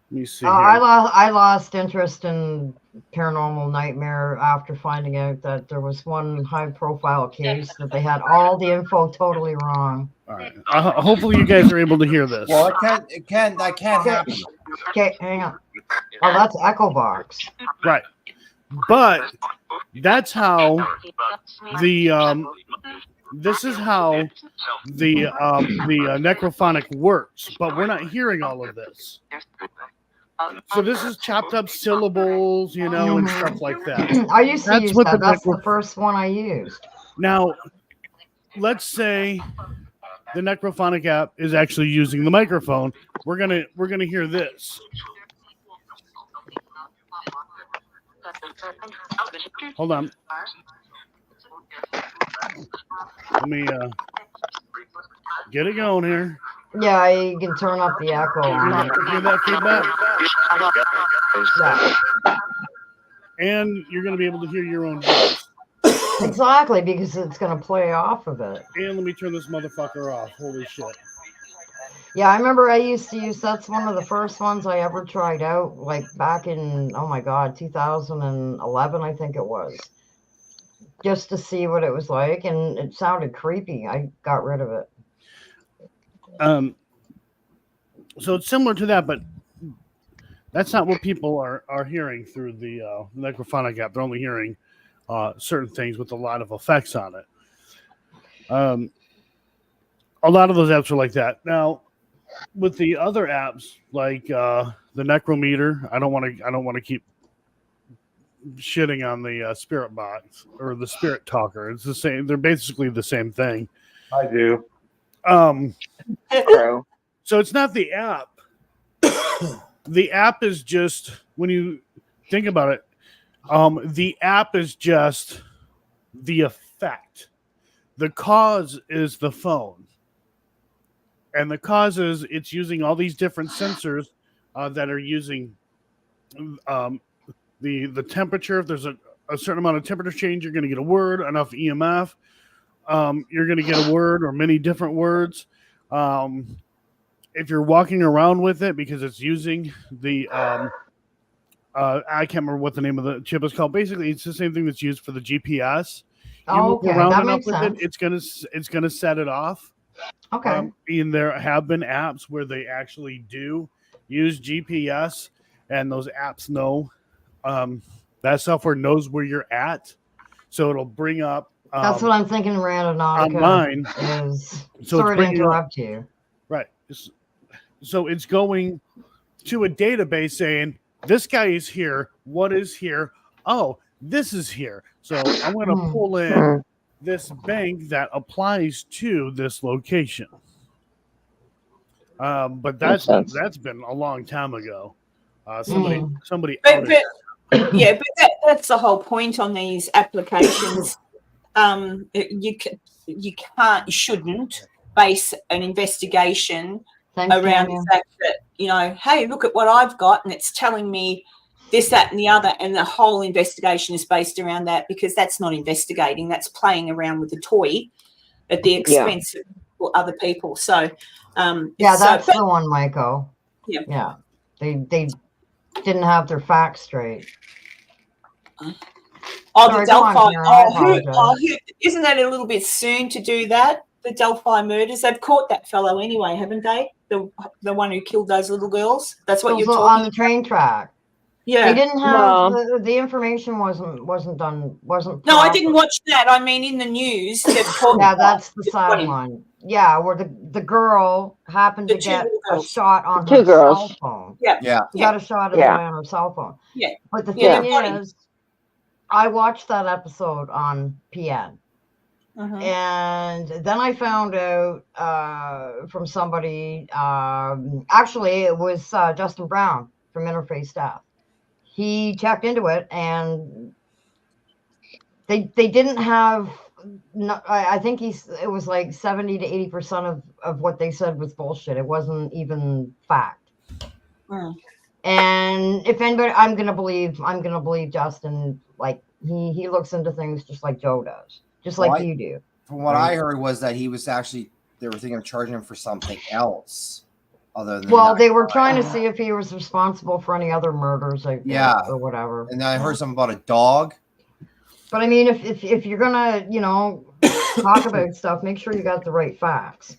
me see. I lost interest in Paranormal Nightmare after finding out that there was one high-profile case that they had all the info totally wrong. All right. Hopefully, you guys are able to hear this. Well, that can't happen. Okay, hang on. Oh, that's Echo Box. Right. But that's how this is how the Necrophonic works, but we're not hearing all of this. So this is chopped up syllables, and stuff like that. I used to use that. That's the first one I used. Now, let's say the Necrophonic app is actually using the microphone. We're gonna hear this. Hold on. Let me get it going here. Yeah, you can turn up the echo on it. Hear that feedback? Yeah. And you're going to be able to hear your own voice. Exactly, because it's going to play off of it. And let me turn this motherfucker off. Holy shit. Yeah, I remember I used to use, that's one of the first ones I ever tried out, like back in, oh my God, 2011, I think it was. Just to see what it was like, and it sounded creepy. I got rid of it. So it's similar to that, but that's not what people are hearing through the Necrophonic app. They're only hearing certain things with a lot of effects on it. A lot of those apps are like that. Now, with the other apps, like the Necrometer, I don't want to keep shitting on the Spirit Box or the Spirit Talker. It's the same. They're basically the same thing. I do. So it's not the app. The app is just, when you think about it, the app is just the effect. The cause is the phone. And the cause is it's using all these different sensors that are using the temperature. If there's a certain amount of temperature change, you're going to get a word, enough EMF. You're going to get a word or many different words. If you're walking around with it, because it's using the I can't remember what the name of the chip is called. Basically, it's the same thing that's used for the GPS. You move around that enough makes with sense. it, it's gonna set it off. Okay. And there have been apps where they actually do use GPS, and those apps know that software knows where you're at, so it'll bring up. That's what I'm thinking. Randonautica online is. So sorry to interrupt you. Right. So it's going to a database saying, this guy is here. What is here? Oh, this is here. So I'm going to pull in this bank that applies to this location. But that's been a long time ago. Somebody. Yeah, but that's the whole point on these applications. You shouldn't base an investigation around the fact that, hey, look at what I've got, and it's telling me this, that, and the other, and the whole investigation is based around that, because that's not investigating. That's playing around with a toy at the expense of other people. So, that's the one, Michael. Yeah, they didn't have their facts straight. The Delphi. Isn't that a little bit soon to do that? The Delphi murders. They've caught that fellow anyway, haven't they? The one who killed those little girls. That's what you're talking on the train track. Yeah, they didn't have the information wasn't done. Proper. I didn't watch that. I mean, in the news, they've caught. Yeah, that's the sad one. Yeah, where the girl happened to get a shot on her cell phone. Yeah. She got a shot of the guy on her cell phone. Yeah. But the thing is, I watched that episode on PN. And then I found out from somebody, actually it was Justin Brown from Interface Staff. He checked into it, and they didn't have, I think it was like 70 to 80% of what they said was bullshit. It wasn't even fact. And if anybody, I'm gonna believe Justin. Like he looks into things just like Joe does. Just like you do. From what I heard was that he was actually, they were thinking of charging him for something else other than. They were trying to see if he was responsible for any other murders, or whatever. And then I heard something about a dog. But I mean, if you're gonna, talk about stuff, make sure you got the right facts,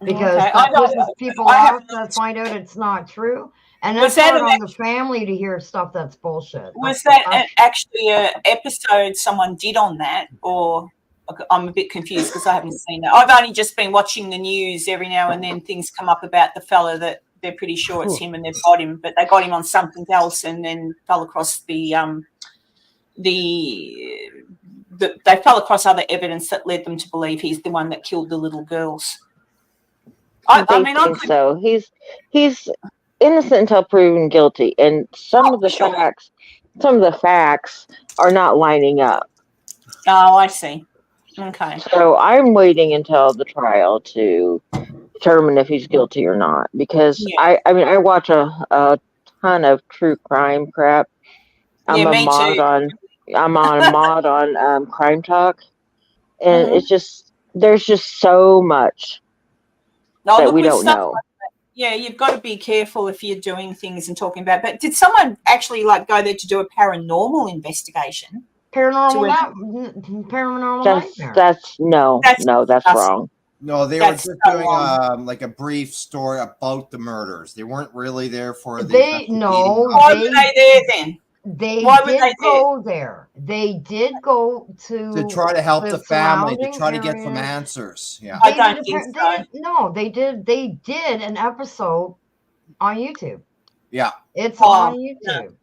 because that pisses people off that find out it's not true. And that's hard on the family to hear stuff that's bullshit. Was that actually an episode someone did on that, or I'm a bit confused because I haven't seen that. I've only just been watching the news. Every now and then things come up about the fella that they're pretty sure it's him and they've got him, but they got him on something else and then fell across they fell across other evidence that led them to believe he's the one that killed the little girls. I mean, I think could. so. He's innocent until proven guilty, and some of the facts are not lining up. Oh, I see. Okay. So I'm waiting until the trial to determine if he's guilty or not. Because I mean, I watch a ton of true crime crap. I'm Yeah, a me mod too. on. I'm on a mod on Crime Talk, and Mhm. it's just there's just so much Oh, that look, we with don't stuff know. like that, yeah, you've got to be careful if you're doing things and talking about. But did someone actually like go there to do a paranormal investigation? Paranormal nightmare. That's That's wrong. No, they were That's just so doing wrong. like a brief story about the murders. They weren't really there for the They investigating. Why were they there then? They Why were did they there? go there. They did go to try to help the family, to surrounding try to get some areas. answers. Yeah. I don't think so. No, they did an episode on YouTube. Yeah. It's Oh, on no. YouTube.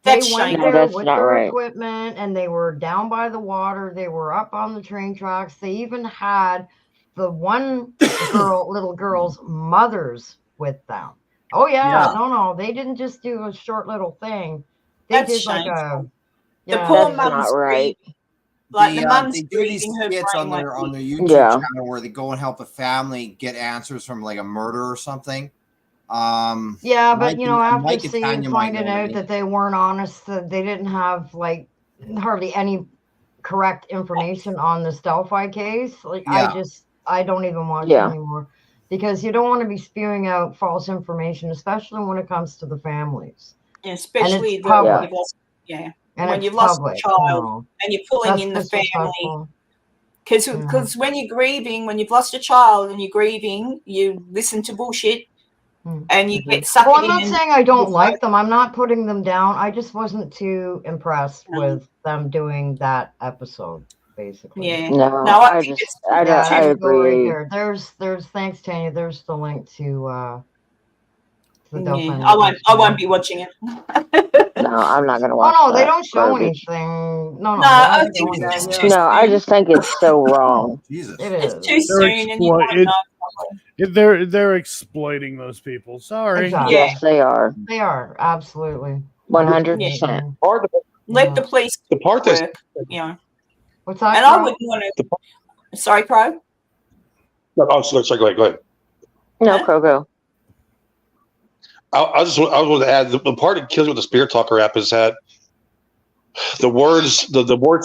That's They went shameful. there that's with not their right. equipment, and they were down by the water. They were up on the train tracks. They even had the one little girl's mothers with them. Oh yeah, Yeah. no, they didn't just do a short little thing. They That's did like shameful. yeah, The poor That's mum's not right. grieving. Like the They mum's do these grieving, her skits brain on won't their be. YouTube Yeah. channel where they go and help a family get answers from like a murder or something. Yeah, but Mike after and Tanya might finding know out me. that they weren't honest, that they didn't have like hardly any correct information on this Delphi case, like Yeah. I don't even watch it anymore, because you don't want to be spewing out false information, especially when it comes to the families. Yeah, especially And it's public. And when you've lost a child and you're pulling in the family. Because when you're grieving, when you've lost a child and you're grieving, you listen to bullshit and you get sucked in. Well, I'm not saying I don't like them. I'm not putting them down. I just wasn't too impressed with them doing that episode, basically. Yeah. No, I agree. Right there. There's thanks, Tanya. there's the link to the Delphi. I won't be watching it. No, I'm not gonna watch. Oh no, they don't show anything. No, I think it's just too soon. I just think it's so wrong. Jesus, it is. It's too soon, and you won't know. They're exploiting those people. Sorry. Exactly. Yes, they are. They are absolutely 100%. Let the police work. What's that? And I wouldn't want to. Sorry, Crow. No, sorry. Go ahead. No, Crow, go. I was going to add the part that kills me with the Spirit Talker app is that the words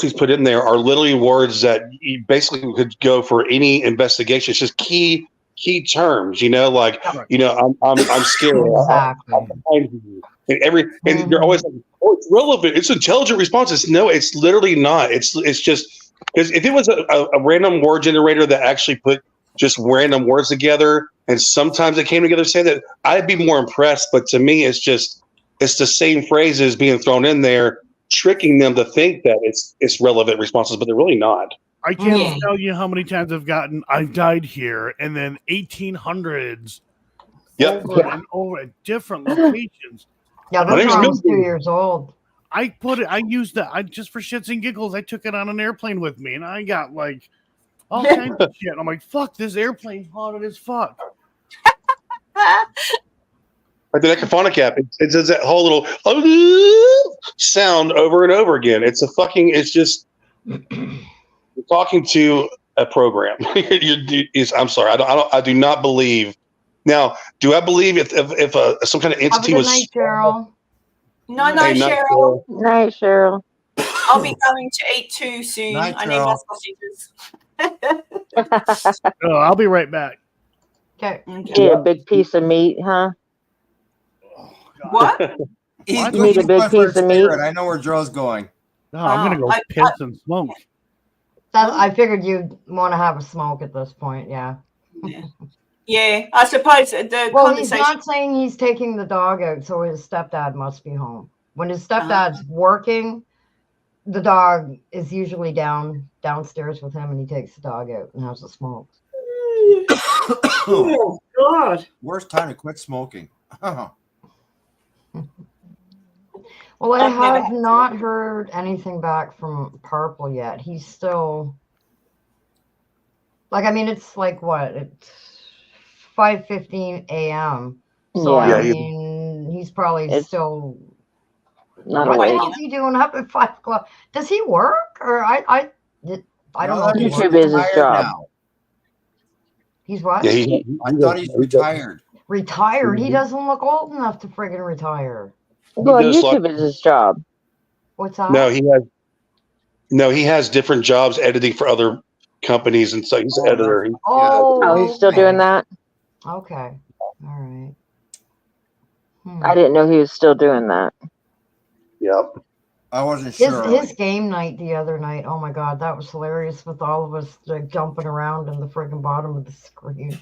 he's put in there are literally words that you basically could go for any investigation. It's just key terms, like I'm scared. Exactly. And you're always like, oh, it's relevant. It's intelligent responses. No, it's literally not. It's just because if it was a random word generator that actually put just random words together, and sometimes it came together saying that, I'd be more impressed. But to me, it's the same phrases being thrown in there, tricking them to think that it's relevant responses, but they're really not. I can't tell you how many times I've died here, and then 1800s over and over at different locations. Yeah, this one's 2 years old. I used that just for shits and giggles. I took it on an airplane with me, and I got like all kinds of shit. I'm like, fuck, this airplane's haunted as fuck. Like the Necrophonic app, it does that whole little sound over and over again. It's just you're talking to a program. I'm sorry, I do not believe. Now, do I believe if some kind of entity was? Night, Cheryl. No, Cheryl. Night, Cheryl. I'll be going to eat too soon. Night, I need my sausages. I'll be right back. Okay. Yeah, a big piece of meat, huh? What? You need a big piece of meat? I know where Joe's going. No, I'm gonna go piss and smoke. I figured you'd want to have a smoke at this point. Yeah. Yeah, I suppose the conversation. He's not saying he's taking the dog out, so his stepdad must be home. When his stepdad's working, the dog is usually downstairs with him, and he takes the dog out and has a smoke. Oh God! Worst time to quit smoking. Well, I have not heard anything back from Purple yet. He's still it's like what? It's 5:15 a.m. So I mean, he's probably still. Not what awake. the hell is he doing up at 5 o'clock? Does he work or I don't know. YouTube is his job. Now. He's what? Yeah, I thought he's retired. Retired? He doesn't look old enough to friggin' retire. Well, YouTube is his job. What's that? No, he has different jobs editing for other companies, and so he's an editor. He's still doing that? Okay. All right. I didn't know he was still doing that. Yep. I wasn't sure. His game night the other night, oh my God, that was hilarious with all of us like, jumping around in the friggin' bottom of the screen.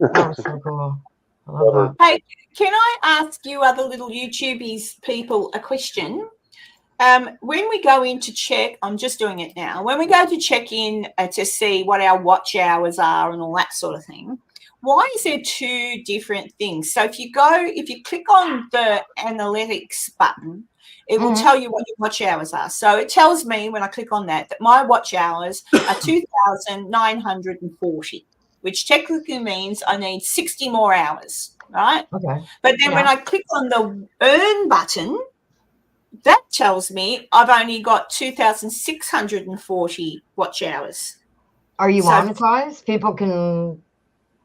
That was so cool. I love that. Hey, can I ask you other little YouTubies people a question? When we go in to check, I'm just doing it now. When we go to check in to see what our watch hours are and all that sort of thing, why is there two different things? So if you click on the analytics button, it will tell you what your watch hours are. So it tells me when I click on that my watch hours are 2,940, which technically means I need 60 more hours, right? Okay. But then when I click on the earn button, that tells me I've only got 2,640 watch hours. Are you monetized? People can.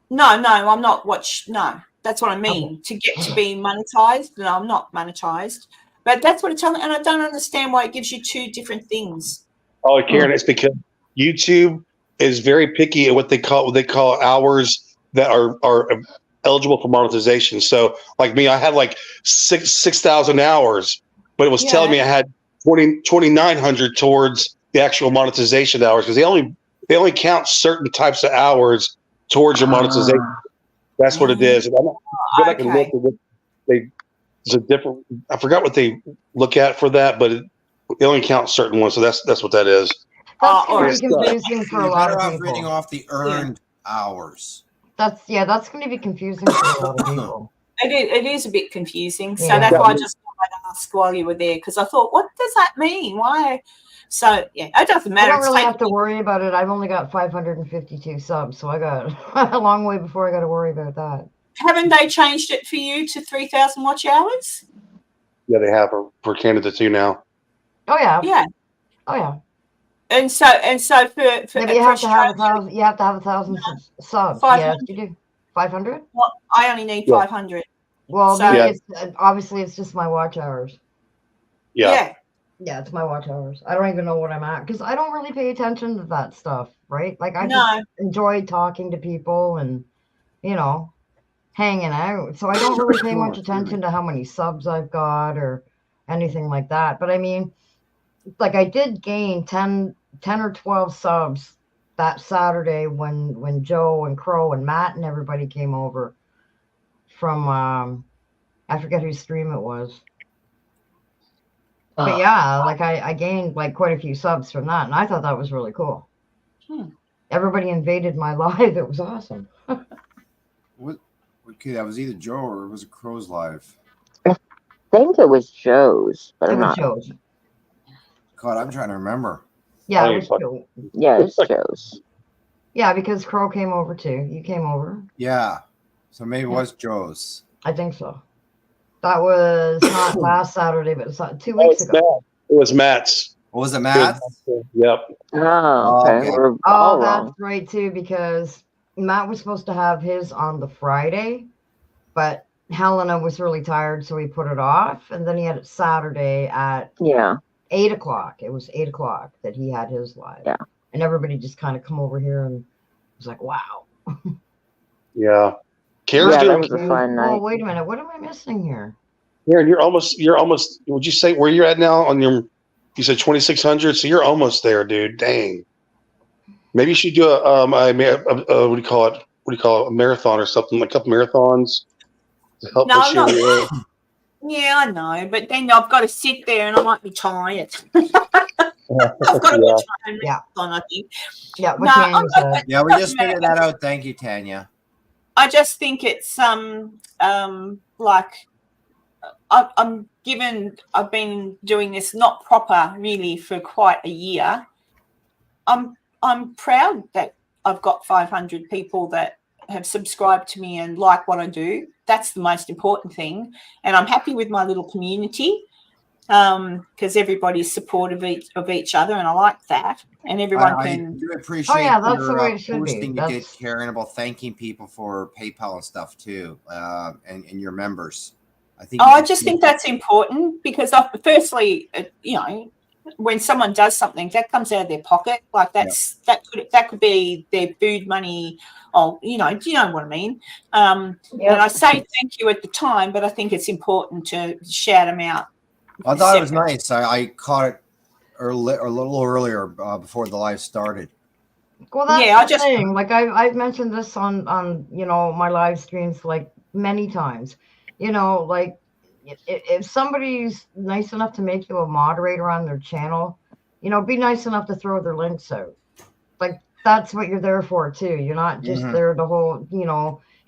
No, I'm not No, that's what I mean. To get to be monetized, no, I'm not monetized. But that's what it's telling me, and I don't understand why it gives you two different things. Oh, Karen, it's because YouTube is very picky at what they call hours that are eligible for monetization. So, like me, I had like 6,000 hours, but it was telling me I had 2,900 towards the actual monetization hours because they only count certain types of hours towards your monetization. That's what it is. And I'm not go back and look at what there's a different. I forgot what they look at for that, but they only count certain ones. So that's what that is. That's going to be confusing for a lot of people. Reading off the earned hours. That's going to be confusing for a lot of people. It is a bit confusing. So that's why I just thought I'd ask while you were there because I thought, what does that mean? Why? So yeah, it doesn't matter. I don't really have to worry about it. I've only got 552 subs, so I got a long way before I got to worry about that. Haven't they changed it for you to 3,000 watch hours? Yeah, they have for Canada too now. Oh yeah. Yeah. Oh yeah. And so for you have to have 1,000. You have to have 1,000 subs. Yes, you do. 500. Well, I only need 500. Well, it's obviously it's just my watch hours. Yeah. Yeah, it's my watch hours. I don't even know what I'm at because I don't really pay attention to that stuff, right? Like I just enjoy talking to people and hanging out. So I don't really pay much attention to how many subs I've got or anything like that. But I mean, like I did gain 10 or 12 subs that Saturday when Joe and Crow and Matt and everybody came over from I forget whose stream it was. But yeah, like I gained like quite a few subs from that, and I thought that was really cool. Everybody invaded my live. It was awesome. Okay, that was either Joe or was it Crow's live? I think it was Joe's, but it was Joe's. God, I'm trying to remember. Yeah, it was Joe. Yeah, it's Joe's. Yeah, because Crow came over too. You came over. Yeah, so maybe it was Joe's. I think so. That was not last Saturday, but it was 2 weeks ago. It was Matt's. What was it, Matt? Yep. Oh, okay. That's right too, because Matt was supposed to have his on the Friday, but Helena was really tired, so he put it off. And then he had it Saturday at 8 o'clock. It was 8 o'clock that he had his live. Yeah. And everybody just kind of come over here and was like, wow. Yeah. Karen's that was a fun night. Oh, wait a minute. What am I missing here? Karen, you're almost, would you say where you're at now on you said 2,600? So you're almost there, dude. Dang. Maybe you should do a what do you call it? What do you call it? A marathon or something, like a couple marathons to help push you. Yeah, I know, but then I've got to sit there and I might be tired. I've got to watch my own marathon, I think. Yeah, we just figured that out. Thank you, Tanya. I just think it's like I've been doing this not proper really for quite a year. I'm proud that I've got 500 people that have subscribed to me and like what I do. That's the most important thing. And I'm happy with my little community because everybody's supportive of each other, and I like that. And everyone I can. do appreciate that's the way it should posting be. you did, Karen, about thanking people for PayPal and stuff too, and your members. I just think that's important because, firstly, when someone does something that comes out of their pocket, like that could be their food money, or do you know what I mean? And I say thank you at the time, but I think it's important to shout them out. I thought it was nice. I caught it a little earlier before the live started. Well, that's the thing. Like I've mentioned this on my live streams like many times. Like if somebody's nice enough to make you a moderator on their channel, be nice enough to throw their links out. Like that's what you're there for too. You're not just there to hold,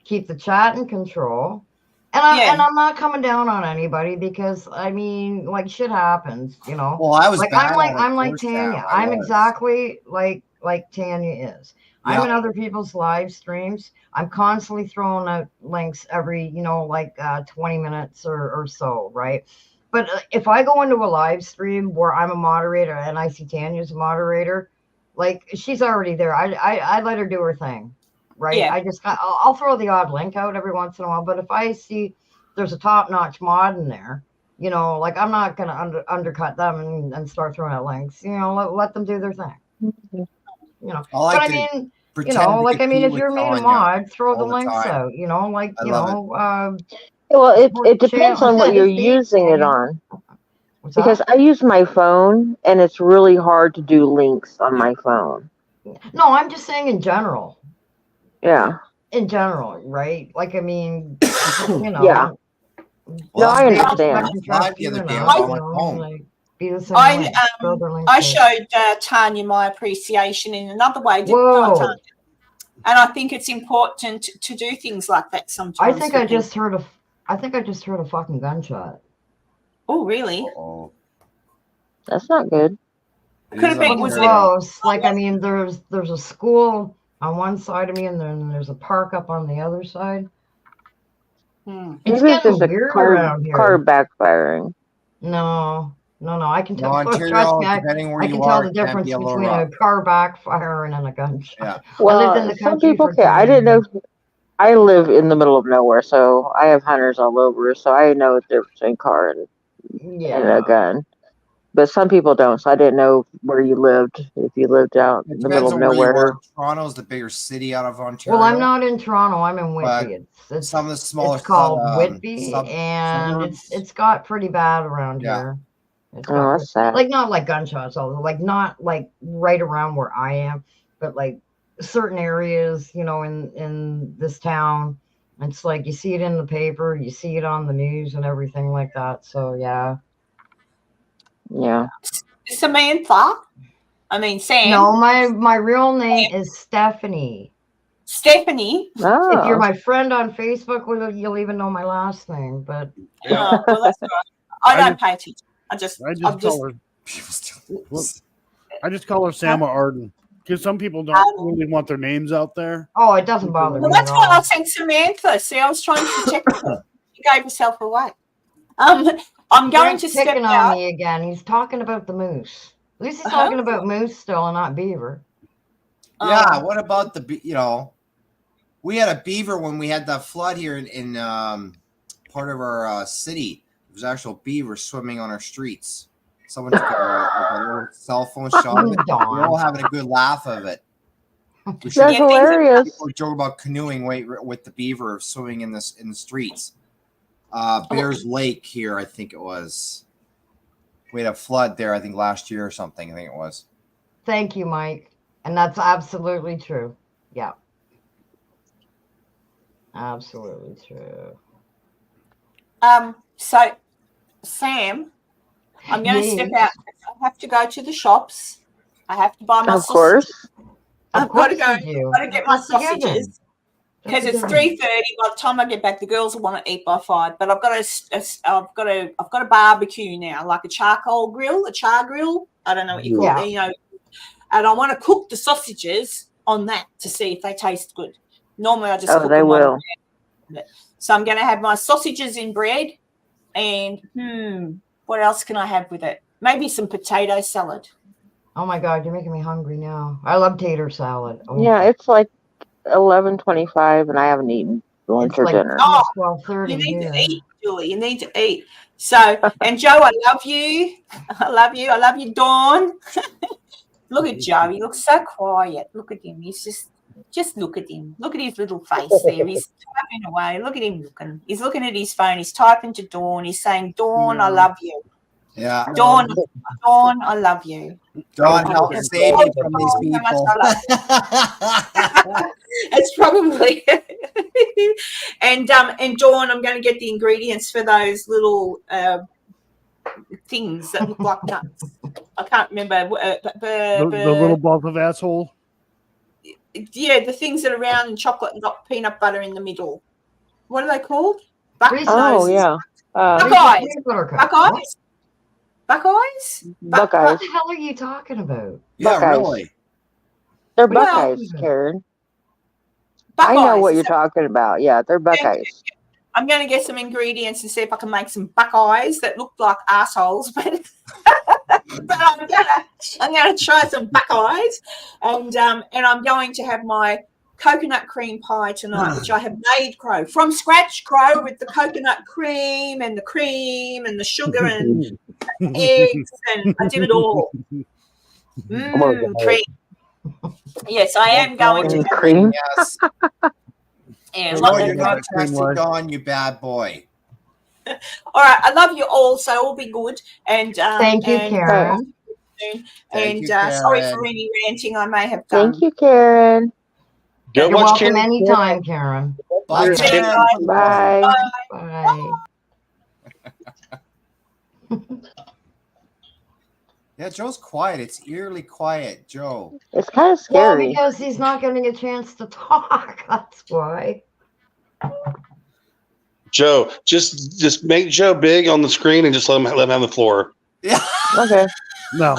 keep the chat in control. And I'm not coming down on anybody because I mean, like shit happens, Well, I was like I'm like Tanya. I'm exactly like Tanya is. I'm in other people's live streams. I'm constantly throwing out links every, 20 minutes or so, right? But if I go into a live stream where I'm a moderator and I see Tanya's a moderator, like she's already there. I let her do her thing, right? Yeah. I'll throw the odd link out every once in a while. But if I see there's a top-notch mod in there, like I'm not gonna undercut them and start throwing out links. Let them do their thing. I mean, if you're made a mod, throw the links out. Well, it depends on what you're using it on. Because I use my phone, and it's really hard to do links on my phone. No, I'm just saying in general. Yeah. In general, right? Like, I mean, Yeah. No, I understand. I showed Tanya my appreciation in another way, didn't I, Tanya? And I think it's important to do things like that sometimes. I think I just heard a fucking gunshot. Oh, really? Uh-oh. That's not good. Could have been close. Like, I mean, there's a school on one side of me, and then there's a park up on the other side. It's getting weird around here. Car backfiring. No. I can tell. Trust me, I can tell the difference between a car backfiring and a gunshot. Yeah. Well, I lived in the some people can. I didn't know. I live in the middle of nowhere, so I have hunters all over. So I know the difference between car and a gun. But some people don't, so I didn't know where you lived. If you lived out in the middle of nowhere. Toronto's the bigger city out of Ontario. Well, I'm not in Toronto. I'm in Whitby. It's some of the smaller. It's called Whitby, and it's got pretty bad around here. That's sad. Like not like gunshots, although like not like right around where I am, but like certain areas, in this town. It's like you see it in the paper, you see it on the news and everything like that. So yeah. Yeah. Samantha. I mean Sam. No, my real name is Stephanie. Stephanie. Oh. If you're my friend on Facebook, you'll even know my last name. But well, that's right. I don't pay attention. I just call her Sama Arden because some people don't really want their names out there. Oh, it doesn't bother me. Well, that's why I was saying Samantha. See, I was trying to protect her. She gave herself away. I'm going to step picking out. on me again. He's talking about the moose. At least he's talking about moose still and not beaver. Yeah. What about we had a beaver when we had that flood here in part of our city. There's actual beaver swimming on our streets. Someone took a little cell phone shot of it. We're all having a good laugh of it. That's hilarious. People joke about canoeing with the beaver swimming in the streets. Bears Lake here, I think it was. We had a flood there, I think last year or something. I think it was. Thank you, Mike. And that's absolutely true. Yeah. Absolutely true. So, Sam, I'm going to step out. I have to go to the shops. I have to buy my sausages. Of course. I've got to go. I've got to get my sausages because it's 3:30. By the time I get back, the girls will want to eat by 5. But I've got a barbecue now, like a char grill. I don't know what you call it, And I want to cook the sausages on that to see if they taste good. Normally I just cook they them will. on bread. So I'm going to have my sausages in bread, and what else can I have with it? Maybe some potato salad. Oh my God, you're making me hungry now. I love tater salad. Oh. Yeah, it's like 11:25, and I haven't eaten lunch or dinner. Oh, 12:30 you need here. to eat, Julie. You need to eat. So, and Joe, I love you. I love you. I love you, Dawn. Look at Joe. He looks so quiet. Look at him. He's just look at him. Look at his little face there. He's typing away. Look at him looking. He's looking at his phone. He's typing to Dawn. He's saying, Dawn, I love you. Yeah. Dawn, I love you. Dawn, help save me from these people. It's probably and Dawn, I'm going to get the ingredients for those little things that look like nuts. I can't remember the little balls of asshole. Yeah, the things that are round and chocolate and got peanut butter in the middle. What are they called? Buckeyes. Oh yeah, Buckeyes. Buckeyes. Buckeyes. What the hell are you talking about? Yeah, Buckeyes. really. They're Buckeyes, Karen. Buckeyes. I know what you're talking about. Yeah, they're Buckeyes. I'm going to get some ingredients and see if I can make some Buckeyes that look like assholes, but I'm going to try some Buckeyes, and I'm going to have my coconut cream pie tonight, which I have made, Crow, from scratch, Crow, with the coconut cream and the sugar and eggs, and I did it all. Cream. Yes, I am going to cream. Yes. And you're not texting Dawn, you bad boy. All right, I love you all, so all be good. And thank you, Karen. And sorry for any ranting I may have done. Thank you, Karen. You're welcome anytime, Karen. Bye, Karen. Bye. Bye. Yeah, Joe's quiet. It's eerily quiet, Joe. It's kind of scary. Well, because he's not getting a chance to talk. That's why. Joe, just make Joe big on the screen and just let him have the floor. Yeah. Okay. No.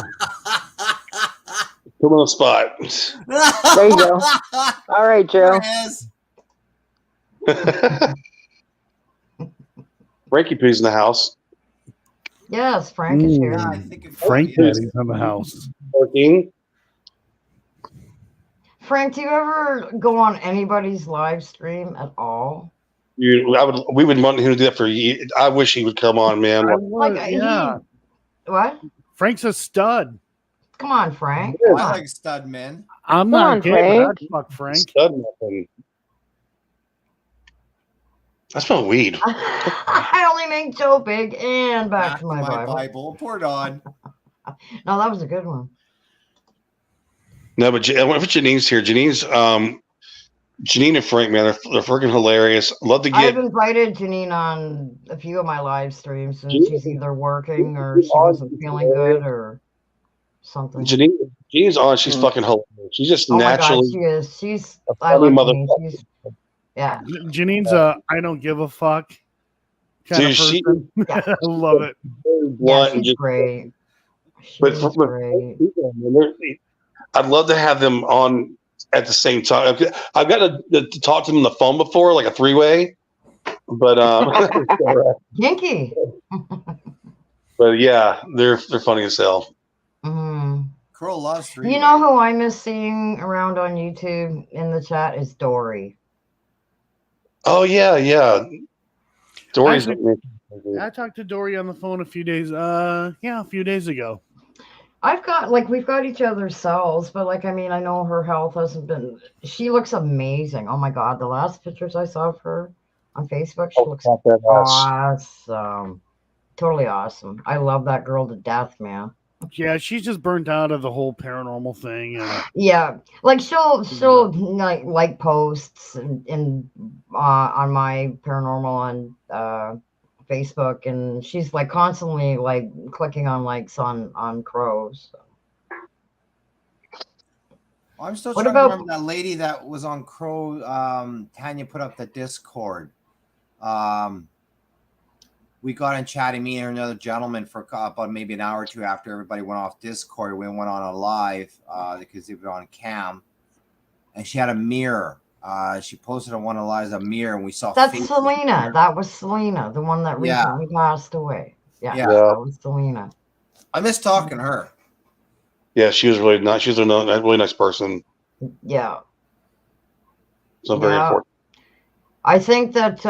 Put him on the spot. There you go. All right, Joe. Frankie Poo's in the house. Yes, Frank is here. Yeah, I think Frank Daddy's in the house. Working. Frank, do you ever go on anybody's live stream at all? We would want him to do that for you. I wish he would come on, man. What? Frank's a stud. Come on, Frank. I like stud men. I'm not gay, but I'd fuck Frank. Stud nothing. I smell weed. I only make Joe big and back to my Bible. Pour it on. No, that was a good one. No, but what if Janine's here? Janine and Frank, man, they're freaking hilarious. Love to get. I've invited Janine on a few of my live streams, and she's either working or she wasn't feeling good or something. Janine's on. She's fucking hilarious. She's just naturally. My God, she is. I love Janine. Yeah. Janine's I don't give a fuck kind of person. I love it. Yeah, she's great. She's great. I'd love to have them on at the same time. I've got to talk to them on the phone before, like a three-way. But kinky. But yeah, they're funny as hell. Crow loves three-way. You know who I miss seeing around on YouTube in the chat is Dory. Oh yeah. Dory's. I talked to Dory on the phone a few days ago. We've got each other's cells, but I know her health hasn't been. She looks amazing. Oh my God, the last pictures I saw of her on Facebook, she looks awesome. Totally awesome. I love that girl to death, man. Yeah, she's just burnt out of the whole paranormal thing. Yeah, she'll like posts and on my paranormal on Facebook, and she's constantly clicking on likes on crows. I'm still trying to remember that lady that was on Crow. Tanya put up the Discord. We got in chatting, me and another gentleman, for about maybe an hour or two after everybody went off Discord. We went on a live because they were on cam, and she had a mirror She posted on one of Liza Mir, and we saw. That's Selena. That was Selena, the one that recently passed away. Yeah, that was Selena. I miss talking to her. Yeah, she was really nice. She was a really nice person. Yeah. So very important. I think that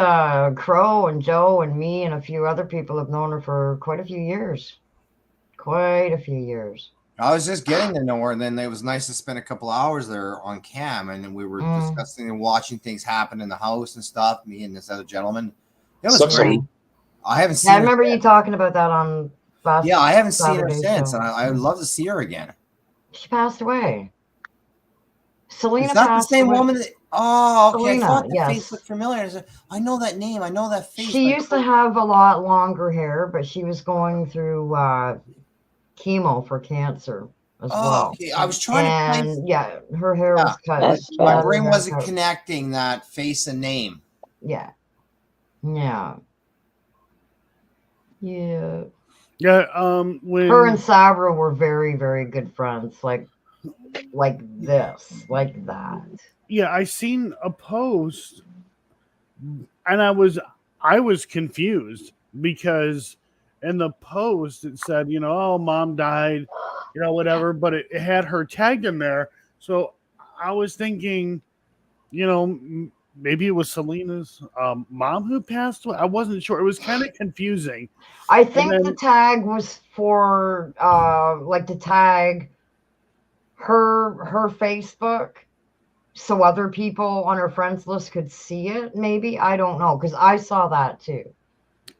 Crow and Joe and me and a few other people have known her for quite a few years. Quite a few years. I was just getting to know her, and then it was nice to spend a couple hours there on cam, and we were discussing and watching things happen in the house and stuff. Me and this other gentleman. It was great. I haven't seen. I remember you talking about that on last. Yeah, I haven't seen her since, and I would love to see her again. She passed away. Selena. Is that the same woman? Oh, okay. Selena, I thought the face looked familiar. I know that name. I know that face. She used to have a lot longer hair, but she was going through chemo for cancer as well. Okay. I was trying to yeah, her hair was cut. My brain wasn't connecting that face and name. Yeah. Yeah. Yeah. Yeah. When her and Sabra were very, very good friends, like that. Yeah, I seen a post, and I was confused because in the post it said, oh, mom died, whatever, but it had her tagged in there. So I was thinking, maybe it was Selena's mom who passed away. I wasn't sure. It was kind of confusing. I think the tag was for to tag her Facebook so other people on her friends list could see it. Maybe, I don't know, because I saw that too.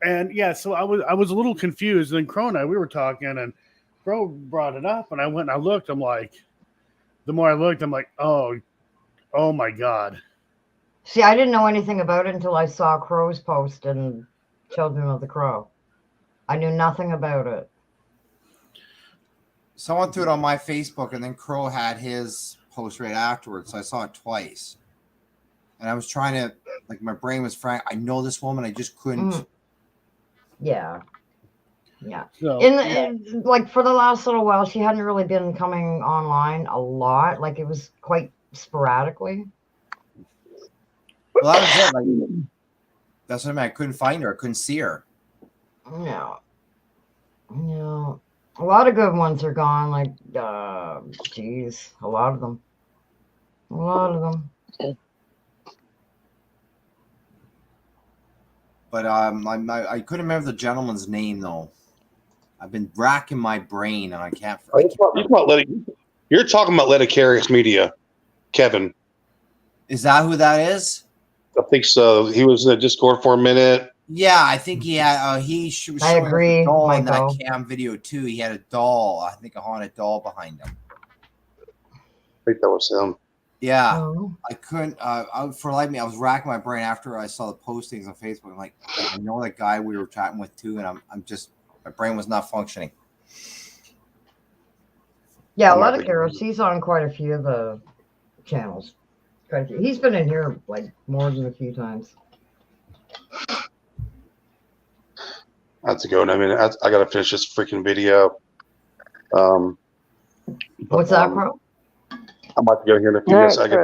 And yeah, so I was a little confused. And then Crow and I, we were talking, and Crow brought it up, and I went and I looked. I'm like, the more I looked, I'm like, oh my God. See, I didn't know anything about it until I saw Crow's post in Children of the Crow. I knew nothing about it. Someone threw it on my Facebook, and then Crow had his post right afterwards, so I saw it twice. And I was trying to, my brain was frank. I know this woman, I just couldn't. Yeah. Yeah. So, for the last little while, she hadn't really been coming online a lot. It was quite sporadically. Well, that was it. That's what I mean. I couldn't find her. I couldn't see her. No. No. A lot of good ones are gone. A lot of them. A lot of them. But I couldn't remember the gentleman's name though. I've been racking my brain and I can't. You're talking about Leticarius Media, Kevin. Is that who that is? I think so. He was in the Discord for a minute. Yeah, I think he had. I agree. A doll in that cam video too. He had a doll. I think a haunted doll behind him. I think that was him. Yeah, I couldn't. For like me, I was racking my brain after I saw the postings on Facebook. I'm like, I know that guy we were chatting with too, and I'm just, my brain was not functioning. Yeah, Leticarius. He's on quite a few of the channels. He's been in here more than a few times. I have to go. I mean, I got to finish this freaking video. What's that, bro? I'm about to go here in a few minutes. I get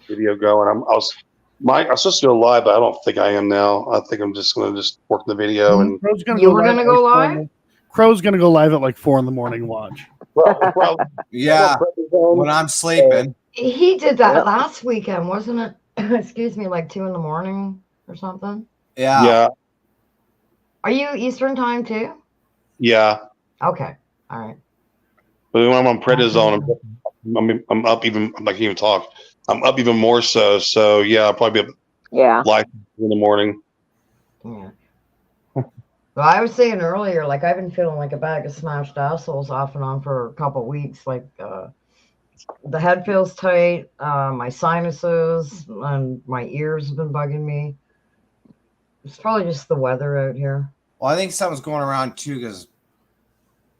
video going. I was supposed to go live, but I don't think I am now. I think I'm just going to work the video. And you were going to go live? Crow's going to go live at 4 a.m. watch. Yeah, when I'm sleeping. He did that last weekend, wasn't it? Excuse me, 2 a.m. or something. Yeah. Yeah. Are you Eastern time too? Yeah. Okay. All right. But when I'm on prednisone, I'm up even. I can't even talk. I'm up even more so. So yeah, I'll probably be up live in the morning. Yeah. Well, I was saying earlier, I've been feeling like a bag of smashed assholes off and on for a couple weeks. The head feels tight, my sinuses and my ears have been bugging me. It's probably just the weather out here. Well, I think something's going around too because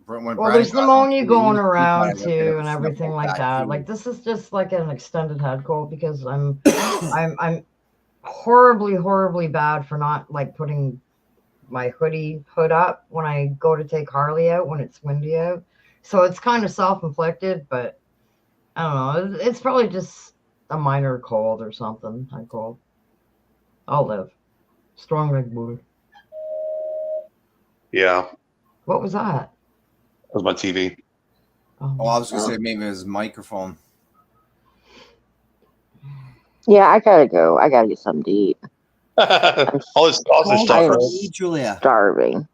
there's pneumonia going around too and everything like that. This is just an extended head cold because I'm horribly, horribly bad for not putting my hood up when I go to take Harley out when it's windy out. So it's kind of self-inflicted, but I don't know. It's probably just a minor cold or something. High cold. I'll live. Strong leg boy. Yeah. What was that? That was my TV. Oh, I was going to say maybe it was a microphone. Yeah, I gotta go. I gotta get something to eat. All this sausage stuff, right? Julia. Starving.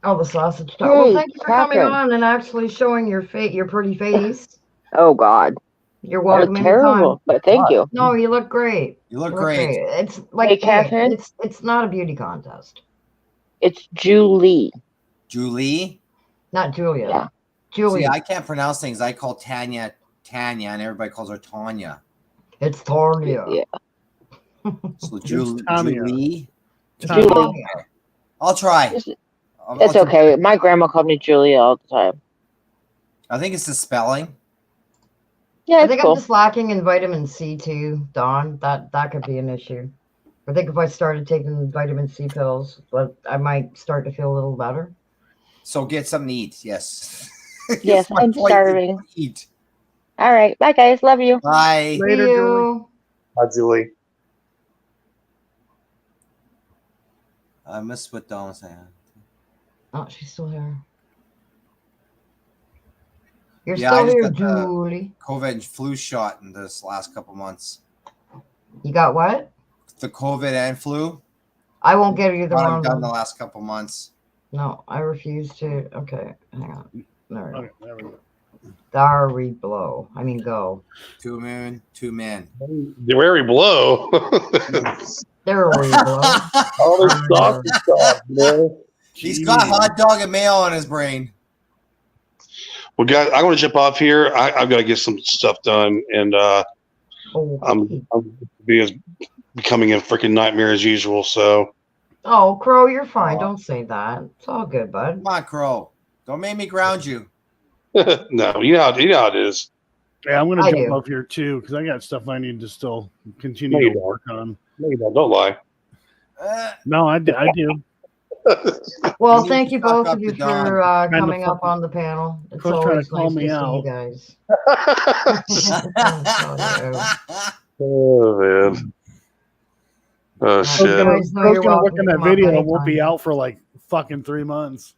Oh, the sausage stuff. Hey, Well, thank you for coming Catherine. on and actually showing your pretty face. Oh God. You're welcome That's terrible, anytime. but thank you. No, you look great. You look great. It's like Hey, Catherine. it's not a beauty contest. It's Julie. Julie? Not Julia. Yeah. Julie. See, I can't pronounce things. I call Tanya, and everybody calls her Tanya. It's Tanya. Yeah. So Julie. Julie? Julie. I'll try. It's okay. My grandma called me Julia all the time. I think it's the spelling. Yeah, I think cool. I'm just lacking in vitamin C too, Dawn. That could be an issue. I think if I started taking vitamin C pills, but I might start to feel a little better. So get something to eat. Yes. Yes, I'm starving. Eat. All right. Bye, guys. Love you. Bye. Later, Julie. Hi, Julie. I missed what Dawn was saying. Oh, she's still here. You're Yeah, still I here, just got the Julie. COVID and flu shot in this last couple months. You got what? The COVID and flu. I won't get either one I've of done them. the last couple months. No, I refuse to. Okay, hang on. There we go. Okay, there we go. There we blow. I mean, go. 2 moon, 2 men. Where we blow. There we blow. All this sausage stuff, man. He's got hot dog and mayo on his brain. Well, guys, I'm going to jump off here. I've got to get some stuff done, and I'm becoming a freaking nightmare as usual. So. Oh, Crow, you're fine. Don't say that. It's all good, bud. Come on, Crow. Don't make me ground you. No, you know how it is. Yeah, I'm going to jump off here too because I got stuff I need to still continue to work on. No, you don't lie. No, I do. Well, thank you both of you for coming up on the panel. It's always nice to see you guys. Oh man. Oh shit. Bro's gonna look in that video and won't be out for like fucking 3 months.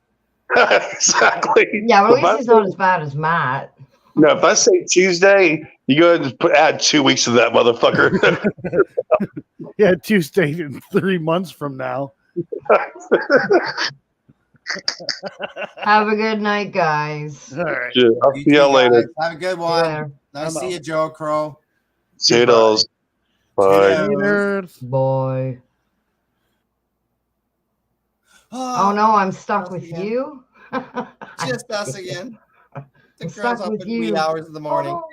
Exactly. Yeah, but at least he's not as bad as Matt. No, if I say Tuesday, you go ahead and add 2 weeks to that motherfucker. Yeah, Tuesday in 3 months from now. Have a good night, guys. All right. Yeah, I'll see y'all later. Have a good one. Nice to see you, Joe Crow. See you, dolls. Bye. Bye. Oh no, I'm stuck with you. Just us again. The I'm girls stuck up with in you. wee hours of the morning. Oh.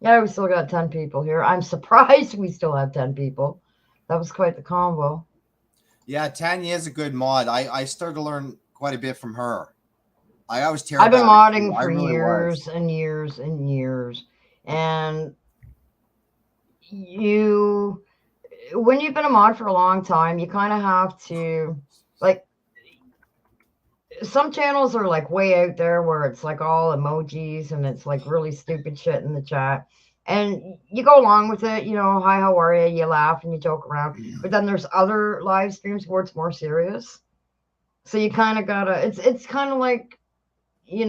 Yeah, we still got 10 people here. I'm surprised we still have 10 people. That was quite the combo. Yeah, Tanya is a good mod. I started to learn quite a bit from her. I was terrible. I've been modding for really years and years and years. And when you've been a mod for a long time, you kind of have to, like, some channels are like way out there where it's like all emojis and it's like really stupid shit in the chat. And you go along with it, hi, how are you? You laugh and you joke around. But then there's other live streams where it's more serious. So you kind of gotta, it's kind of like, you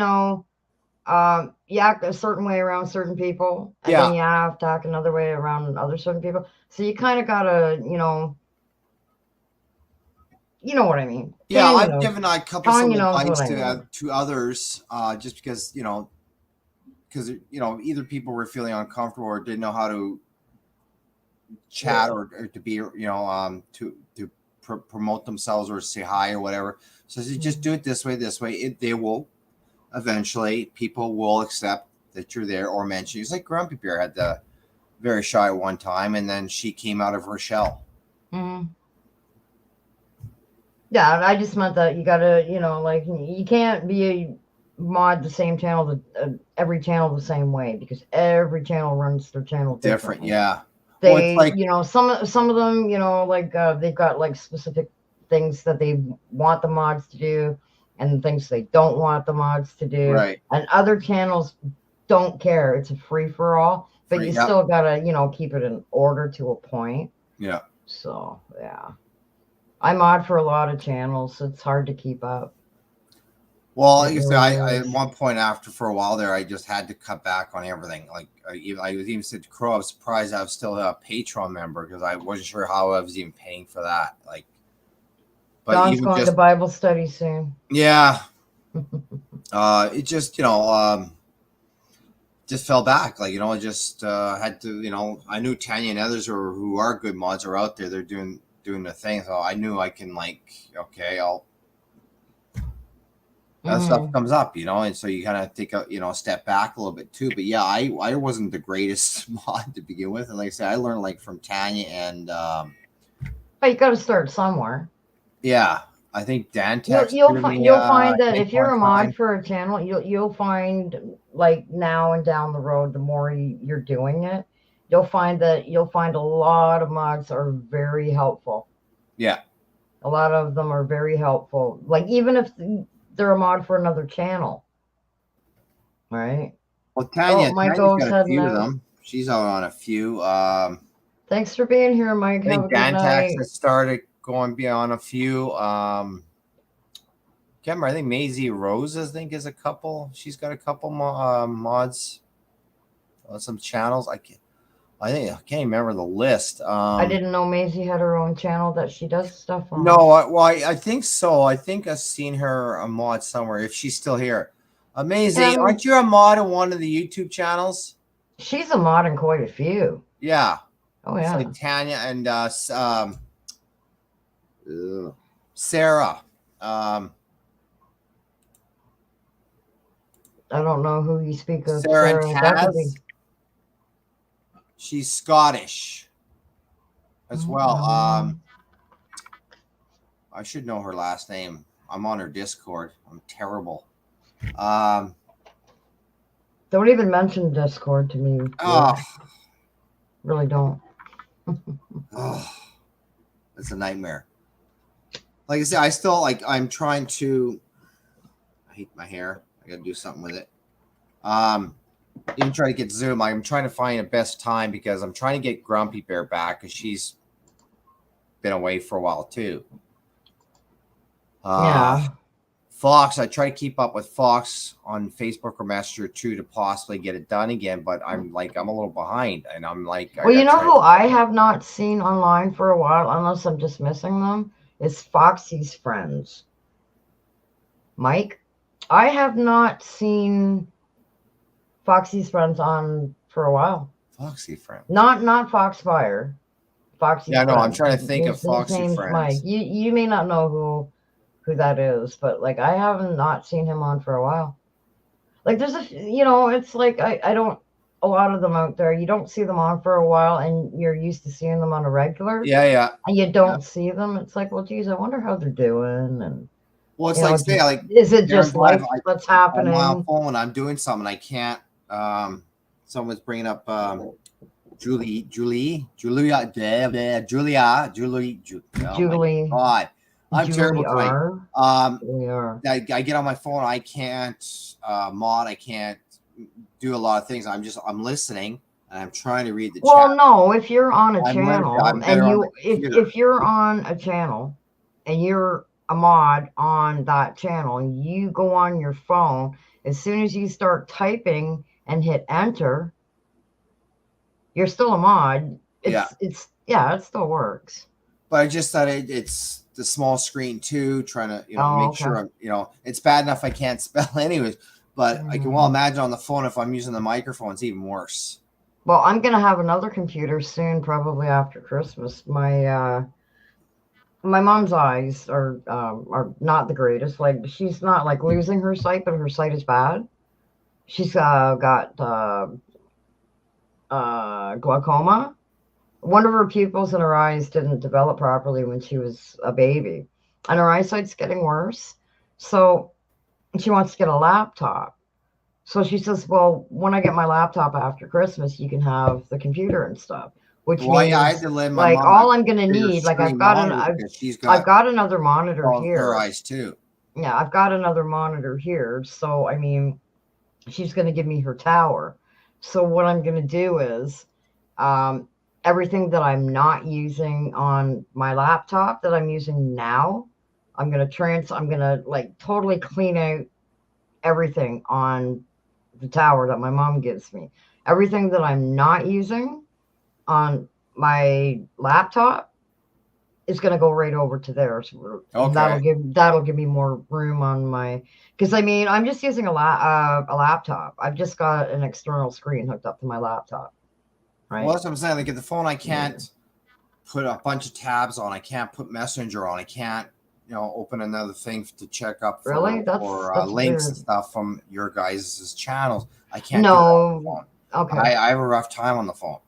act a certain way around certain people. And then you have to act another way around other certain people. So you kind of gotta, you know what I mean. Yeah, I've given a couple some advice to others, just because either people were feeling uncomfortable or didn't know how to chat or to be to promote themselves or say hi or whatever. So you just do it this way. They will eventually, people will accept that you're there or mention. It's like Grumpy Bear had the very shy at one time, and then she came out of her shell. Mm-hmm. Yeah, I just meant that you gotta, you can't be a mod the same channel, every channel the same way, because every channel runs their channel different. Yeah, they, some of them, they've got like specific things that they want the mods to do, and things they don't want the mods to do. Right. And other channels don't care. It's a free for all. but you still gotta, keep it in order to a point. Yeah. So yeah, I mod for a lot of channels, so it's hard to keep up. Well, like you said, I at one point for a while there, I just had to cut back on everything. Like I even said to Crow, I was surprised I was still a Patreon member because I wasn't sure how I was even paying for that. Like, but John's going to Bible study soon. Yeah. It just just fell back. Like I just had to. I knew Tanya and others who are good mods are out there. They're doing the thing, so I knew I can I'll. That stuff comes up, and so you kind of take a step back a little bit too. But yeah, I wasn't the greatest mod to begin with, and like I said, I learned from Tanya and. But you got to start somewhere. Yeah, I think Dan. You'll find that if you're a mod for a channel, you'll find now and down the road, the more you're doing it, you'll find a lot of mods are very helpful. Yeah, a lot of them are very helpful. Even if they're a mod for another channel, right? Well, Tanya's got a few of them. She's out on a few. Thanks for being here, Mike. I think Dantax has started going beyond a few. Can't remember. I think Maisie Rose, is a couple. She's got a couple mods on some channels. I can't remember the list. I didn't know Maisie had her own channel that she does stuff on. No, I think so. I think I've seen her a mod somewhere if she's still here. Amazing. Aren't you a mod on one of the YouTube channels? She's a mod in quite a few. Yeah. Oh yeah. It's like Tanya and Sarah. I don't know who you speak of. Sarah and Taz. She's Scottish as well. I should know her last name. I'm on her Discord. I'm terrible. Don't even mention Discord to me. Oh, really don't. Oh, it's a nightmare. Like I said, I still I'm trying to. I hate my hair. I gotta do something with it. Even try to get Zoom. I'm trying to find the best time because I'm trying to get Grumpy Bear back because she's been away for a while too. Yeah. Fox, I try to keep up with Fox on Facebook or Messenger too to possibly get it done again, but I'm a little behind, and I'm like. Well, you know who I have not seen online for a while, unless I'm just missing them, is Foxy's friends. Mike, I have not seen Foxy's friends on for a while. Foxy friends. Not Foxfire. Foxy. Yeah, no, friends. I'm trying to think of Foxy name's friends. Mike. You may not know who that is, but I haven't not seen him on for a while. There's it's I don't, a lot of them out there, you don't see them on for a while and you're used to seeing them on a regular. Yeah. And you don't see them. It's well, geez, I wonder how they're doing. And well, it's is it just what's happening? I'm on my phone, I'm doing something. I can't. Someone's bringing up Julie. Oh my God. I'm terrible tonight. I get on my phone. I can't mod. I can't do a lot of things. I'm listening and I'm trying to read the chat. Well, no, if you're on a channel if you're on a channel and you're a mod on that channel, you go on your phone. As soon as you start typing and hit enter, you're still a mod. It still works. But I just thought it's the small screen too, trying to make sure I'm it's bad enough I can't spell anyways, but I can imagine on the phone if I'm using the microphone it's even worse. Well, I'm gonna have another computer soon, probably after Christmas. My mom's eyes are not the greatest. She's not losing her sight, but her sight is bad. She's got glaucoma. One of her pupils in her eyes didn't develop properly when she was a baby, and her eyesight's getting worse. So she wants to get a laptop. So she says, well, when I get my laptop after Christmas, you can have the computer and stuff. Which means, I had to lend my mom all I'm going to need, I've got another monitor here. Her eyes too. Yeah, I've got another monitor here. So, I mean, she's going to give me her tower. So what I'm going to do is everything that I'm not using on my laptop that I'm using now, I'm going to like totally clean out everything on the tower that my mom gives me. Everything that I'm not using on my laptop is going to go right over to theirs. Okay. That'll give me more room on my, because I mean, I'm just using a laptop. I've just got an external screen hooked up to my laptop. Right. Well, that's what I'm saying. Like, at the phone, I can't put a bunch of tabs on. I can't put Messenger on. I can't, open another thing to check up for, that's links weird. And stuff from your guys' channels. I can't do that on the phone. Okay. I have a rough time on the phone.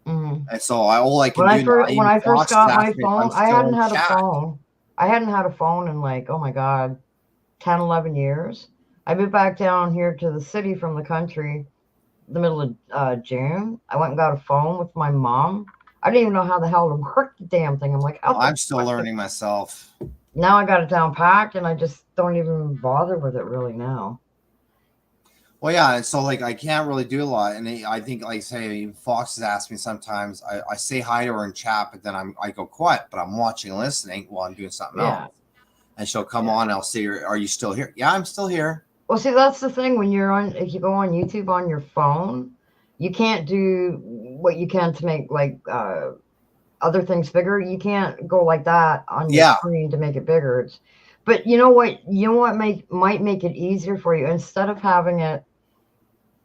Mm-hmm. And so all I can when I first got my phone, I hadn't had a phone. I hadn't had a phone in like, oh my God, 10, 11 years. I moved back down here to the city from the country the middle of June. I went and got a phone with my mom. I didn't even know how the hell to work the damn thing. I'm like, I'm still learning myself. Now I got it down packed and I just don't even bother with it really now. Well, yeah, and so like I can't really do a lot, and I think, like say, Fox has asked me sometimes. I say hi to her in chat, but then I go quiet, but I'm watching and listening while I'm doing something else. And she'll come on, and I'll say, "Are you still here?" Yeah, I'm still here. Well, see, that's the thing when if you go on YouTube on your phone, you can't do what you can to make like other things bigger. You can't go like that on your screen to make it bigger. But you know what? Might make it easier for you instead of having it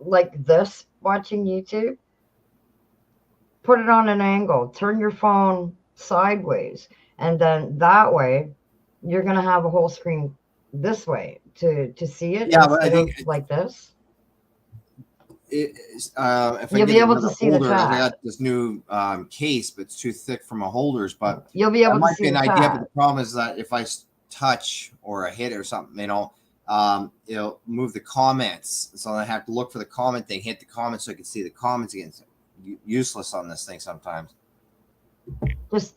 like this watching YouTube. Put it on an angle. Turn your phone sideways, and then that way you're gonna have a whole screen this way to see it. Yeah, but I think like this. If you'll be able to see the chat. I got this new case, but it's too thick for my holders. But you'll be able to see an the idea. chat. But the problem is that if I touch or a hit or something, it'll move the comments. So I have to look for the comment thing, hit the comments so I can see the comments again. It's useless on this thing sometimes.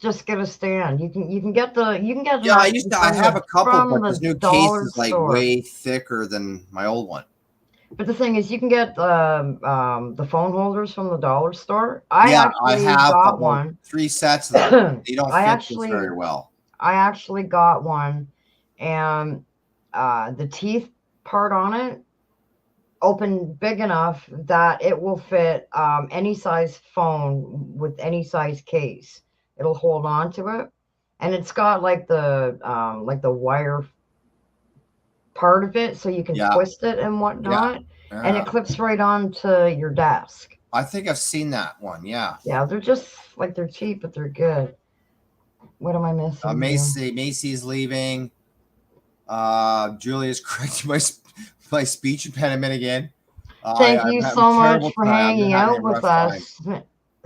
Just get a stand. You can get the. Yeah, I have a couple, but this new case is like way thicker than my old one. But the thing is, you can get the phone holders from the dollar store. I have got one. 3 sets of them. They don't fit very well. I actually got one, and the teeth part on it open big enough that it will fit any size phone with any size case. It'll hold on to it, and it's got like the wire part of it so you can twist it and whatnot, and it clips right onto your desk. I think I've seen that one. Yeah, they're just like, they're cheap, but they're good. What am I missing? Macy's leaving. Julia's correcting my speech impediment again. Thank you so much for hanging out with us.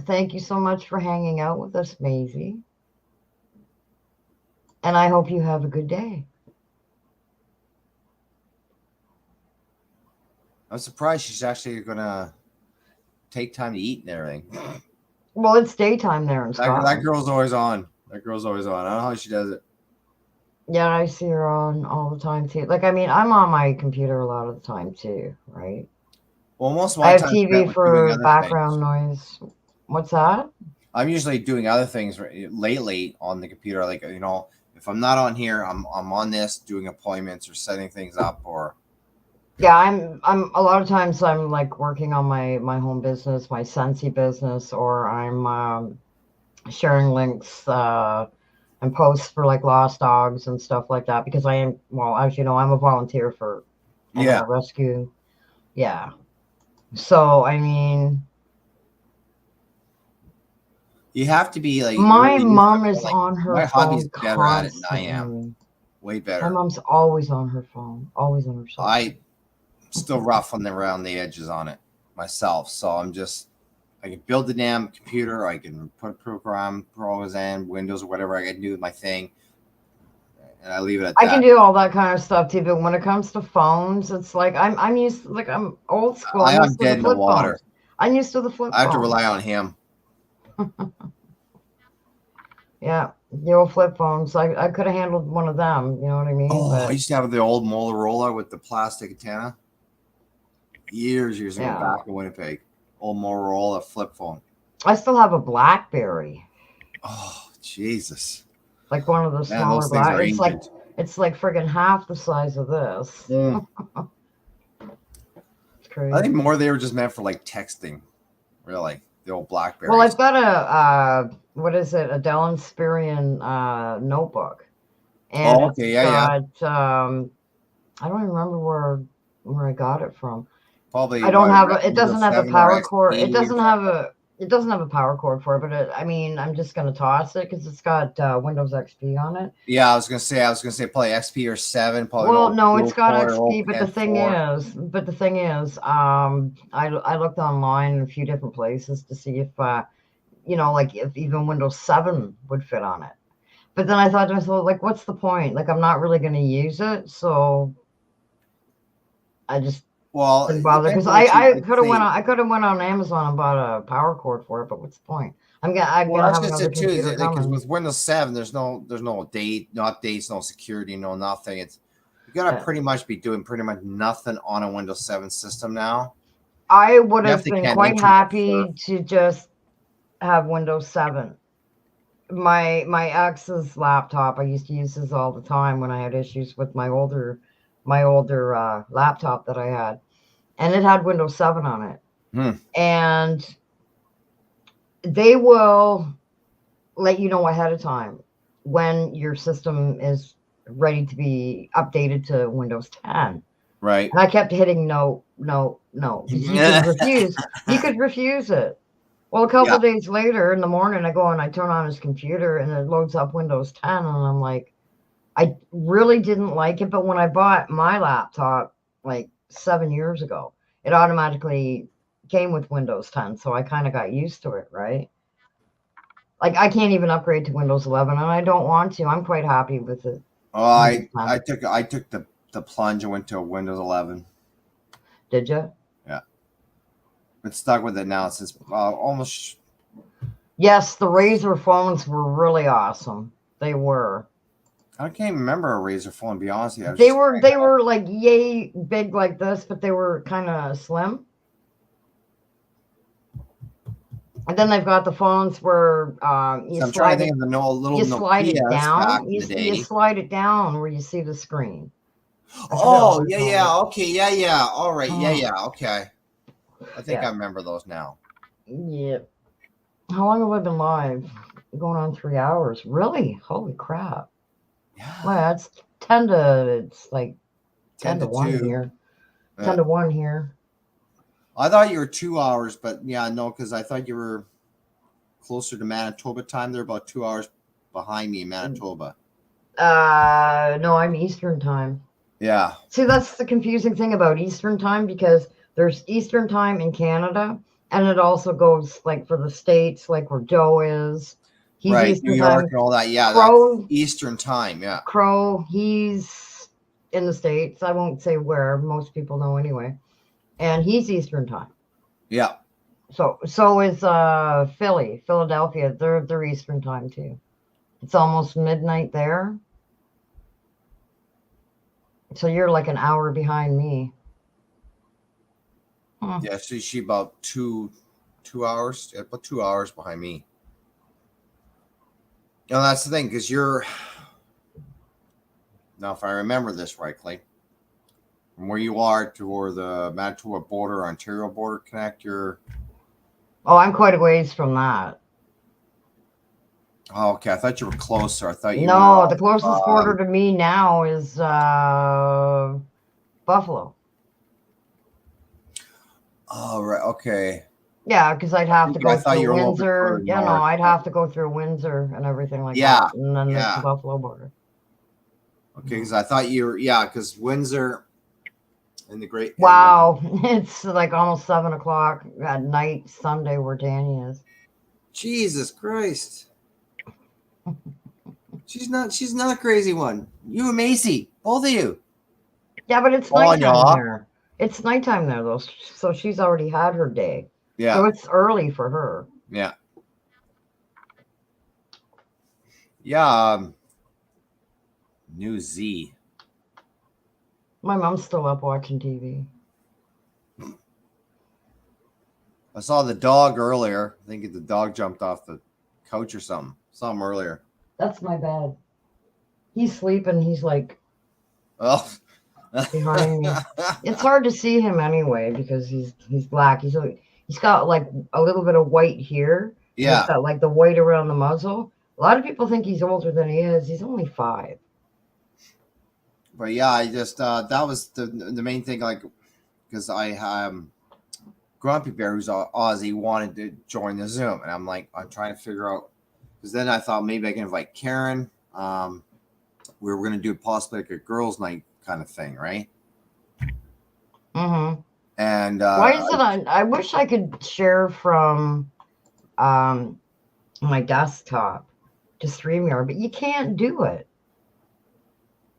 Thank you so much for hanging out with us, Maisie. And I hope you have a good day. I'm surprised she's actually going to take time to eat and everything. Well, it's daytime there in Scotland. That girl's always on. I don't know how she does it. Yeah, I see her on all the time too. Like, I mean, I'm on my computer a lot of the time too, right? Well, most of my I have TV for background noise. What's that? I'm usually doing other things lately on the computer. Like, if I'm not on here, I'm on this doing appointments or setting things up or. Yeah, I'm a lot of times I'm like working on my home business, my Scentsy business, or I'm sharing links and posts for like lost dogs and stuff like that, because I am, well, as you know, I'm a volunteer for rescue. Yeah. So, I mean, you have to be like, my mom is on her phone. My hubby's better at it than I am. Way better. My mom's always on her phone, always on her phone. I'm still rough around the edges on it myself. So I can build the damn computer. I can put a programs in Windows or whatever I can do with my thing. And I leave it at that. I can do all that kind of stuff too, but when it comes to phones, it's like I'm used, like I'm old school. I'm dead in the water. Phones. I'm used to the flip phone. I have to rely on him. Yeah, the old flip phones. I could have handled one of them. You know what I mean? Oh, I used to have the old Motorola with the plastic antenna. Years ago back in Winnipeg. old Motorola flip phone. I still have a BlackBerry. Oh, Jesus. Like one of the smaller black. It's like friggin' half the size of this. Mm. It's crazy. I think more they were just meant for like texting. Really, the old BlackBerry. Well, I've got a what is it? A Dell Inspiron notebook, and okay, yeah. I don't even remember where I got it from. Probably. I don't have it doesn't have a power cord. It doesn't have a power cord for it, but I mean, I'm just gonna toss it because it's got Windows XP on it. Yeah, I was gonna say probably XP or 7. Probably. Well, no, it's got XP, but the thing is, I looked online in a few different places to see if like if even Windows 7 would fit on it. But then I thought to myself, like, what's the point? Like, I'm not really going to use it, so I just didn't bother because I could have went on Amazon and bought a power cord for it. But what's the point? I'm gonna have another computer coming. Because with Windows 7, there's no date, no updates, no security, no nothing. You gotta pretty much be doing pretty much nothing on a Windows 7 system now. I would have been quite happy to just have Windows 7. My ex's laptop, I used to use this all the time when I had issues with my older laptop that I had, and it had Windows 7 on it. And they will let you know ahead of time when your system is ready to be updated to Windows 10. Right. And I kept hitting no. You could refuse. You could refuse it. Well, a couple of days later in the morning, I go and I turn on his computer and it loads up Windows 10. And I'm like, I really didn't like it. But when I bought my laptop like 7 years ago, it automatically came with Windows 10. So I kind of got used to it, right? Like I can't even upgrade to Windows 11 and I don't want to. I'm quite happy with it. Oh, I took the plunge and went to a Windows 11. Did you? Yeah. Been stuck with it now since almost. Yes, the Razer phones were really awesome. They were. I can't even remember a Razer phone, to be honest with you. They were like yay big like this, but they were kind of slim. And then they've got the phones where you slide it down. You slide it down where you see the screen. Oh, yeah. Okay, yeah. All right, yeah. Okay. I think I remember those now. Yeah. How long have I been live? Going on 3 hours. Really? Holy crap. Yeah. Well, it's 10 to 1 here. 10 to 1 here. I thought you were 2 hours, but yeah, no, because I thought you were closer to Manitoba time. They're about 2 hours behind me in Manitoba. No, I'm Eastern time. Yeah. See, that's the confusing thing about Eastern time because there's Eastern time in Canada, and it also goes like for the States, like where Joe is. He's right, Eastern New York time. and all that. Yeah, Crow, that's Eastern time. Yeah. Crow, he's in the States. I won't say where. Most people know anyway. And he's Eastern time. Yeah. So is Philadelphia. They're Eastern time too. It's almost midnight there. So you're like an hour behind me. Yeah, so she about 2 hours, about 2 hours behind me. You know, that's the thing, because you're now, if I remember this rightly, from where you are to where the Manitoba border, Ontario border connect, you're. Oh, I'm quite a ways from that. Oh, okay. I thought you were closer. I thought you were. The closest border to me now is Buffalo. Oh, right. Okay. Yeah, because I'd have to go through Windsor. Yeah, no, I'd have to go through Windsor and everything like that. And then there's the Buffalo border. Okay, because I thought you were, because Windsor in the Great. Wow, it's like almost 7 o'clock at night, Sunday, where Danny is. Jesus Christ. She's not a crazy one. You and Macy, both of you. Yeah, but it's nighttime there. It's nighttime there, though, so she's already had her day. Yeah. So it's early for her. Yeah. Yeah. New Z. My mom's still up watching TV. I saw the dog earlier. I think the dog jumped off the couch or something. Saw him earlier. That's my bed. He's sleeping. He's like behind me. It's hard to see him anyway because he's black. He's got like a little bit of white here. Yeah. He's got like the white around the muzzle. A lot of people think he's older than he is. He's only 5. But yeah, I just that was the main thing. Like, because I Grumpy Bear, who's Aussie, wanted to join the Zoom, and I'm trying to figure out, because then I thought maybe I can invite Karen. We were going to do possibly like a girls' night kind of thing, right? Mm-hmm. And why is it I wish I could share from my desktop to StreamYard, but you can't do it.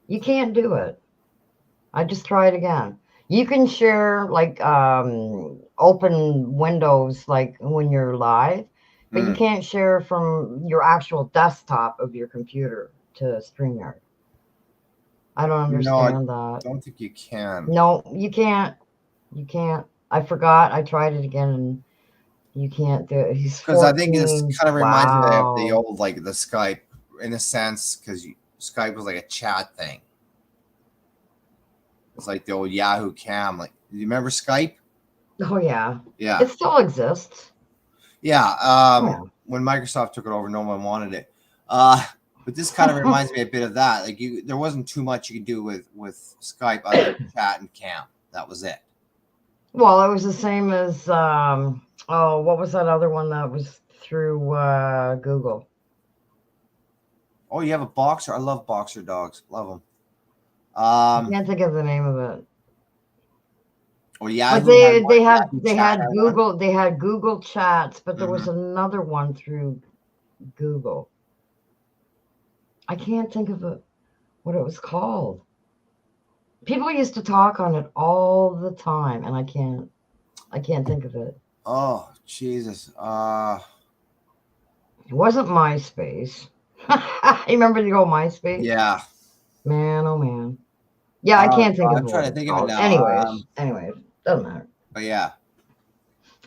You can't do it. I just tried again. You can share like open windows like when you're live, but you can't share from your actual desktop of your computer to StreamYard. I don't understand that. I don't think you can. No, you can't. You can't. I forgot. I tried it again, and you can't do it. He's 14. Because I think this kind of reminds me of the old, like the Skype, in a sense, because Skype was like a chat thing. It's like the old Yahoo Cam. Like, do you remember Skype? Oh yeah. Yeah. It still exists. Yeah. When Microsoft took it over, no one wanted it. But this kind of reminds me a bit of that. Like there wasn't too much you could do with Skype other than chat and cam. That was it. Well, it was the same as what was that other one that was through Google? Oh, you have a boxer. I love boxer dogs. Love them. I can't think of the name of it. Oh yeah, but they had Google. They had Google Chats, but there was another one through Google. I can't think of what it was called. People used to talk on it all the time, and I can't think of it. Oh Jesus! It wasn't MySpace. You remember the old MySpace? Yeah. Man, oh man. Yeah, I can't think of it. I'm trying to think of it now. Anyways, doesn't matter. But yeah.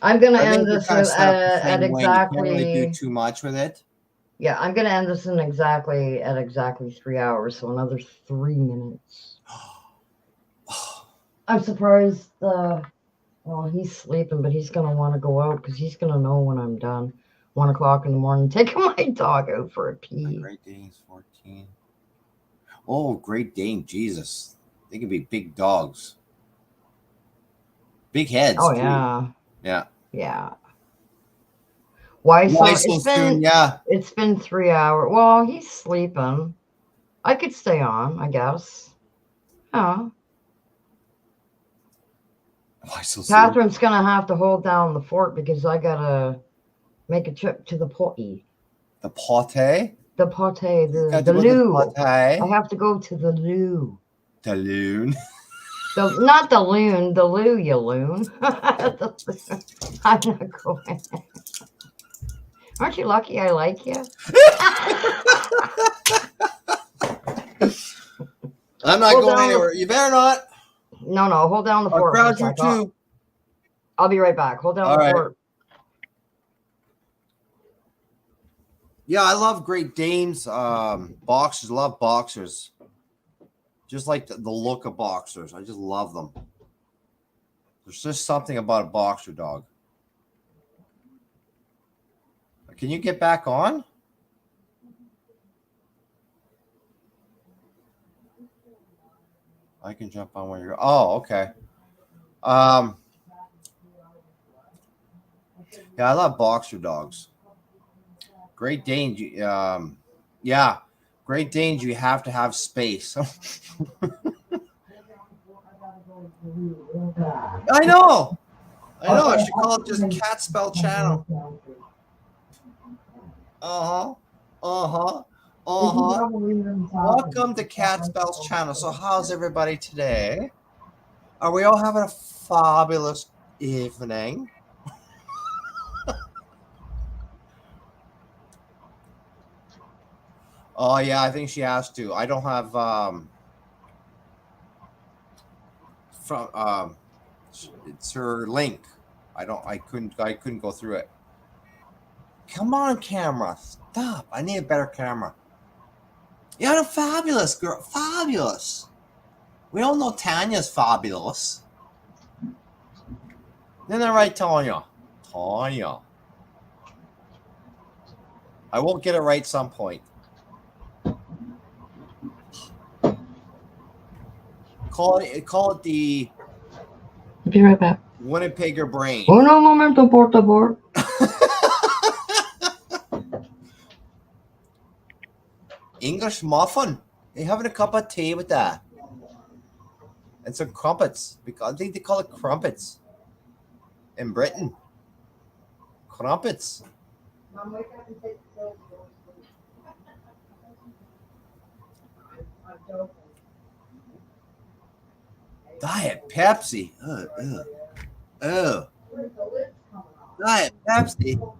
I'm gonna end this at exactly. You can't really do too much with it. Yeah, I'm gonna end this at exactly 3 hours, so another 3 minutes. I'm surprised. Well, he's sleeping, but he's gonna want to go out because he's gonna know when I'm done. 1 o'clock in the morning, taking my dog out for a pee. Great Dane's 14. Oh, Great Dane, Jesus! They can be big dogs, big heads. Oh too. Yeah. Why so soon? Yeah. It's been 3 hours. Well, he's sleeping. I could stay on, I guess. Oh. Why so soon? Catherine's gonna have to hold down the fort because I gotta make a trip to the potty. The potty? The potty, the loo. I have to go to the loo. The loon? Not the loon, the loo, you loon. I'm not going. Aren't you lucky I like you? I'm not going anywhere. You better not. No, hold down the fort. I'll crowd you too. I'll be right back. Hold down the fort. Yeah, I love Great Danes. Boxers, love boxers. Just like the look of boxers. I just love them. There's just something about a boxer dog. Can you get back on? I can jump on where you're. Oh, okay. Yeah, I love boxer dogs. Great Danes, yeah. Great Danes, you have to have space. I know. I should call it just Cat Spell Channel. Welcome to Cat Spells Channel. So how's everybody today? Are we all having a fabulous evening? Oh yeah, I think she has to. I don't have it's her link. I couldn't go through it. Come on, camera. Stop. I need a better camera. You're fabulous, girl. Fabulous. We all know Tanya's fabulous. Isn't that right, Tanya? Tanya. I will get it right some point. Call it the... I'll be right back. Winnipegger brain. Uno momento, por favor. English muffin. They having a cup of tea with that. And some crumpets. Because I think they call it crumpets. In Britain. Crumpets. Mom, wake up and take the I'm joking. Diet Pepsi. Oh. Diet Pepsi.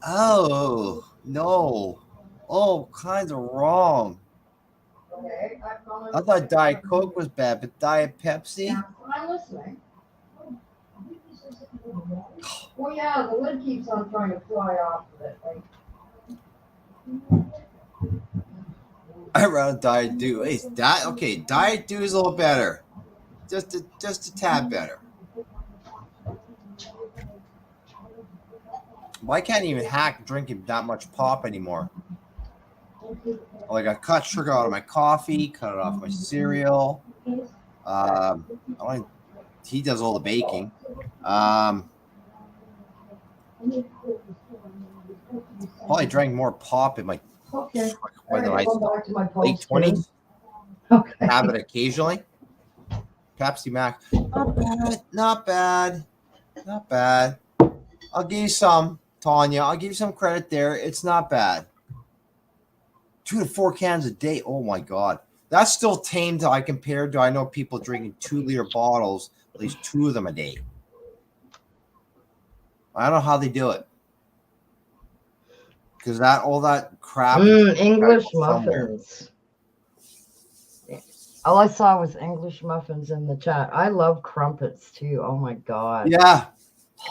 Oh, no. All kinds of wrong. I thought Diet Coke was bad, but Diet Pepsi? I'm listening. Well, yeah, the lid keeps on trying to fly off of it. I'd rather Diet Dew. Hey, Diet Dew is a little better. Just a tad better. Well, I can't even hack drinking that much pop anymore. Like I cut sugar out of my coffee, cut it off my cereal. He does all the baking. Probably drank more pop in my late 20s. Okay. Have it occasionally. Pepsi Max. Not bad. I'll give you some, Tanya. I'll give you some credit there. It's not bad. 2 to 4 cans a day. Oh my God. That's still tame to I compared to I know people drinking 2-liter bottles, at least 2 of them a day. I don't know how they do it. Because all that crap. English muffins. All I saw was English muffins in the chat. I love crumpets too. Oh my God. Yeah.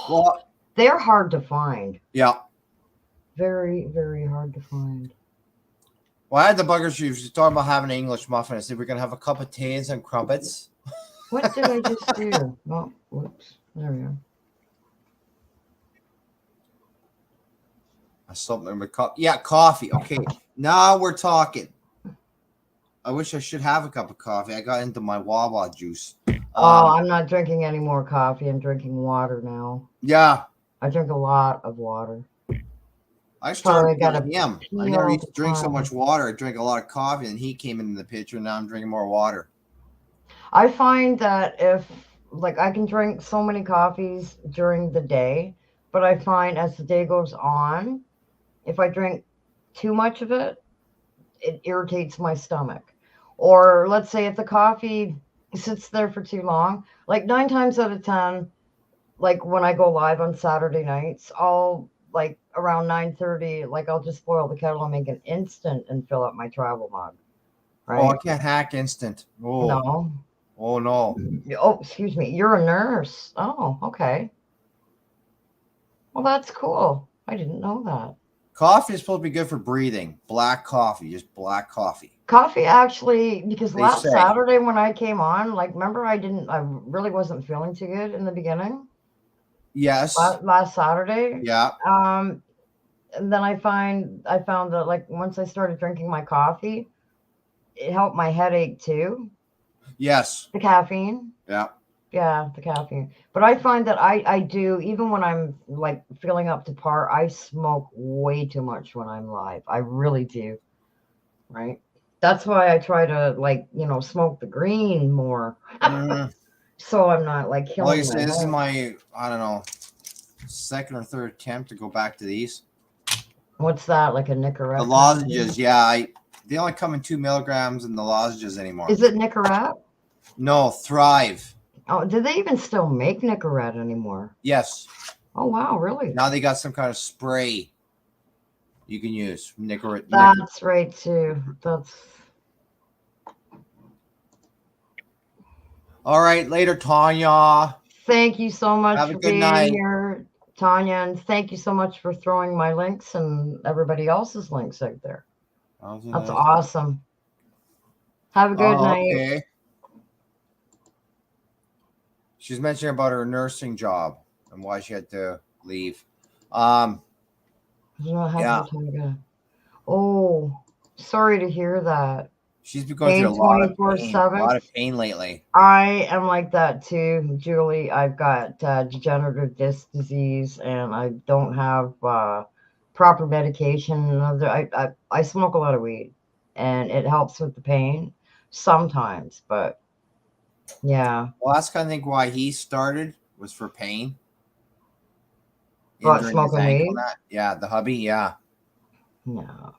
Well, they're hard to find. Yeah. Very, very hard to find. Well, I had the buggers. She was talking about having an English muffin. I said we're gonna have a cup of tea and some crumpets. What did I just do? Oh, whoops. There we go. Something in my cup. Yeah, coffee. Okay, now we're talking. I wish I should have a cup of coffee. I got into my Wawa juice. I'm not drinking any more coffee. I'm drinking water now. Yeah. I drink a lot of water. I started with him. I never used to drink so much water. I drank a lot of coffee, and he came into the picture, and now I'm drinking more water. I find that if, like, I can drink so many coffees during the day, but I find as the day goes on, if I drink too much of it, it irritates my stomach. Or let's say if the coffee sits there for too long, like 9 times out of 10, like when I go live on Saturday nights, I'll like around 9:30, like I'll just boil the kettle and make an instant and fill up my travel mug. Right? Oh, I can't hack instant. Oh. No. Oh no. Oh, excuse me. You're a nurse. Oh, okay. Well, that's cool. I didn't know that. Coffee is supposed to be good for breathing. Black coffee, just black coffee. Coffee actually, because last Saturday when I came on, like, remember I really wasn't feeling too good in the beginning. Yes. Last Saturday. Yeah. And then I found that like once I started drinking my coffee, it helped my headache too. Yes. The caffeine. Yeah. Yeah, the caffeine. But I find that I do, even when I'm like feeling up to par, I smoke way too much when I'm live. I really do. Right. That's why I try to like, smoke the green more. So I'm not like killing like I say, this is my, I don't know, second or third attempt to go back to these. What's that? Like a Nicorette? The lozenges, yeah. They only come in 2 milligrams in the lozenges anymore. Is it Nicorette? No, Thrive. Oh, do they even still make Nicorette anymore? Yes. Oh, wow, really? Now they got some kind of spray you can use. Nicorette. That's right, too. That's... All right, later, Tanya. thank you so much Have a for good being night. here, Tanya, and thank you so much for throwing my links and everybody else's links out there. That's awesome. Have a good night. Okay. She's mentioning about her nursing job and why she had to leave. Yeah. Oh, sorry to hear that. She's been going through a lot of pain lately. I am like that too, Julie. I've got degenerative disc disease, and I don't have proper medication. I smoke a lot of weed, and it helps with the pain sometimes. But yeah. Well, that's kind of think why he started was for pain. But smoking weed? Yeah, the hubby. Yeah. Yeah.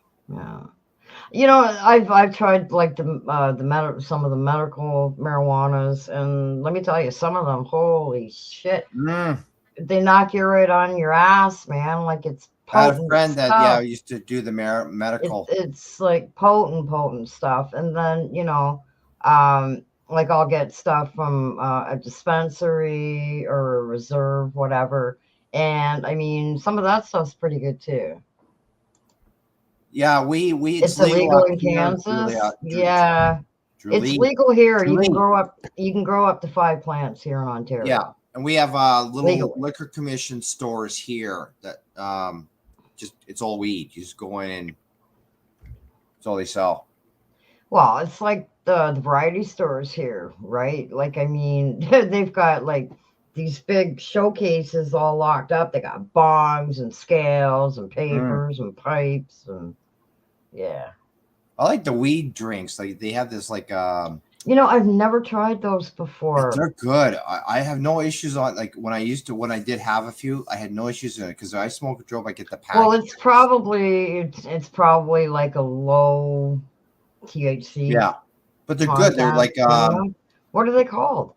You know, I've tried like some of the medical marijuanas, and let me tell you, some of them, holy shit, they knock you right on your ass, man. Like it's potent. I had a friend that used to do the medical. It's like potent stuff, and then like I'll get stuff from a dispensary or a reserve, whatever, and I mean some of that stuff's pretty good too. Yeah, it's illegal in Kansas. Yeah, it's legal here. You can grow up to 5 plants here in Ontario. Yeah, and we have little liquor commission stores here that it's all weed. You just go in and it's all they sell. Well, it's like the variety stores here, right? Like, I mean, they've got like these big showcases all locked up. They got bongs and scales and papers and pipes and. Yeah. I like the weed drinks. Like they have this like I've never tried those before. They're good. I have no issues on like when I did have a few, I had no issues in it because I smoke a dope, I get the pack. Well, it's probably like a low THC. Yeah. But they're good. They're like what are they called?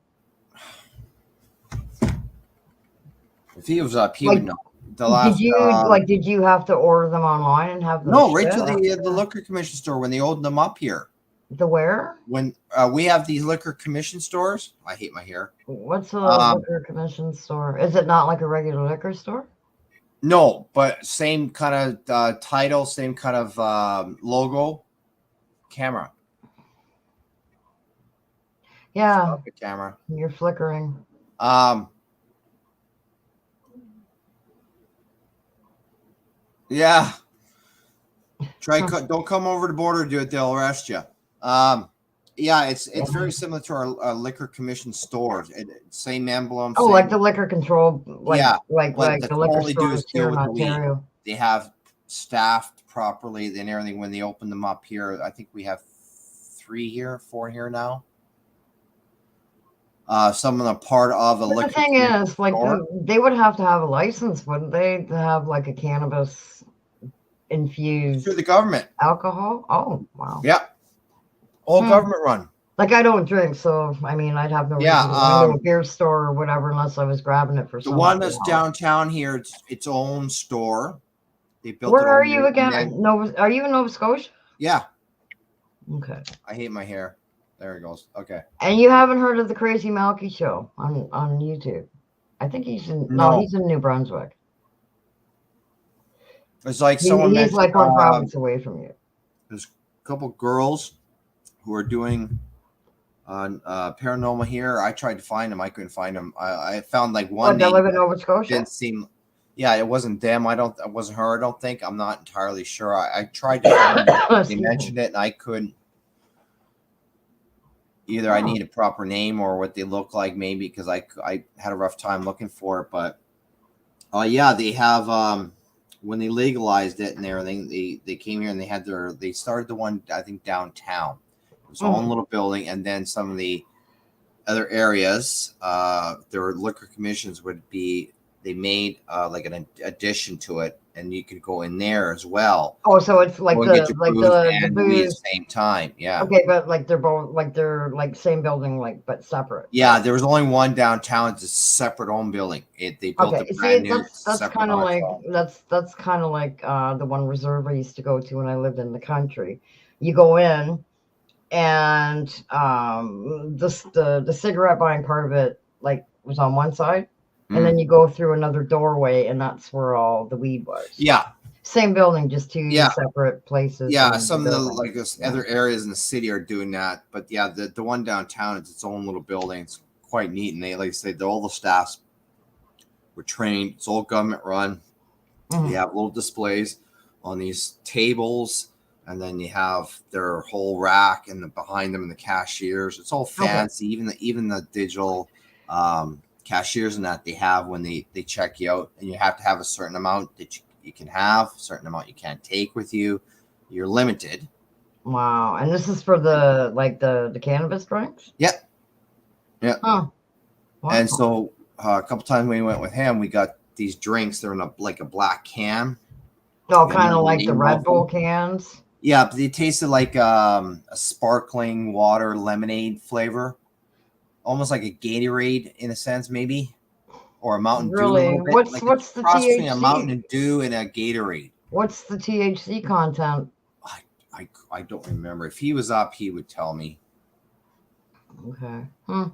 If he was up, he would know. Did you have to order them online and have them? No, right to the liquor commission store when they opened them up here. The where? When we have these liquor commission stores. I hate my hair. What's a liquor commission store? Is it not like a regular liquor store? No, but same kind of title, same kind of logo. Camera. Yeah. Stop the camera. You're flickering. Yeah. Don't come over the border to do it. They'll arrest you. Yeah, it's very similar to our liquor commission stores. Same emblem. Oh, like the liquor control. Like the liquor stores here in Ontario. They have staffed properly and everything when they open them up here. I think we have 4 here now. Some of them are part of a liquor. The thing is, like, they would have to have a license, wouldn't they, to have like a cannabis infused through the government alcohol? Oh, wow. Yeah, all government run. Like, I don't drink, so I mean, I'd have no reason to go to a beer store or whatever unless I was grabbing it for something. The one that's downtown here, it's its own store. They built. Where are you again? Are you in Nova Scotia? Yeah. Okay. I hate my hair. There it goes. Okay. And you haven't heard of the Crazy Malky show on YouTube? I think he's in he's in New Brunswick. It's like he's like one province away from you. There's a couple girls who are doing paranormal here. I tried to find them. I couldn't find them. I found like one. They live in Nova Scotia? Didn't seem. Yeah, it wasn't them. It wasn't her. I don't think. I'm not entirely sure. I tried to find them. They mentioned it, and I couldn't. Either I need a proper name or what they look like, maybe because I had a rough time looking for it. But yeah, they have when they legalized it and everything, they came here and they started the one I think downtown. It was own little building, and then some of the other areas, their liquor commissions they made like an addition to it, and you could go in there as well. Oh, so it's like the booze at the same time, yeah. Okay, but like they're same building, but separate. Yeah, there was only one downtown. It's a separate own building. They built a brand new. That's kind of like that's kind of like the one reserve I used to go to when I lived in the country. You go in, and the cigarette buying part of it, like was on one side, and then you go through another doorway, and that's where all the weed was. Yeah. Same building, just two separate places. Yeah, some of the other areas in the city are doing that, but yeah, the one downtown is its own little building. It's quite neat, and they, like I say, all the staffs were trained. It's all government run. They have little displays on these tables, and then you have their whole rack and behind them and the cashiers. It's all fancy. Even the digital cashiers and that they have when they check you out, and you have to have a certain amount that you can have, a certain amount you can't take with you. You're limited. Wow. And this is for the cannabis drinks? Yep. Yeah. Huh. Wow. And so a couple times when we went with him, we got these drinks. They're in a black can. Oh, kind of like the Red Bull cans? Yeah, but they tasted like a sparkling water lemonade flavor. Almost like a Gatorade in a sense, maybe. Or a Mountain Dew. Really? What's the THC? A Mountain Dew and a Gatorade. What's the THC content? I don't remember. If he was up, he would tell me. Okay.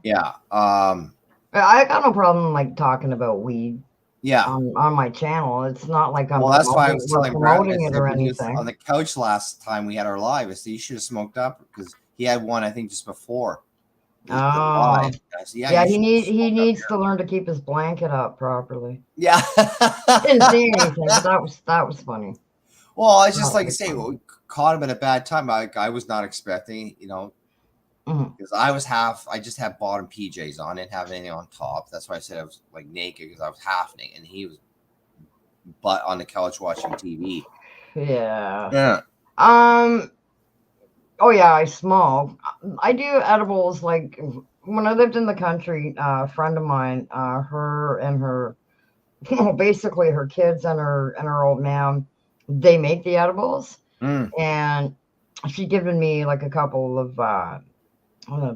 Yeah. I got no problem talking about weed. Yeah. On my channel, it's not like I'm. Well, that's why I was telling promoting it or anything. On the couch last time we had our live, I said you should have smoked up because he had one I think just before. Oh. Said, yeah. He needs to learn to keep his blanket up properly. Yeah. Didn't see anything, but that was funny. Well, I just like to say, we caught him at a bad time. I was not expecting, because I just had bottom PJs on, didn't have anything on top. That's why I said I was naked because I was half naked, and he was butt on the couch watching TV. Yeah. Yeah. Oh yeah, I smoke. I do edibles. Like when I lived in the country, a friend of mine, her and her, basically her kids and her old man, they make the edibles, and she'd given me a couple of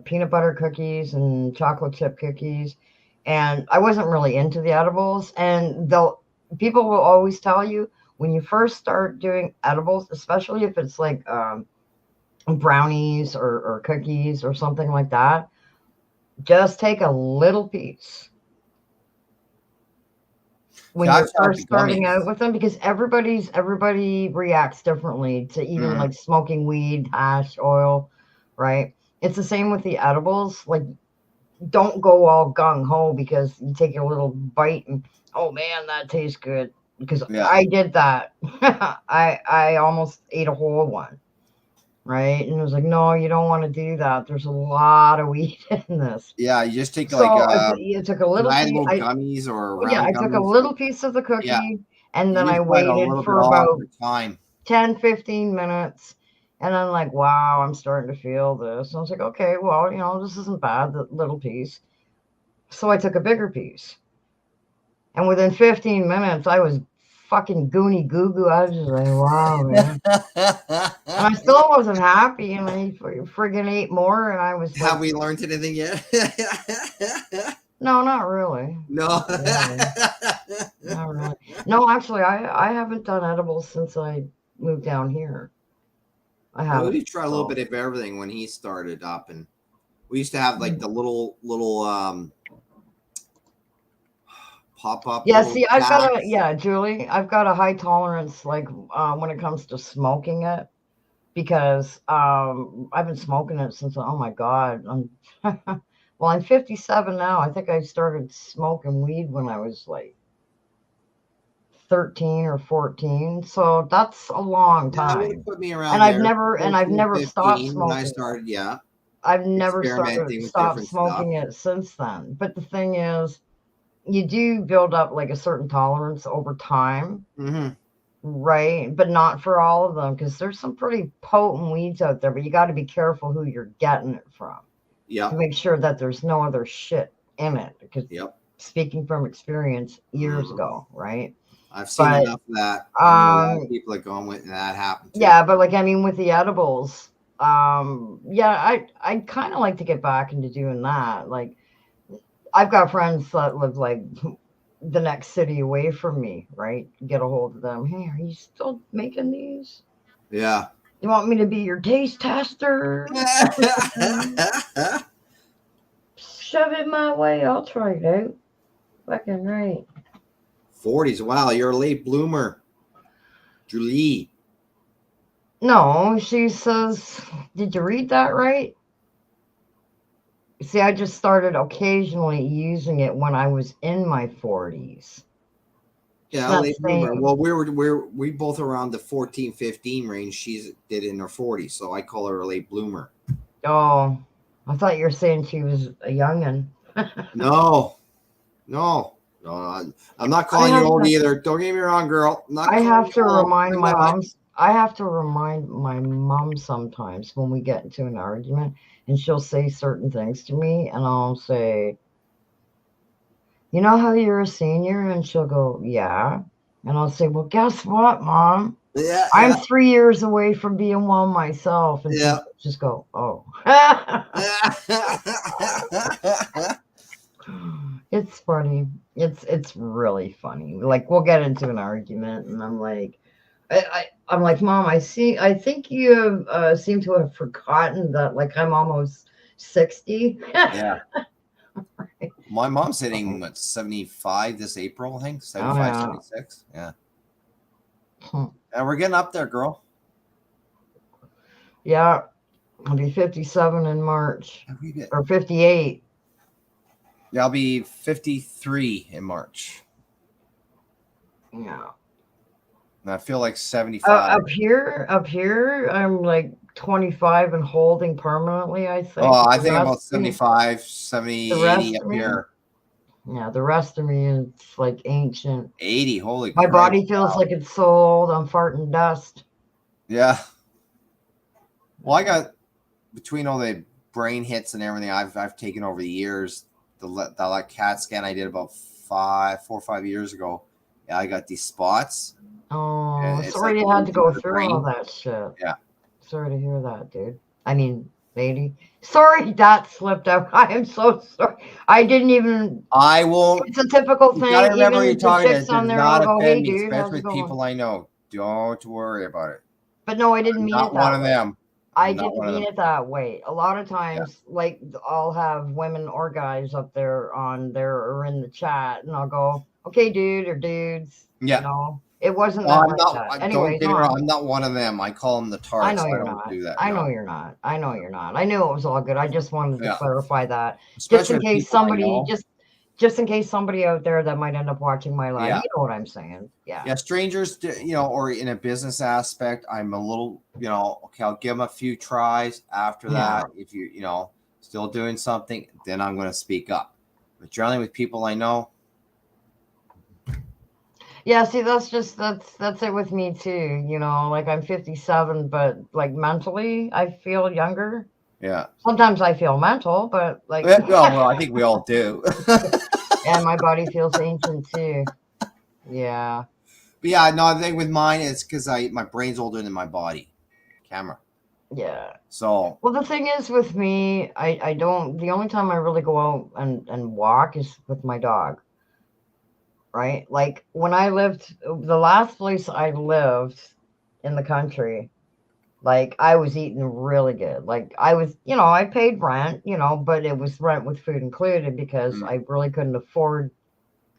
peanut butter cookies and chocolate chip cookies, and I wasn't really into the edibles. And people will always tell you when you first start doing edibles, especially if it's brownies or cookies or something like that, just take a little piece when you're first starting out with them, because everybody reacts differently to even smoking weed, hash, oil, right? It's the same with the edibles. Don't go all gung-ho because you take a little bite and, oh man, that tastes good. Because I did that. I almost ate a whole one. Right? And it was no, you don't want to do that. There's a lot of weed in this. Yeah, you just take you took a little piece, gummies or round I took a little piece of the cookie, and then I waited for about 10-15 minutes, and I'm wow, I'm starting to feel this. And I was okay, well, this isn't bad, the little piece. So I took a bigger piece, and within 15 minutes I was fucking goony goo goo. I was just wow, man. And I still wasn't happy, and I friggin' ate more, and I was have we learned anything yet? No, not really. No. Not really. No, actually, I haven't done edibles since I moved down here. I haven't. Well, we try a little bit of everything when he started up, and we used to have the little pop up. Yeah, see, I've got Julie, I've got a high tolerance when it comes to smoking it, because I've been smoking it since, oh my God, I'm 57 now. I think I started smoking weed when I was 13 or 14, so that's a long time. That would put me around and I've never stopped smoking. When I started, I've never stopped smoking it since then. But the thing is, you do build up a certain tolerance over time, right? But not for all of them, because there's some pretty potent weeds out there, but you got to be careful who you're getting it from. Yeah. To make sure that there's no other shit in it, because speaking from experience years ago, right? I've seen enough of that. A lot of people are going with, and that happened too. Yeah, but with the edibles, I'd kind of like to get back into doing that. I've got friends that live the next city away from me, right? Get a hold of them. Hey, are you still making these? Yeah. You want me to be your taste tester? shove it my way. I'll try it out. Fucking right. 40s. Wow, you're a late bloomer. Julie. No, she says, did you read that right? See, I just started occasionally using it when I was in my 40s. Yeah, late bloomer. Well, we both around the 14, 15 range. She did in her 40s, so I call her a late bloomer. Oh, I thought you were saying she was a youngin'. No, I'm not calling you old either. Don't get me wrong, girl. I have to remind my mom. I have to remind my mom sometimes when we get into an argument, and she'll say certain things to me, and I'll say, "You know how you're a senior?" And she'll go, "Yeah," and I'll say, "Well, guess what, Mom? Yeah, I'm 3 years away from being one myself," and she'll just go, "Oh." It's funny. It's really funny. Like we'll get into an argument, and I'm like, I'm like, Mom, I think you seem to have forgotten that like I'm almost 60. Yeah. My mom's hitting 75 this April, I think. 75, 76. Yeah. And we're getting up there, girl. Yeah. I'll be 57 in March. Or 58. Yeah, I'll be 53 in March. Yeah. And I feel like 75. Up here, I'm like 25 and holding permanently, I think. Oh, I think about 75, 70, 80 up here. Yeah, the rest of me is like ancient. 80, holy My body feels like it's so old, I'm farting dust. Yeah. Well, I got, between all the brain hits and everything I've taken over the years, the CAT scan I did about 4 or 5 years ago, I got these spots. Oh, sorry you had to go through all that shit. Yeah. Sorry to hear that, dude. I mean, lady. Sorry that slipped out. I am so sorry. I didn't even. I won't. It's a typical thing. I remember you talking to on there, not offend me, especially with people I know. Don't worry about it. But no, I didn't mean it that way. Not one of them. I didn't mean it that way. A lot of times, like I'll have women or guys up there on there or in the chat, and I'll go, "Okay, dude or dudes." Yeah. You know, it wasn't that. Anyway, I'm not one of them. I call them the tarts. I know you're not. Do that. I know you're not. I know you're not. I knew it was all good. I just wanted to clarify that, especially just in case somebody just in case somebody out there that might end up watching my live, you know what I'm saying? Yeah. Yeah, strangers, or in a business aspect, I'm a little, okay, I'll give them a few tries. After that, if you, still doing something, then I'm going to speak up. But generally with people I know. Yeah, see, that's it with me too. Like I'm 57, but like mentally, I feel younger. Yeah. Sometimes I feel mental, but like. Well, I think we all do. And my body feels ancient too. Yeah. But yeah, no, I think with mine it's because my brain's older than my body. Camera. Yeah. So. Well, the thing is with me, I don't. The only time I really go out and walk is with my dog. Right? Like when I lived, the last place I lived in the country, like I was eating really good. Like I was, I paid rent, but it was rent with food included because I really couldn't afford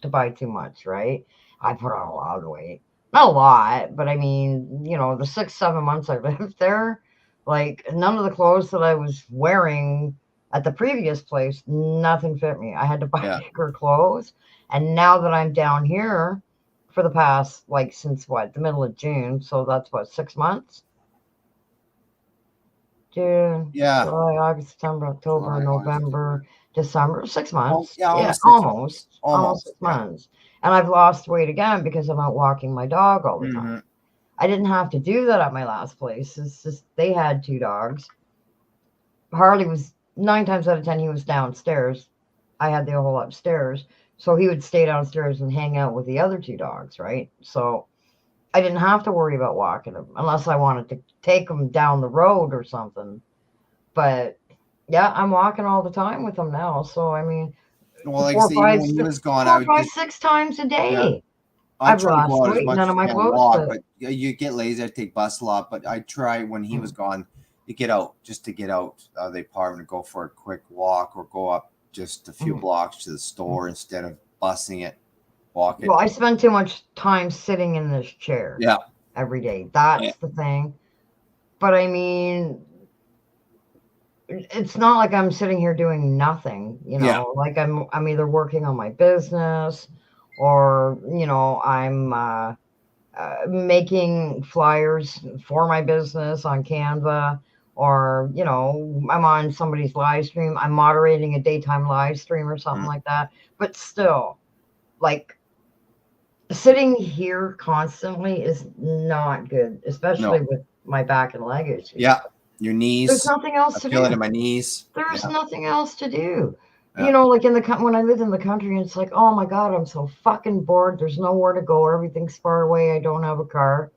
to buy too much, right? I put on a lot of weight. Not a lot, but I mean, the 6-7 months I lived there, like none of the clothes that I was wearing at the previous place, nothing fit me. I had to buy bigger clothes. And now that I'm down here for the past, like since the middle of June, so that's 6 months? June, July, August, September, October, November, December, 6 months. Almost 6 months. And I've lost weight again because I'm out walking my dog all the time. I didn't have to do that at my last place. It's just they had 2 dogs. Harley was 9 times out of 10, he was downstairs. I had the whole upstairs. So he would stay downstairs and hang out with the other 2 dogs, right? So I didn't have to worry about walking him unless I wanted to take him down the road or something. But yeah, I'm walking all the time with him now. So I mean, well, like 4, 5, when he was gone, 4, 5, 6 times a day. Yeah. I've lost weight. None of my clothes. But you get lazy. I take bus a lot, but I try when he was gone to get out, just to get out of the apartment, go for a quick walk or go up just a few blocks to the store instead of busing it, walking. Well, I spend too much time sitting in this chair. Yeah. Every day. That's the thing. But I mean, it's not like I'm sitting here doing nothing, you know, like I'm either working on my business or, you know, I'm making flyers for my business on Canva, or, you know, I'm on somebody's live stream. I'm moderating a daytime live stream or something like that. But still, like, sitting here constantly is not good, especially with my back and leg issues. Yeah. Your knees. There's nothing else to do. I feel it in my knees. There's nothing else to do. Yeah. You know, like when I lived in the country, it's like, oh my God, I'm so fucking bored. There's nowhere to go. Everything's far away. I don't have a car.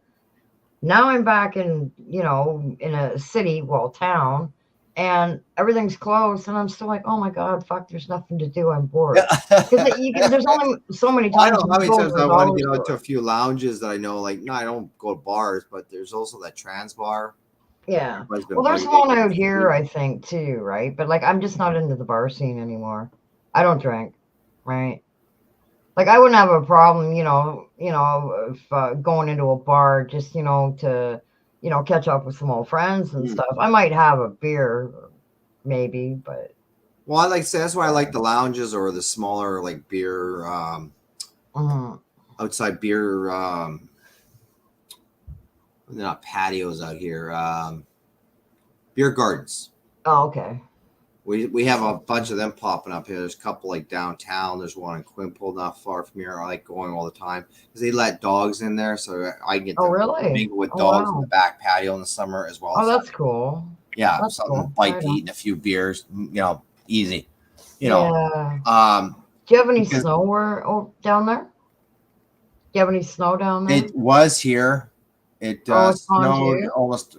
Now I'm back in, you know, in a city, town, and everything's closed. And I'm still like, oh my God, fuck, there's nothing to do. I'm bored. Because there's only so many times. I know how many times I want to get out to a few lounges that I know, like, no, I don't go to bars, but there's also that trans bar. Yeah. Well, there's one out here, I think, too, right? But, like, I'm just not into the bar scene anymore. I don't drink, right? Like, I wouldn't have a problem, you know, if going into a bar just, you know, to, you know, catch up with some old friends and stuff. I might have a beer, maybe, but. Well, I like to say that's why I like the lounges or the smaller, like, beer, outside beer, they're not patios out here. Beer gardens. Oh, okay. We have a bunch of them popping up here. There's a couple like downtown. There's one in Quimple, not far from here. I like going all the time because they let dogs in there, so I get to mingle with dogs in the back patio in the summer as well. Oh, that's cool. Yeah, that's something cool. Bite to eat and a few beers. You know, easy. You know. Yeah. Do you have any snow down there? Do you have any snow down there? It was here. It snowed almost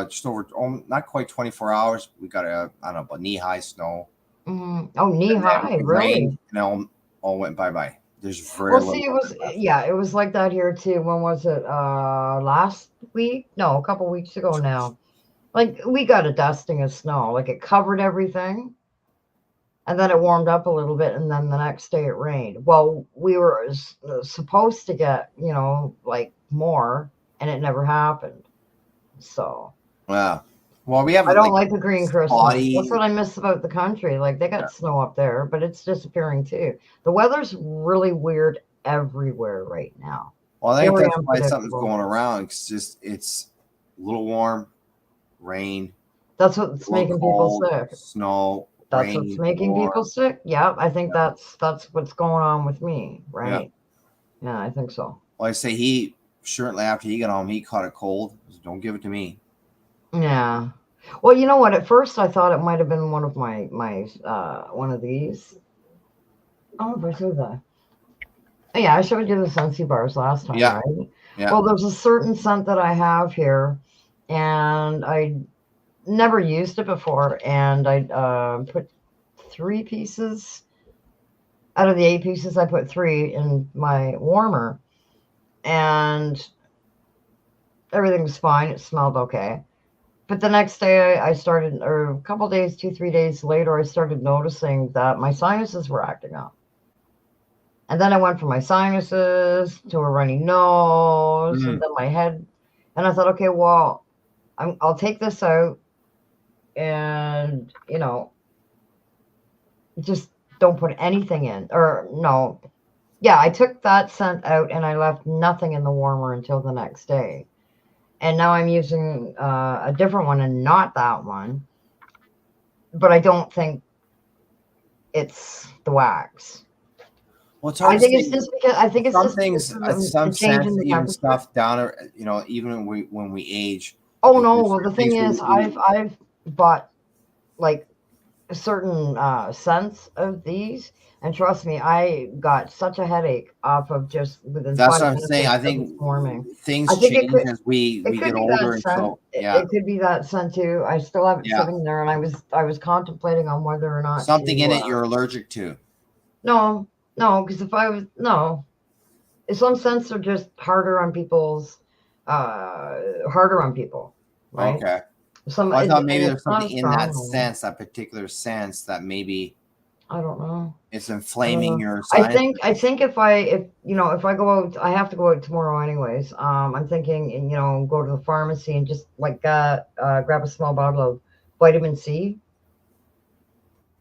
just over, not quite 24 hours. We got a knee-high snow. Oh, knee-high, really? And all went bye-bye. There's very little. It was like that here too. When was it? Last week? No, a couple weeks ago now. Like, we got a dusting of snow. Like, it covered everything. And then it warmed up a little bit, and then the next day it rained. Well, we were supposed to get, you know, like, more. And it never happened. So. Wow. Well, we have. I don't like the green Christmas. That's what I miss about the country. Like, they got snow up there, but it's disappearing too. The weather's really weird everywhere right now. Well, I think that's why something's going around. It's a little warm, rain. That's what's making people sick. Snow. That's what's making people sick. Yeah, I think that's what's going on with me, right? Yeah, I think so. Well, I say shortly after he got home, he caught a cold. Don't give it to me. Yeah. Well, you know what? At first, I thought it might have been one of my one of these. Oh, where's that? Yeah, I showed you the Scentsy bars last time, right? Yeah. Well, there's a certain scent that I have here, and I never used it before, and I put 3 pieces out of the 8 pieces. I put 3 in my warmer. And everything was fine. It smelled okay. But the next day I started, or a couple days, 2-3 days later, I started noticing that my sinuses were acting up. And then I went from my sinuses to a runny nose and then my head. And I thought, okay, well, I'll take this out and, you know, just don't put anything in. Or no. Yeah, I took that scent out and I left nothing in the warmer until the next day. And now I'm using a different one and not that one. But I don't think it's the wax. Well, it's hard I think it's just because some things, some scents, even stuff down, you know, even when we age. Oh no! Well, the thing is, I've bought like certain scents of these. And trust me, I got such a headache off of just within. That's what I'm saying. I think things change as we get older, and so it could be that scent too. I still have it sitting there, and I was contemplating on whether or not something in it you're allergic to. No, because some scents are just harder on people, right? Okay. I thought maybe there's something in that sense, that particular sense, that maybe. I don't know. It's inflaming your sinus. I think if I go out, I have to go out tomorrow anyways. I'm thinking, go to the pharmacy and just like grab a small bottle of vitamin C.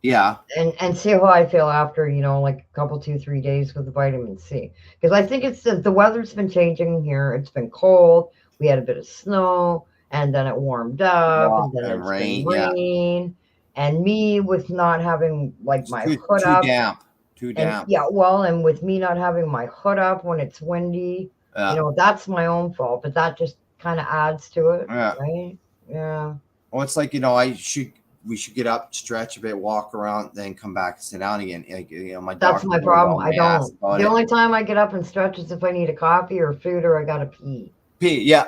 Yeah. And see how I feel after, like a couple, 2-3 days with the vitamin C. Because I think it's the weather's been changing here. It's been cold. We had a bit of snow, and then it warmed up, and then it's been rain. Yeah. And me with not having like my hood up. Too damp. And with me not having my hood up when it's windy, that's my own fault. But that just kind of adds to it, right? Yeah. Well, it's like we should get up, stretch a bit, walk around, then come back and sit down again. Like, that's my problem. I don't. The only time I get up and stretch is if I need a coffee or food or I gotta pee. Yeah.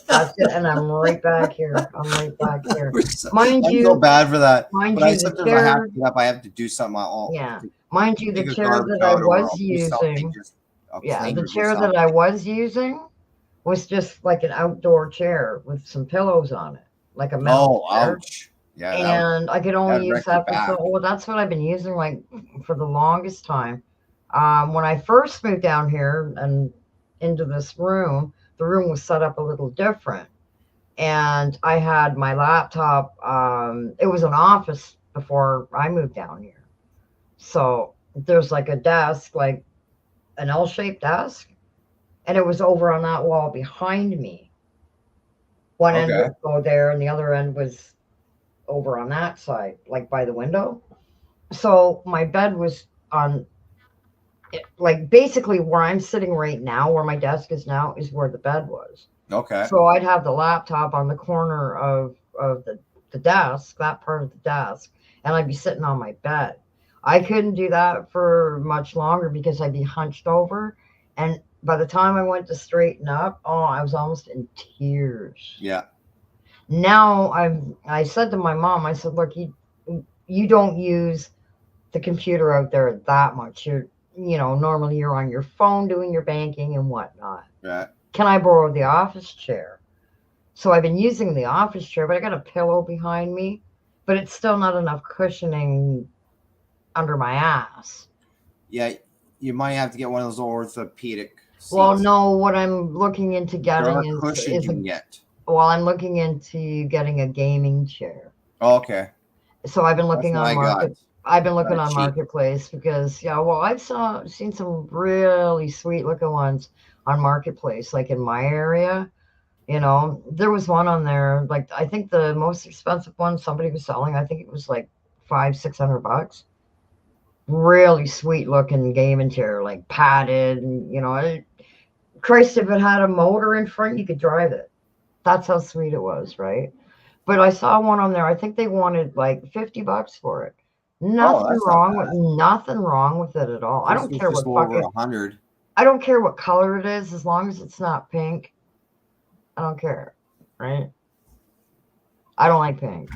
That's it, and I'm right back here. I'm so bad for that. Sometimes I have to get up. I have to do something. Mind you, the chair that I was using. The chair that I was using was just like an outdoor chair with some pillows on it, like a metal chair. Ouch. Yeah. And I could only use that for that's what I've been using like for the longest time. When I first moved down here and into this room, the room was set up a little different. And I had my laptop. It was an office before I moved down here. So there's like a desk, like an L-shaped desk. And it was over on that wall behind me. One end would go there and the other end was over on that side, like by the window. So my bed was on, like basically where I'm sitting right now, where my desk is now, is where the bed was. Okay. So I'd have the laptop on the corner of the desk, that part of the desk, and I'd be sitting on my bed. I couldn't do that for much longer because I'd be hunched over. And by the time I went to straighten up, I was almost in tears. Yeah. Now I said to my mom, I said, look, you don't use the computer out there that much. Normally you're on your phone doing your banking and whatnot. Right. Can I borrow the office chair? So I've been using the office chair, but I got a pillow behind me, but it's still not enough cushioning under my ass. Yeah, you might have to get one of those orthopedic seats. Well, no, what I'm looking into getting I'm looking into getting a gaming chair. Oh, okay. So I've been looking on Marketplace because I've seen some really sweet looking ones on Marketplace, like in my area. There was one on there, like I think the most expensive one somebody was selling, I think it was like $500-600. Really sweet looking gaming chair, like padded, and Christ, if it had a motor in front, you could drive it. That's how sweet it was, right? But I saw one on there. I think they wanted like $50 for it. Nothing wrong with it at all. I don't care what over 100. I don't care what color it is, as long as it's not pink. I don't care, right? I don't like pink.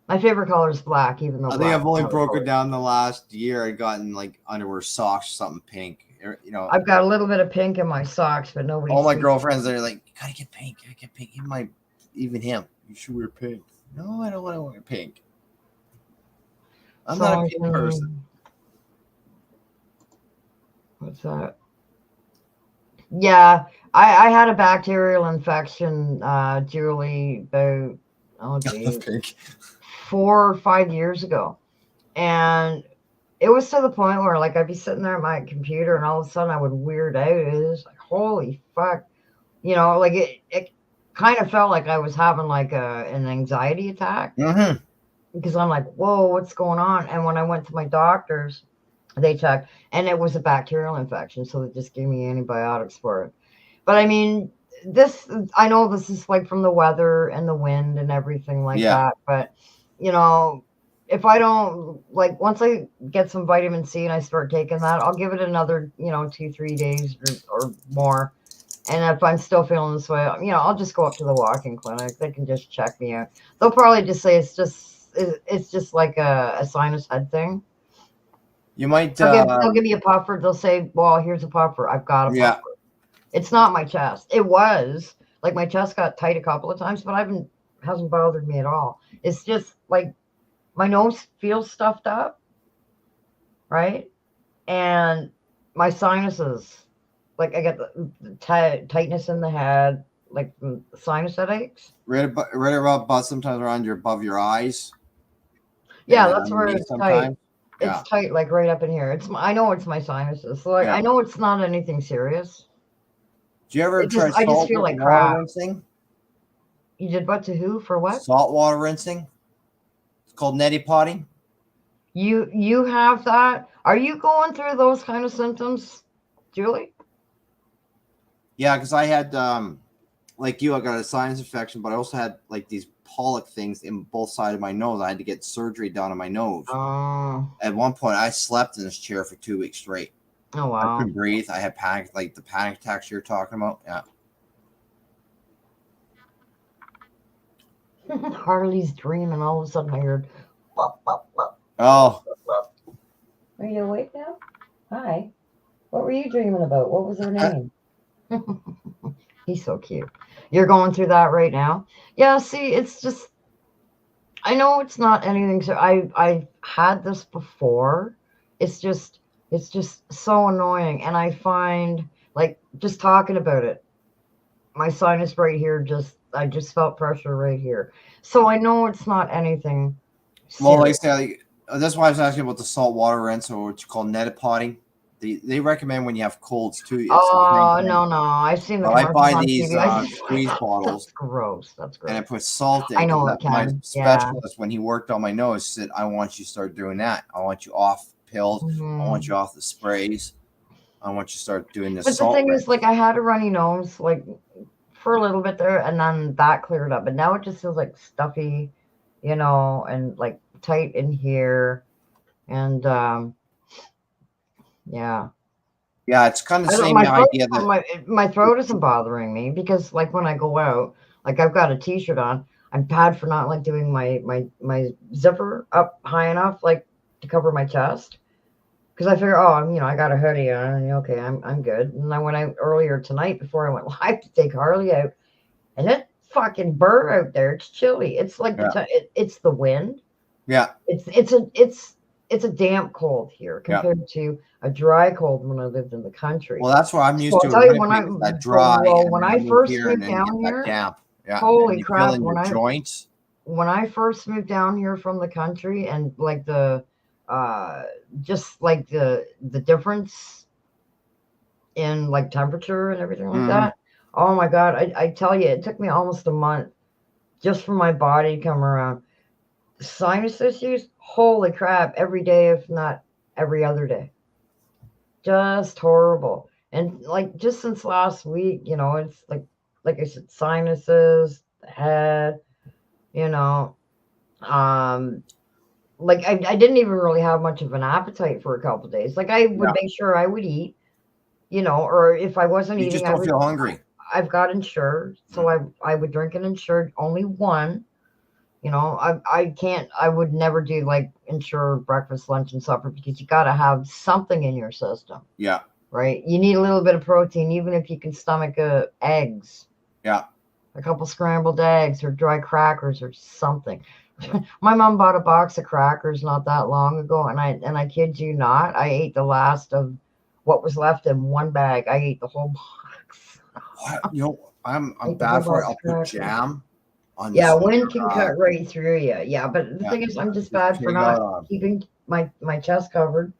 My favorite color is black, even though I think I've only broken down the last year. I've gotten like underwear, socks, something pink. I've got a little bit of pink in my socks, but nobody. All my girlfriends, they're like, "You gotta get pink. You gotta get pink." Even him, you should wear pink. No, I don't want to wear pink. I'm not a pink person. What's that? Yeah, I had a bacterial infection, Julie, about 4 or 5 years ago, and it was to the point where like I'd be sitting there at my computer and all of a sudden I would weird out. It was like, holy fuck, like it kind of felt like I was having like an anxiety attack. Mm-hmm. Because I'm like, whoa, what's going on? And when I went to my doctors, they checked, and it was a bacterial infection, so they just gave me antibiotics for it. But I mean, I know this is like from the weather and the wind and everything like that. But if I don't, like, once I get some vitamin C and I start taking that, I'll give it another 2-3 days or more. And if I'm still feeling this way, I'll just go up to the walk-in clinic. They can just check me out. They'll probably just say it's just like a sinus head thing. You might. They'll give me a puffer. They'll say, "Well, here's a puffer. I've got a puffer." It's not my chest. It was like my chest got tight a couple of times, but hasn't bothered me at all. It's just like my nose feels stuffed up, right? And my sinuses, like I get the tightness in the head, like sinus headaches. Right about sometimes above your eyes. Yeah, that's where it's tight. Yeah. It's tight, like right up in here. I know it's my sinuses. So I know it's not anything serious. Do you ever try I just feel like crap. Rinsing? You did what to who? For what? Salt water rinsing. It's called neti potting. You have that? Are you going through those kind of symptoms, Julie? Yeah, because I had like you, I got a sinus infection, but I also had like these polyp things in both sides of my nose. I had to get surgery done on my nose. Oh. At one point, I slept in this chair for 2 weeks straight. Oh wow! I couldn't breathe. I had panic, like the panic attacks you're talking about. Yeah. Harley's dreaming. All of a sudden, I heard. Oh. Are you awake now? Hi. What were you dreaming about? What was her name? He's so cute. You're going through that right now? Yeah, see, it's just, I know it's not anything. So I've had this before. It's just so annoying. And I find, like, just talking about it, my sinus right here, I just felt pressure right here. So I know it's not anything serious. Well, like I said, that's why I was asking about the salt water rinse, or what you call neti potting. They recommend when you have colds too. Oh no! I've seen the commercials I buy on these TV. squeeze bottles. That's gross. That's gross. And I put salt in. I know it can. My specialist, when he worked on my nose, said, "I want you to start doing that. I want you off pills. Mm-hmm. I want you off the sprays. I want you to start doing this." But the thing is, like, I had a runny nose, like, for a little bit there, and then that cleared up. But now it just feels like stuffy, you know, and like tight in here, and yeah. Yeah, it's kind of the same idea that my throat isn't bothering me because, like, when I go out, like, I've got a t-shirt on. I'm bad for not like doing my zipper up high enough, like, to cover my chest, because I figure, oh, you know, I got a hoodie on, and okay, I'm good. And I went out earlier tonight before I went live to take Harley out, and it fucking bird out there. It's chilly. It's like it's the wind. Yeah. It's a damp cold here compared to a dry cold when I lived in the country. Well, that's what I'm used to. I'll tell you, that dry. Well, when I first moved down here, holy crap! When I first moved down here from the country, and like just like the difference in like temperature and everything like that. Oh my God! I tell you, it took me almost a month just for my body to come around. Sinus issues, holy crap, every day, if not every other day. Just horrible. And like just since last week, you know, it's like I said, sinuses, the head, you know. Like I didn't even really have much of an appetite for a couple of days. Like I would make sure I would eat, you know, or if I wasn't eating, just don't feel hungry. I've got insured, so I would drink an insured, only one. You know, I would never do like insured breakfast, lunch, and supper because you got to have something in your system. Yeah. Right. You need a little bit of protein, even if you can stomach eggs. Yeah. A couple scrambled eggs or dry crackers or something. My mom bought a box of crackers not that long ago, and I kid you not, I ate the last of what was left in one bag. I ate the whole box. What? You know, I'm bad for it. I'll put jam. Wind can cut right through you. Yeah, but the thing is, I'm just bad for not keeping my chest covered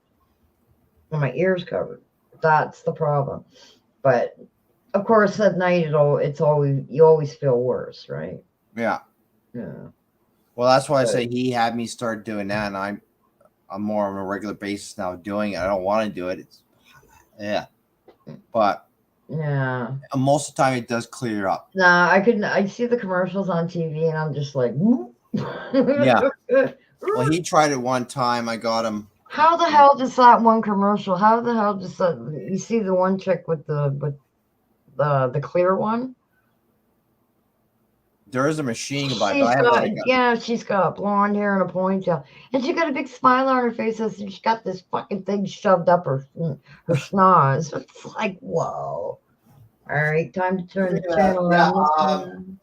and my ears covered. That's the problem. But of course, at night you always feel worse, right? Yeah. Yeah. Well, that's why I say he had me start doing that, and I'm more on a regular basis now doing it. I don't want to do it. But. Yeah. Most of the time, it does clear up. Nah, I see the commercials on TV, and I'm just like, yeah. Well, he tried it one time. I got him. How the hell does that one commercial? How the hell does that? You see the one chick with the clear one? There is a machine by. She's got blonde hair and a ponytail, and she got a big smile on her face, and she's got this fucking thing shoved up her schnoz. It's like, whoa! All right, time to turn the channel around.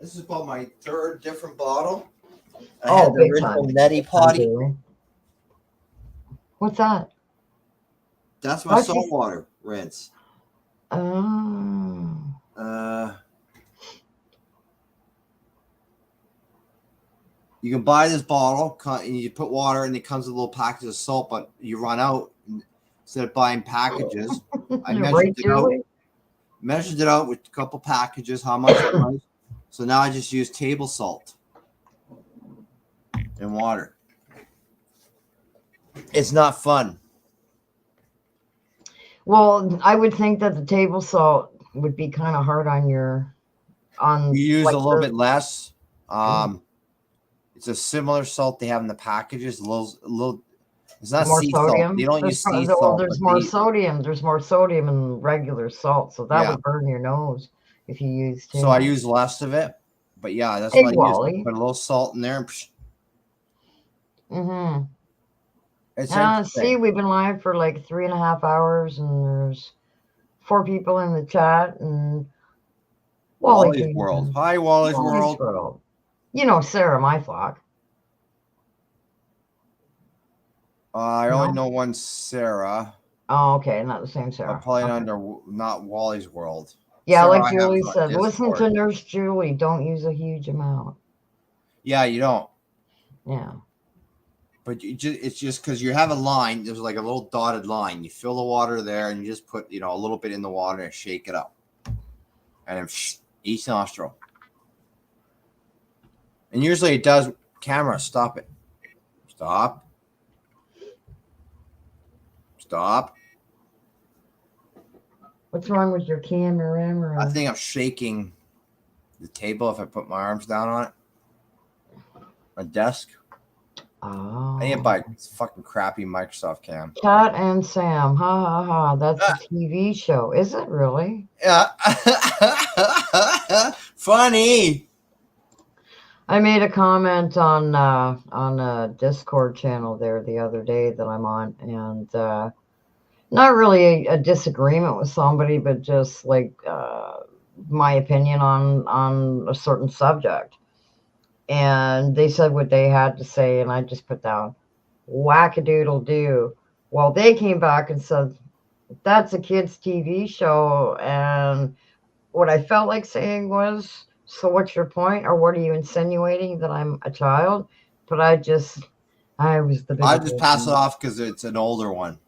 This is about my third different bottle. I had the original Neti Potty. What's that? That's my saltwater rinse. Oh. You can buy this bottle and you put water and it comes with a little package of salt, but you run out. Instead of buying packages, I measured it out with a couple packages, how much it was. So now I just use table salt and water. It's not fun. Well, I would think that the table salt would be kind of hard on your. You use a little bit less. It's a similar salt they have in the packages. A little. It's not sea sodium. Salt. You don't use sea salt. Well, there's more sodium. There's more sodium in regular salt, so that would burn your nose if you used it. So I use less of it, but yeah, that's what I use. Put a little salt in there. It's see, we've been live for like 3.5 hours, and there's 4 people in the chat, and Wally's World. Hi, Wally's World. You know Sarah, my flock. I only know one Sarah. Oh, okay, not the same Sarah. I'm probably under not Wally's World. Yeah, Sarah, like Julie said, listen to Nurse Julie. Don't use a huge amount. Yeah, you don't. Yeah. But it's just because you have a line. There's like a little dotted line. You fill the water there, and you just put a little bit in the water and shake it up, and then each nostril. And usually it does. Camera, stop it. Stop. Stop. What's wrong with your camera? I think I'm shaking the table if I put my arms down on it. My desk. Oh. I need to buy a fucking crappy Microsoft cam. Cat and Sam. Ha ha ha. That's a TV show. Is it really? Yeah. Funny. I made a comment on a Discord channel there the other day that I'm on, and not really a disagreement with somebody, but just like my opinion on a certain subject. And they said what they had to say, and I just put down whack-a-doodle-doo. Well, they came back and said, that's a kid's TV show, and what I felt like saying was, so what's your point? Or what are you insinuating, that I'm a child? But I was the I just pass it off because it's an older one.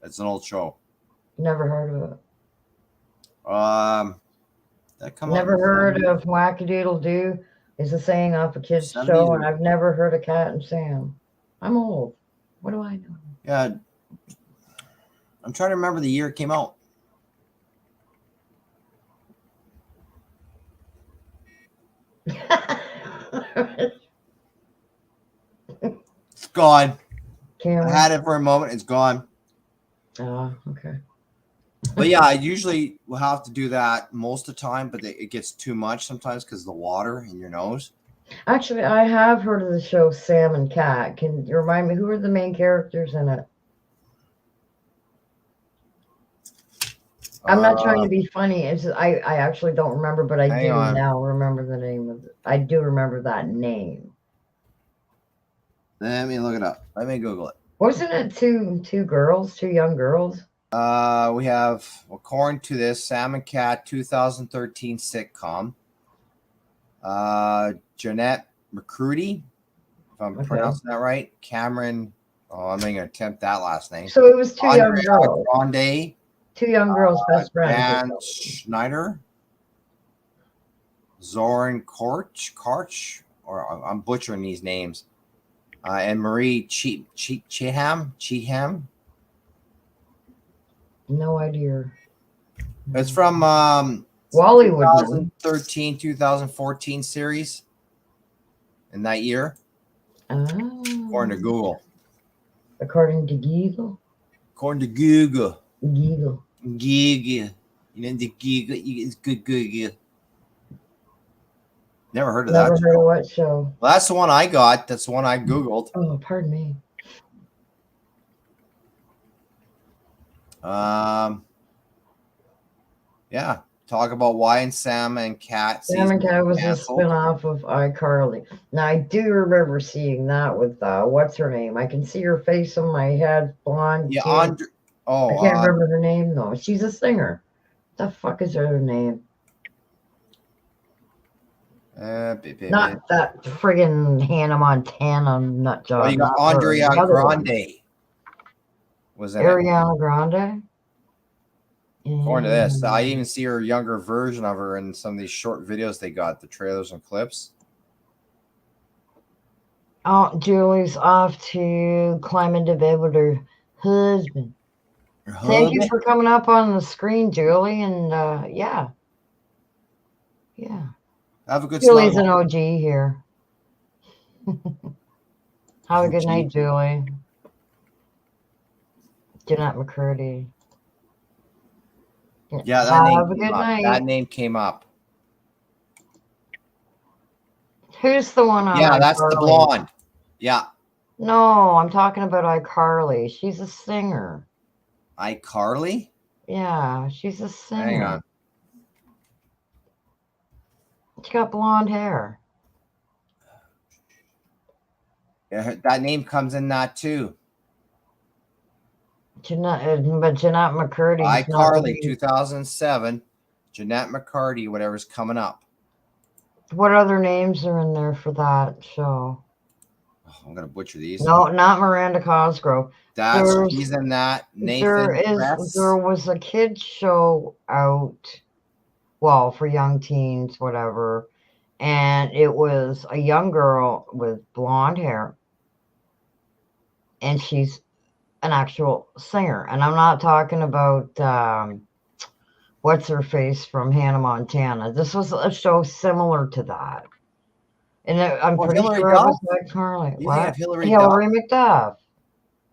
It's an old show. Never heard of it. Never heard of Whack-a-Doodle-Doo. Is a saying off a kid's show, and I've never heard of Cat and Sam. I'm old. What do I know? Yeah. I'm trying to remember the year it came out. It's gone. I had it for a moment. It's gone. Oh, okay. But yeah, I usually will have to do that most of the time, but it gets too much sometimes because of the water in your nose. Actually, I have heard of the show Sam and Cat. Can you remind me, who are the main characters in it? I'm not trying to be funny. It's just, I actually don't remember, but I do now remember the name of it. I do remember that name. Let me look it up. Let me Google it. Wasn't it two young girls? We have, according to this, Sam and Cat 2013 sitcom. Jeanette McCurdy, if I'm pronouncing that right. Cameron, I'm going to attempt that last name. So it was two young girls. Grande. Two young girls, best friends. Dan Schneider. Zoran Korch, or I'm butchering these names. And Marie Cheetham. No idea. It's from Wallywood 2013-2014 series in that year. Oh. According to Google. According to Google. According to Google. Google. Google. You know the Google. It's good Google. Never heard of that. Never heard of what show? Well, that's the one I got. That's the one I Googled. Oh, pardon me. Yeah, talk about why and Sam and Cat. Sam and Cat was a spin-off of iCarly. Now I do remember seeing that with what's her name? I can see her face on my head, blonde. Yeah, I can't remember her name though. She's a singer. The fuck is her name? Not that friggin' Hannah Montana nut job. Oh, you got Andrea Grande. Was that Ariana Grande? According to this, I even see her younger version of her in some of these short videos they got, the trailers and clips. Oh, Julie's off to climb into bed with her husband. Thank you for coming up on the screen, Julie, and yeah. Have a good Julie's an OG here. Have a good night, Julie. Jeanette McCurdy. Yeah, that name came up. Who's the one on Yeah, that's the blonde. Yeah. No, I'm talking about iCarly. She's a singer. iCarly? Yeah, she's a singer. Hang on. She got blonde hair. Yeah, that name comes in that too. Jeanette McCurdy. iCarly, 2007. Jeanette McCarty, whatever's coming up. What other names are in there for that show? Oh, I'm gonna butcher these. No, not Miranda Cosgrove. She's in that. There was a kids show out, well, for young teens, whatever, and it was a young girl with blonde hair, and she's an actual singer. And I'm not talking about what's her face from Hannah Montana. This was a show similar to that. And I'm pretty sure it was like Carly. What? Hillary McDuff.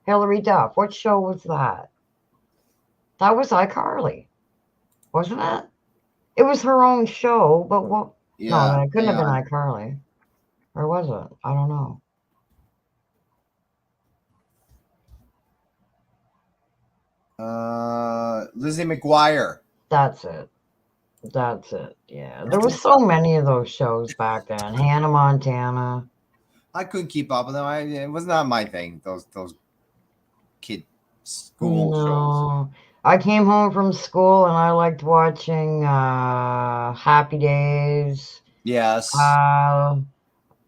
Hillary Duff. What show was that? That was iCarly, wasn't it? It was her own show, but what? Yeah, no, it couldn't have been iCarly. Or was it? I don't know. Lizzie McGuire. That's it. Yeah, there was so many of those shows back then. Hannah Montana. I couldn't keep up with them. It was not my thing. Those kid school shows. I came home from school and I liked watching Happy Days. Yes.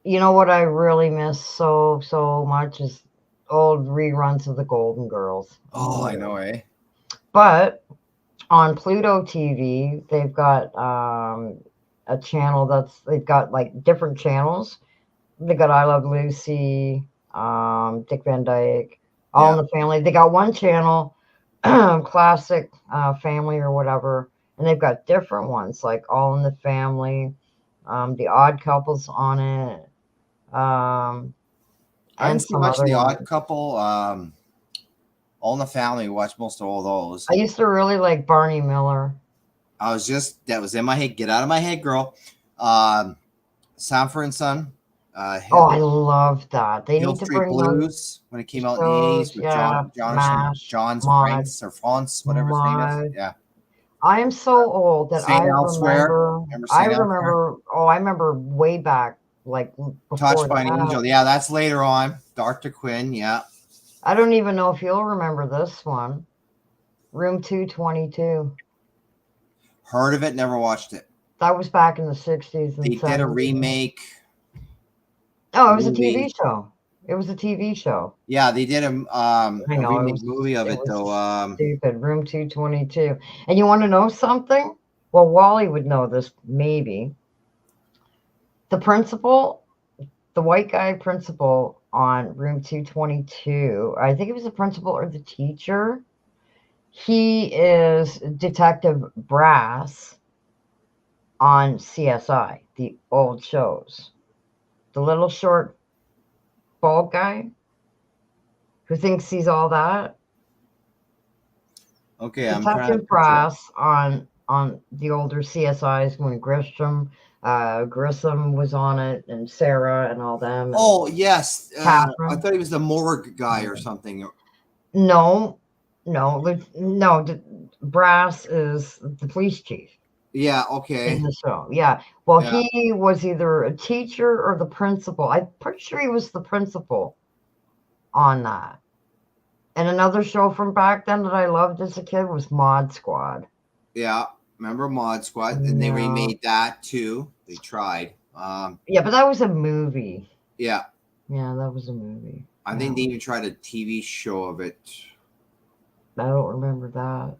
You know what I really miss so much is old reruns of the Golden Girls. Oh, I know, eh? But on Pluto TV, they've got a channel they've got like different channels. They got I Love Lucy, Dick Van Dyke, All in the Family. They got one channel, classic family or whatever, and they've got different ones like All in the Family, The Odd Couple's on it. I didn't see much of The Odd Couple. All in the Family, watched most of all those. I used to really like Barney Miller. That was in my head. Get out of my head, girl. Sanford and Son. I love that. They Hill need to Street bring Blues when it came out in the 80s with John's Franks or Fonts, whatever his name is. Yeah. I am so old that I remember way back, like Touched by an Angel. Yeah, that's later on. Dr. Quinn, yeah. I don't even know if you'll remember this one. Room 222. Heard of it, never watched it. That was back in the 60s. They did a remake. Oh, it was a TV show. It was a TV show. Yeah, they did a remake movie of it, though. Stupid. Room 222. And you want to know something? Well, Wally would know this, maybe. The principal, the white guy principal on Room 222, I think it was the principal or the teacher. He is Detective Brass on CSI, the old shows. The little short bald guy who thinks he's all that. Okay, Detective Brass on the older CSIs when Grissom was on it, and Sarah and all them. Oh yes, I thought he was the morgue guy or something. No. Brass is the police chief. Yeah, okay. In the show. Yeah. Well, he was either a teacher or the principal. I'm pretty sure he was the principal on that. And another show from back then that I loved as a kid was Mod Squad. Yeah, remember Mod Squad? And they remade that too. They tried. Yeah, but that was a movie. Yeah. Yeah, that was a movie. I think they even tried a TV show of it. I don't remember that.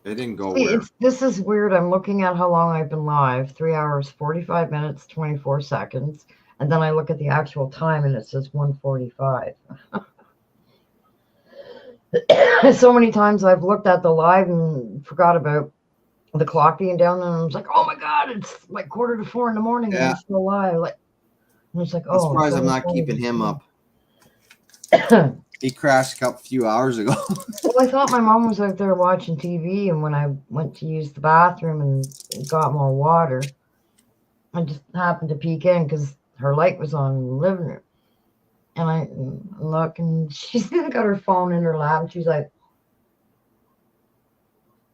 It didn't go well. This is weird. I'm looking at how long I've been live. 3 hours, 45 minutes, 24 seconds. And then I look at the actual time and it says 1:45. So many times I've looked at the live and forgot about the clock being down, and I was like, oh my God, it's like 3:45 in the morning and I'm still live. Like, and it's like, I'm surprised I'm not keeping him up. He crashed a few hours ago. Well, I thought my mom was out there watching TV, and when I went to use the bathroom and got more water, I just happened to peek in because her light was on in the living room. And I look, and she's got her phone in her lap, and she's like,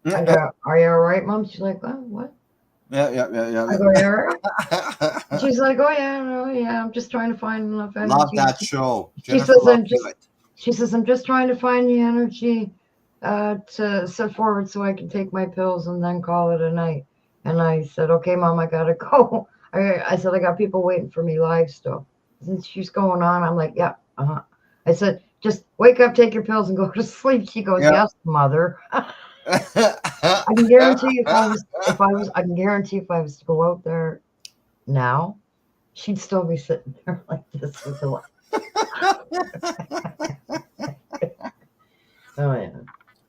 I go, are you all right, Mom? She's like, what? Yeah. I go, you're all right? She's like, oh, yeah, I'm just trying to find enough energy. Love that show. She says, I'm just trying to find the energy to set forward so I can take my pills and then call it a night. And I said, okay, Mom, I got to go. I said, I got people waiting for me live still. And she's going on. I'm like, yeah, I said, just wake up, take your pills, and go to sleep. She goes, yes, Mother. I can guarantee if I was to go out there now, she'd still be sitting there like this with the light. Oh yeah.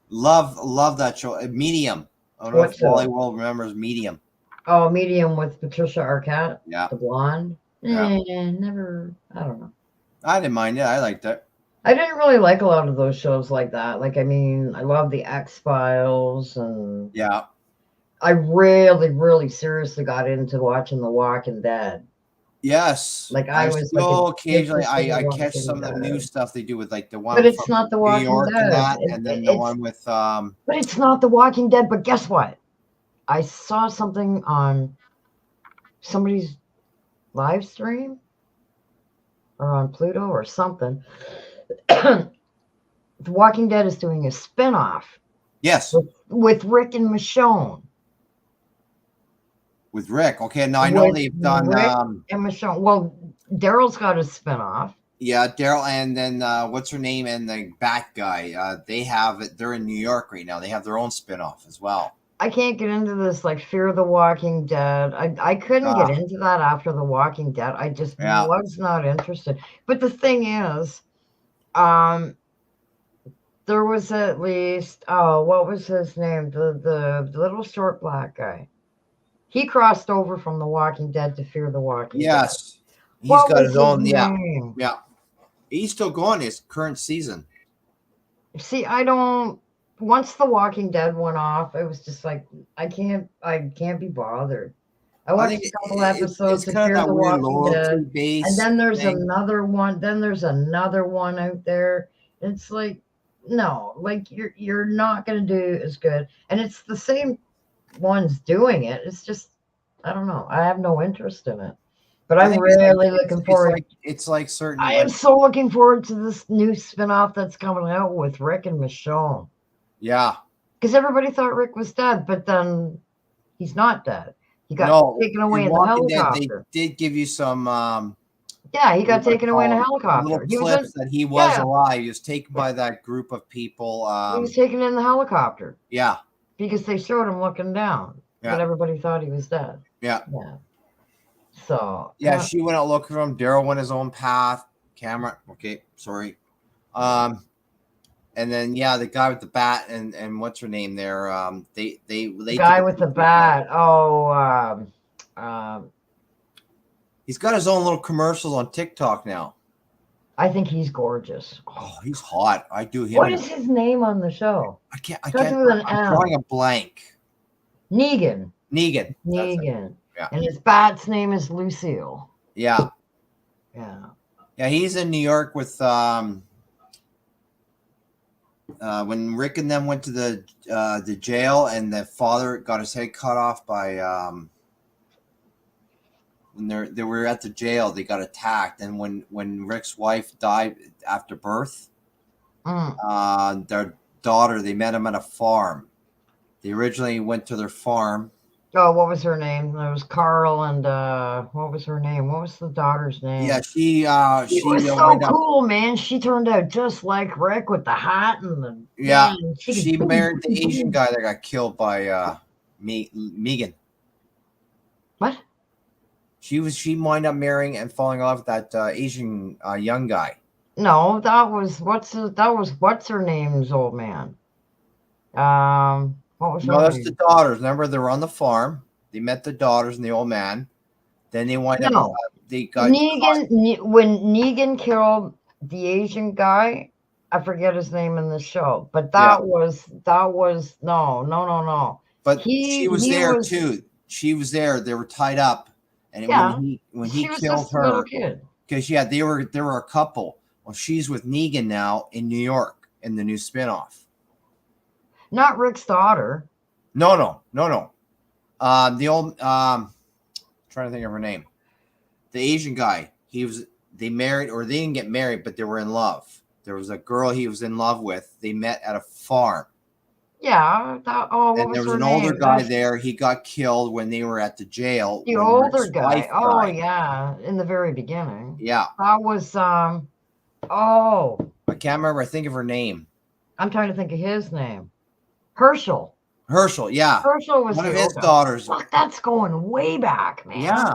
Love that show. Medium. I don't know if Wally World remembers Medium. Oh, Medium with Patricia Arquette. Yeah. The blonde. Yeah. Never. I don't know. I didn't mind it. I liked it. I didn't really like a lot of those shows like that. Like, I mean, I love the X-Files, and I really, really seriously got into watching The Walking Dead. Yes. Like I was occasionally I catch some of the new stuff they do with like the one but it's not The Walking Dead. And then the one with But it's not The Walking Dead, but guess what? I saw something on somebody's live stream or on Pluto or something. The Walking Dead is doing a spinoff. Yes. With Rick and Michonne. With Rick. Okay, now I know they've done Rick and Michonne. Well, Daryl's got a spinoff. Yeah, Daryl, and then what's her name, and the Bat guy. They have it. They're in New York right now. They have their own spinoff as well. I can't get into this like Fear the Walking Dead. I couldn't get into that after The Walking Dead. I just was not interested. But the thing is, there was at least what was his name? The little short black guy. He crossed over from The Walking Dead to Fear the Walking Dead. Yes. He's got his own name? Yeah. He's still going his current season. See, once The Walking Dead went off, it was just like I can't be bothered. I watched a couple episodes of Fear the Walking Dead, and then there's another one. Then there's another one out there. It's like, no, like you're not gonna do as good, and it's the same ones doing it. It's just, I don't know. I have no interest in it, but I'm really looking forward. It's like certain. I am so looking forward to this new spinoff that's coming out with Rick and Michonne. Yeah. Because everybody thought Rick was dead, but then he's not dead. He got taken away in the helicopter. They did give you some. He got taken away in a helicopter. Little clips that he was alive. He was taken by that group of people. He was taken in the helicopter. Yeah. Because they showed him looking down, but everybody thought he was dead. Yeah. So. Yeah, she went out looking for him. Daryl went his own path. Cameron. Okay, sorry. And then the guy with the bat and what's her name there? They guy with the bat. He's got his own little commercials on TikTok now. I think he's gorgeous. Oh, he's hot. I do him. What is his name on the show? I can't. I'm drawing a blank. Negan. Yeah. And his bat's name is Lucille. Yeah. Yeah. Yeah, he's in New York with when Rick and them went to the jail, and the father got his head cut off by when they were at the jail, they got attacked, and when Rick's wife died after birth, their daughter, they met him at a farm. They originally went to their farm. Oh, what was her name? It was Carl, and what was her name? What was the daughter's name? Yeah, she was so cool, man. She turned out just like Rick with the hat and the man, she married the Asian guy that got killed by Megan. What? She wound up marrying and falling in love with that Asian young guy. No, that was what's her name's old man. What was her name? That's the daughters. Remember, they were on the farm. They met the daughters and the old man. Then they wind up. They got Negan. When Negan killed the Asian guy, I forget his name in the show, but that was no. But she was there too. She was there. They were tied up, and when he killed her, because they were a couple. Well, she's with Negan now in New York in the new spinoff. Not Rick's daughter. No. The old trying to think of her name. The Asian guy. They married, or they didn't get married, but they were in love. There was a girl he was in love with. They met at a farm. Yeah. And there was an older guy there. He got killed when they were at the jail. The older guy. Oh, yeah. In the very beginning. Yeah. That was I can't remember. I think of her name. I'm trying to think of his name. Herschel, yeah. Herschel was one of his daughters. Fuck, that's going way back, man. Yeah.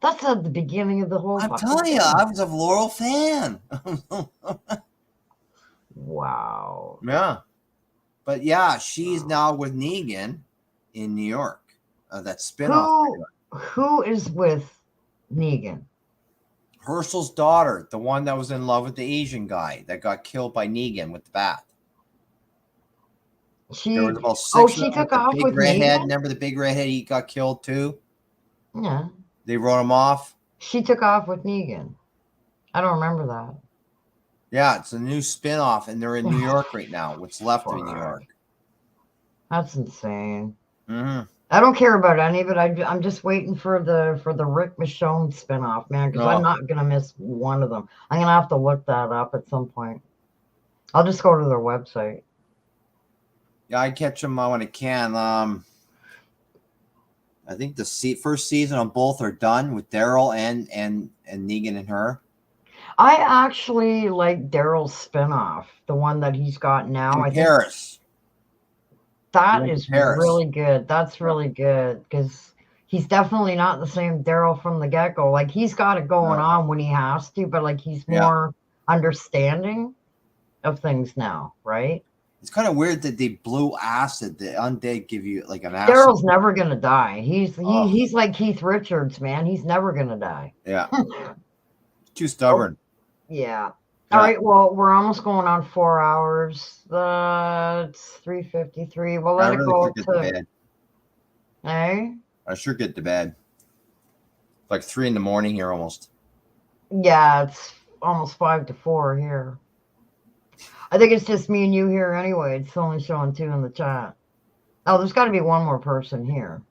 That's at the beginning of the whole. I'm telling you, I was a Laurel fan. Wow. Yeah. But yeah, she's now with Negan in New York. That spinoff. Who is with Negan? Herschel's daughter, the one that was in love with the Asian guy that got killed by Negan with the bat. There was about 6 she took off with redhead. Negan? Remember the big redhead? He got killed too. Yeah. They wrote him off. She took off with Negan. I don't remember that. Yeah, it's a new spinoff, and they're in New York right now. What's left of New York? That's insane. Mm-hmm. I don't care about any of it. I'm just waiting for the Rick Michonne spinoff, man, because I'm not gonna miss one of them. I'm gonna have to look that up at some point. I'll just go to their website. Yeah, I catch them when I can. I think the first season on both are done with Daryl and Negan and her. I actually like Daryl's spinoff, the one that he's got now. In Paris. That is really good. That's really good because he's definitely not the same Daryl from the get-go. Like, he's got it going on when he has to, but like he's more understanding of things now, right? It's kind of weird that they blew acid. The undead give you like an acid. Daryl's never gonna die. He's like Keith Richards, man. He's never gonna die. Yeah. Too stubborn. Yeah. All right. Well, we're almost going on 4 hours. It's 3:53. We'll let it go to bed. Hey? I sure get to bed. It's like 3 a.m. here almost. Yeah, it's almost 5 to 4 here. I think it's just me and you here anyway. It's only showing 2 in the chat. Oh, there's got to be one more person here.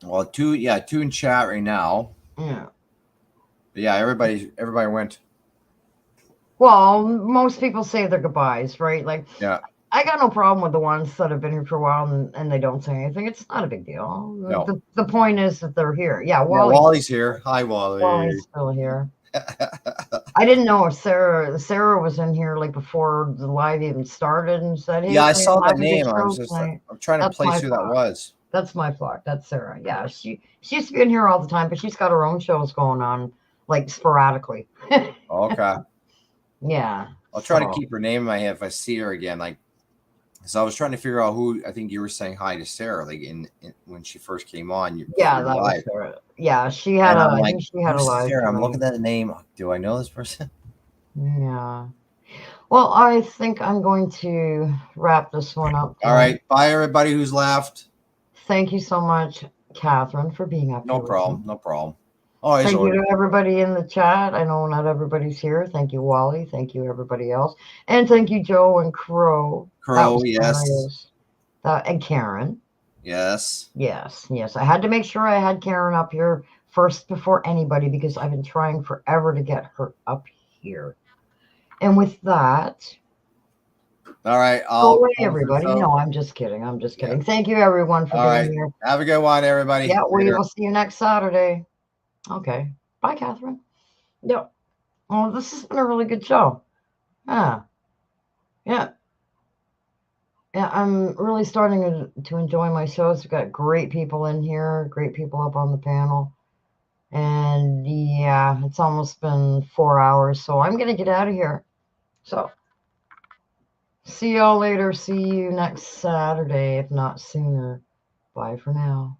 Well, 2 in chat right now. Yeah. But yeah, everybody went. Well, most people say their goodbyes, right? Like, yeah. I got no problem with the ones that have been here for a while and they don't say anything. It's not a big deal. No. The point is that they're here. Yeah, Wally's here. Hi, Wally. Wally's still here. I didn't know if Sarah was in here like before the live even started and said, "Hey, yeah, I saw that name. I'm trying to place who that was." That's my flock. That's Sarah. Yeah, she used to be in here all the time, but she's got her own shows going on, like sporadically. Okay. Yeah. I'll try to keep her name in my head if I see her again. Like, so I was trying to figure out who. I think you were saying hi to Sarah, like in when she first came on. That was Sarah. Yeah, she had I think she had a live. Sarah, I'm looking at the name. Do I know this person? Yeah. Well, I think I'm going to wrap this one up. All right. Bye, everybody who's left. Thank you so much, Catherine, for being up here. No problem. No problem. Oh, thank you to everybody in the chat. I know not everybody's here. Thank you, Wally. Thank you, everybody else. And thank you, Joe and Crow. Yes. And Karen. Yes. Yes. I had to make sure I had Karen up here first before anybody because I've been trying forever to get her up here. And with that... All right. Go away, everybody. No, I'm just kidding. Yeah. Thank you, everyone, for being here. Have a good one, everybody. Yeah, we will see you next Saturday. Okay. Bye, Catherine. Yeah. Oh, this has been a really good show. Yeah. I'm really starting to enjoy my shows. We've got great people in here, great people up on the panel. And yeah, it's almost been 4 hours, so I'm going to get out of here. So, see y'all later. See you next Saturday, if not sooner. Bye for now.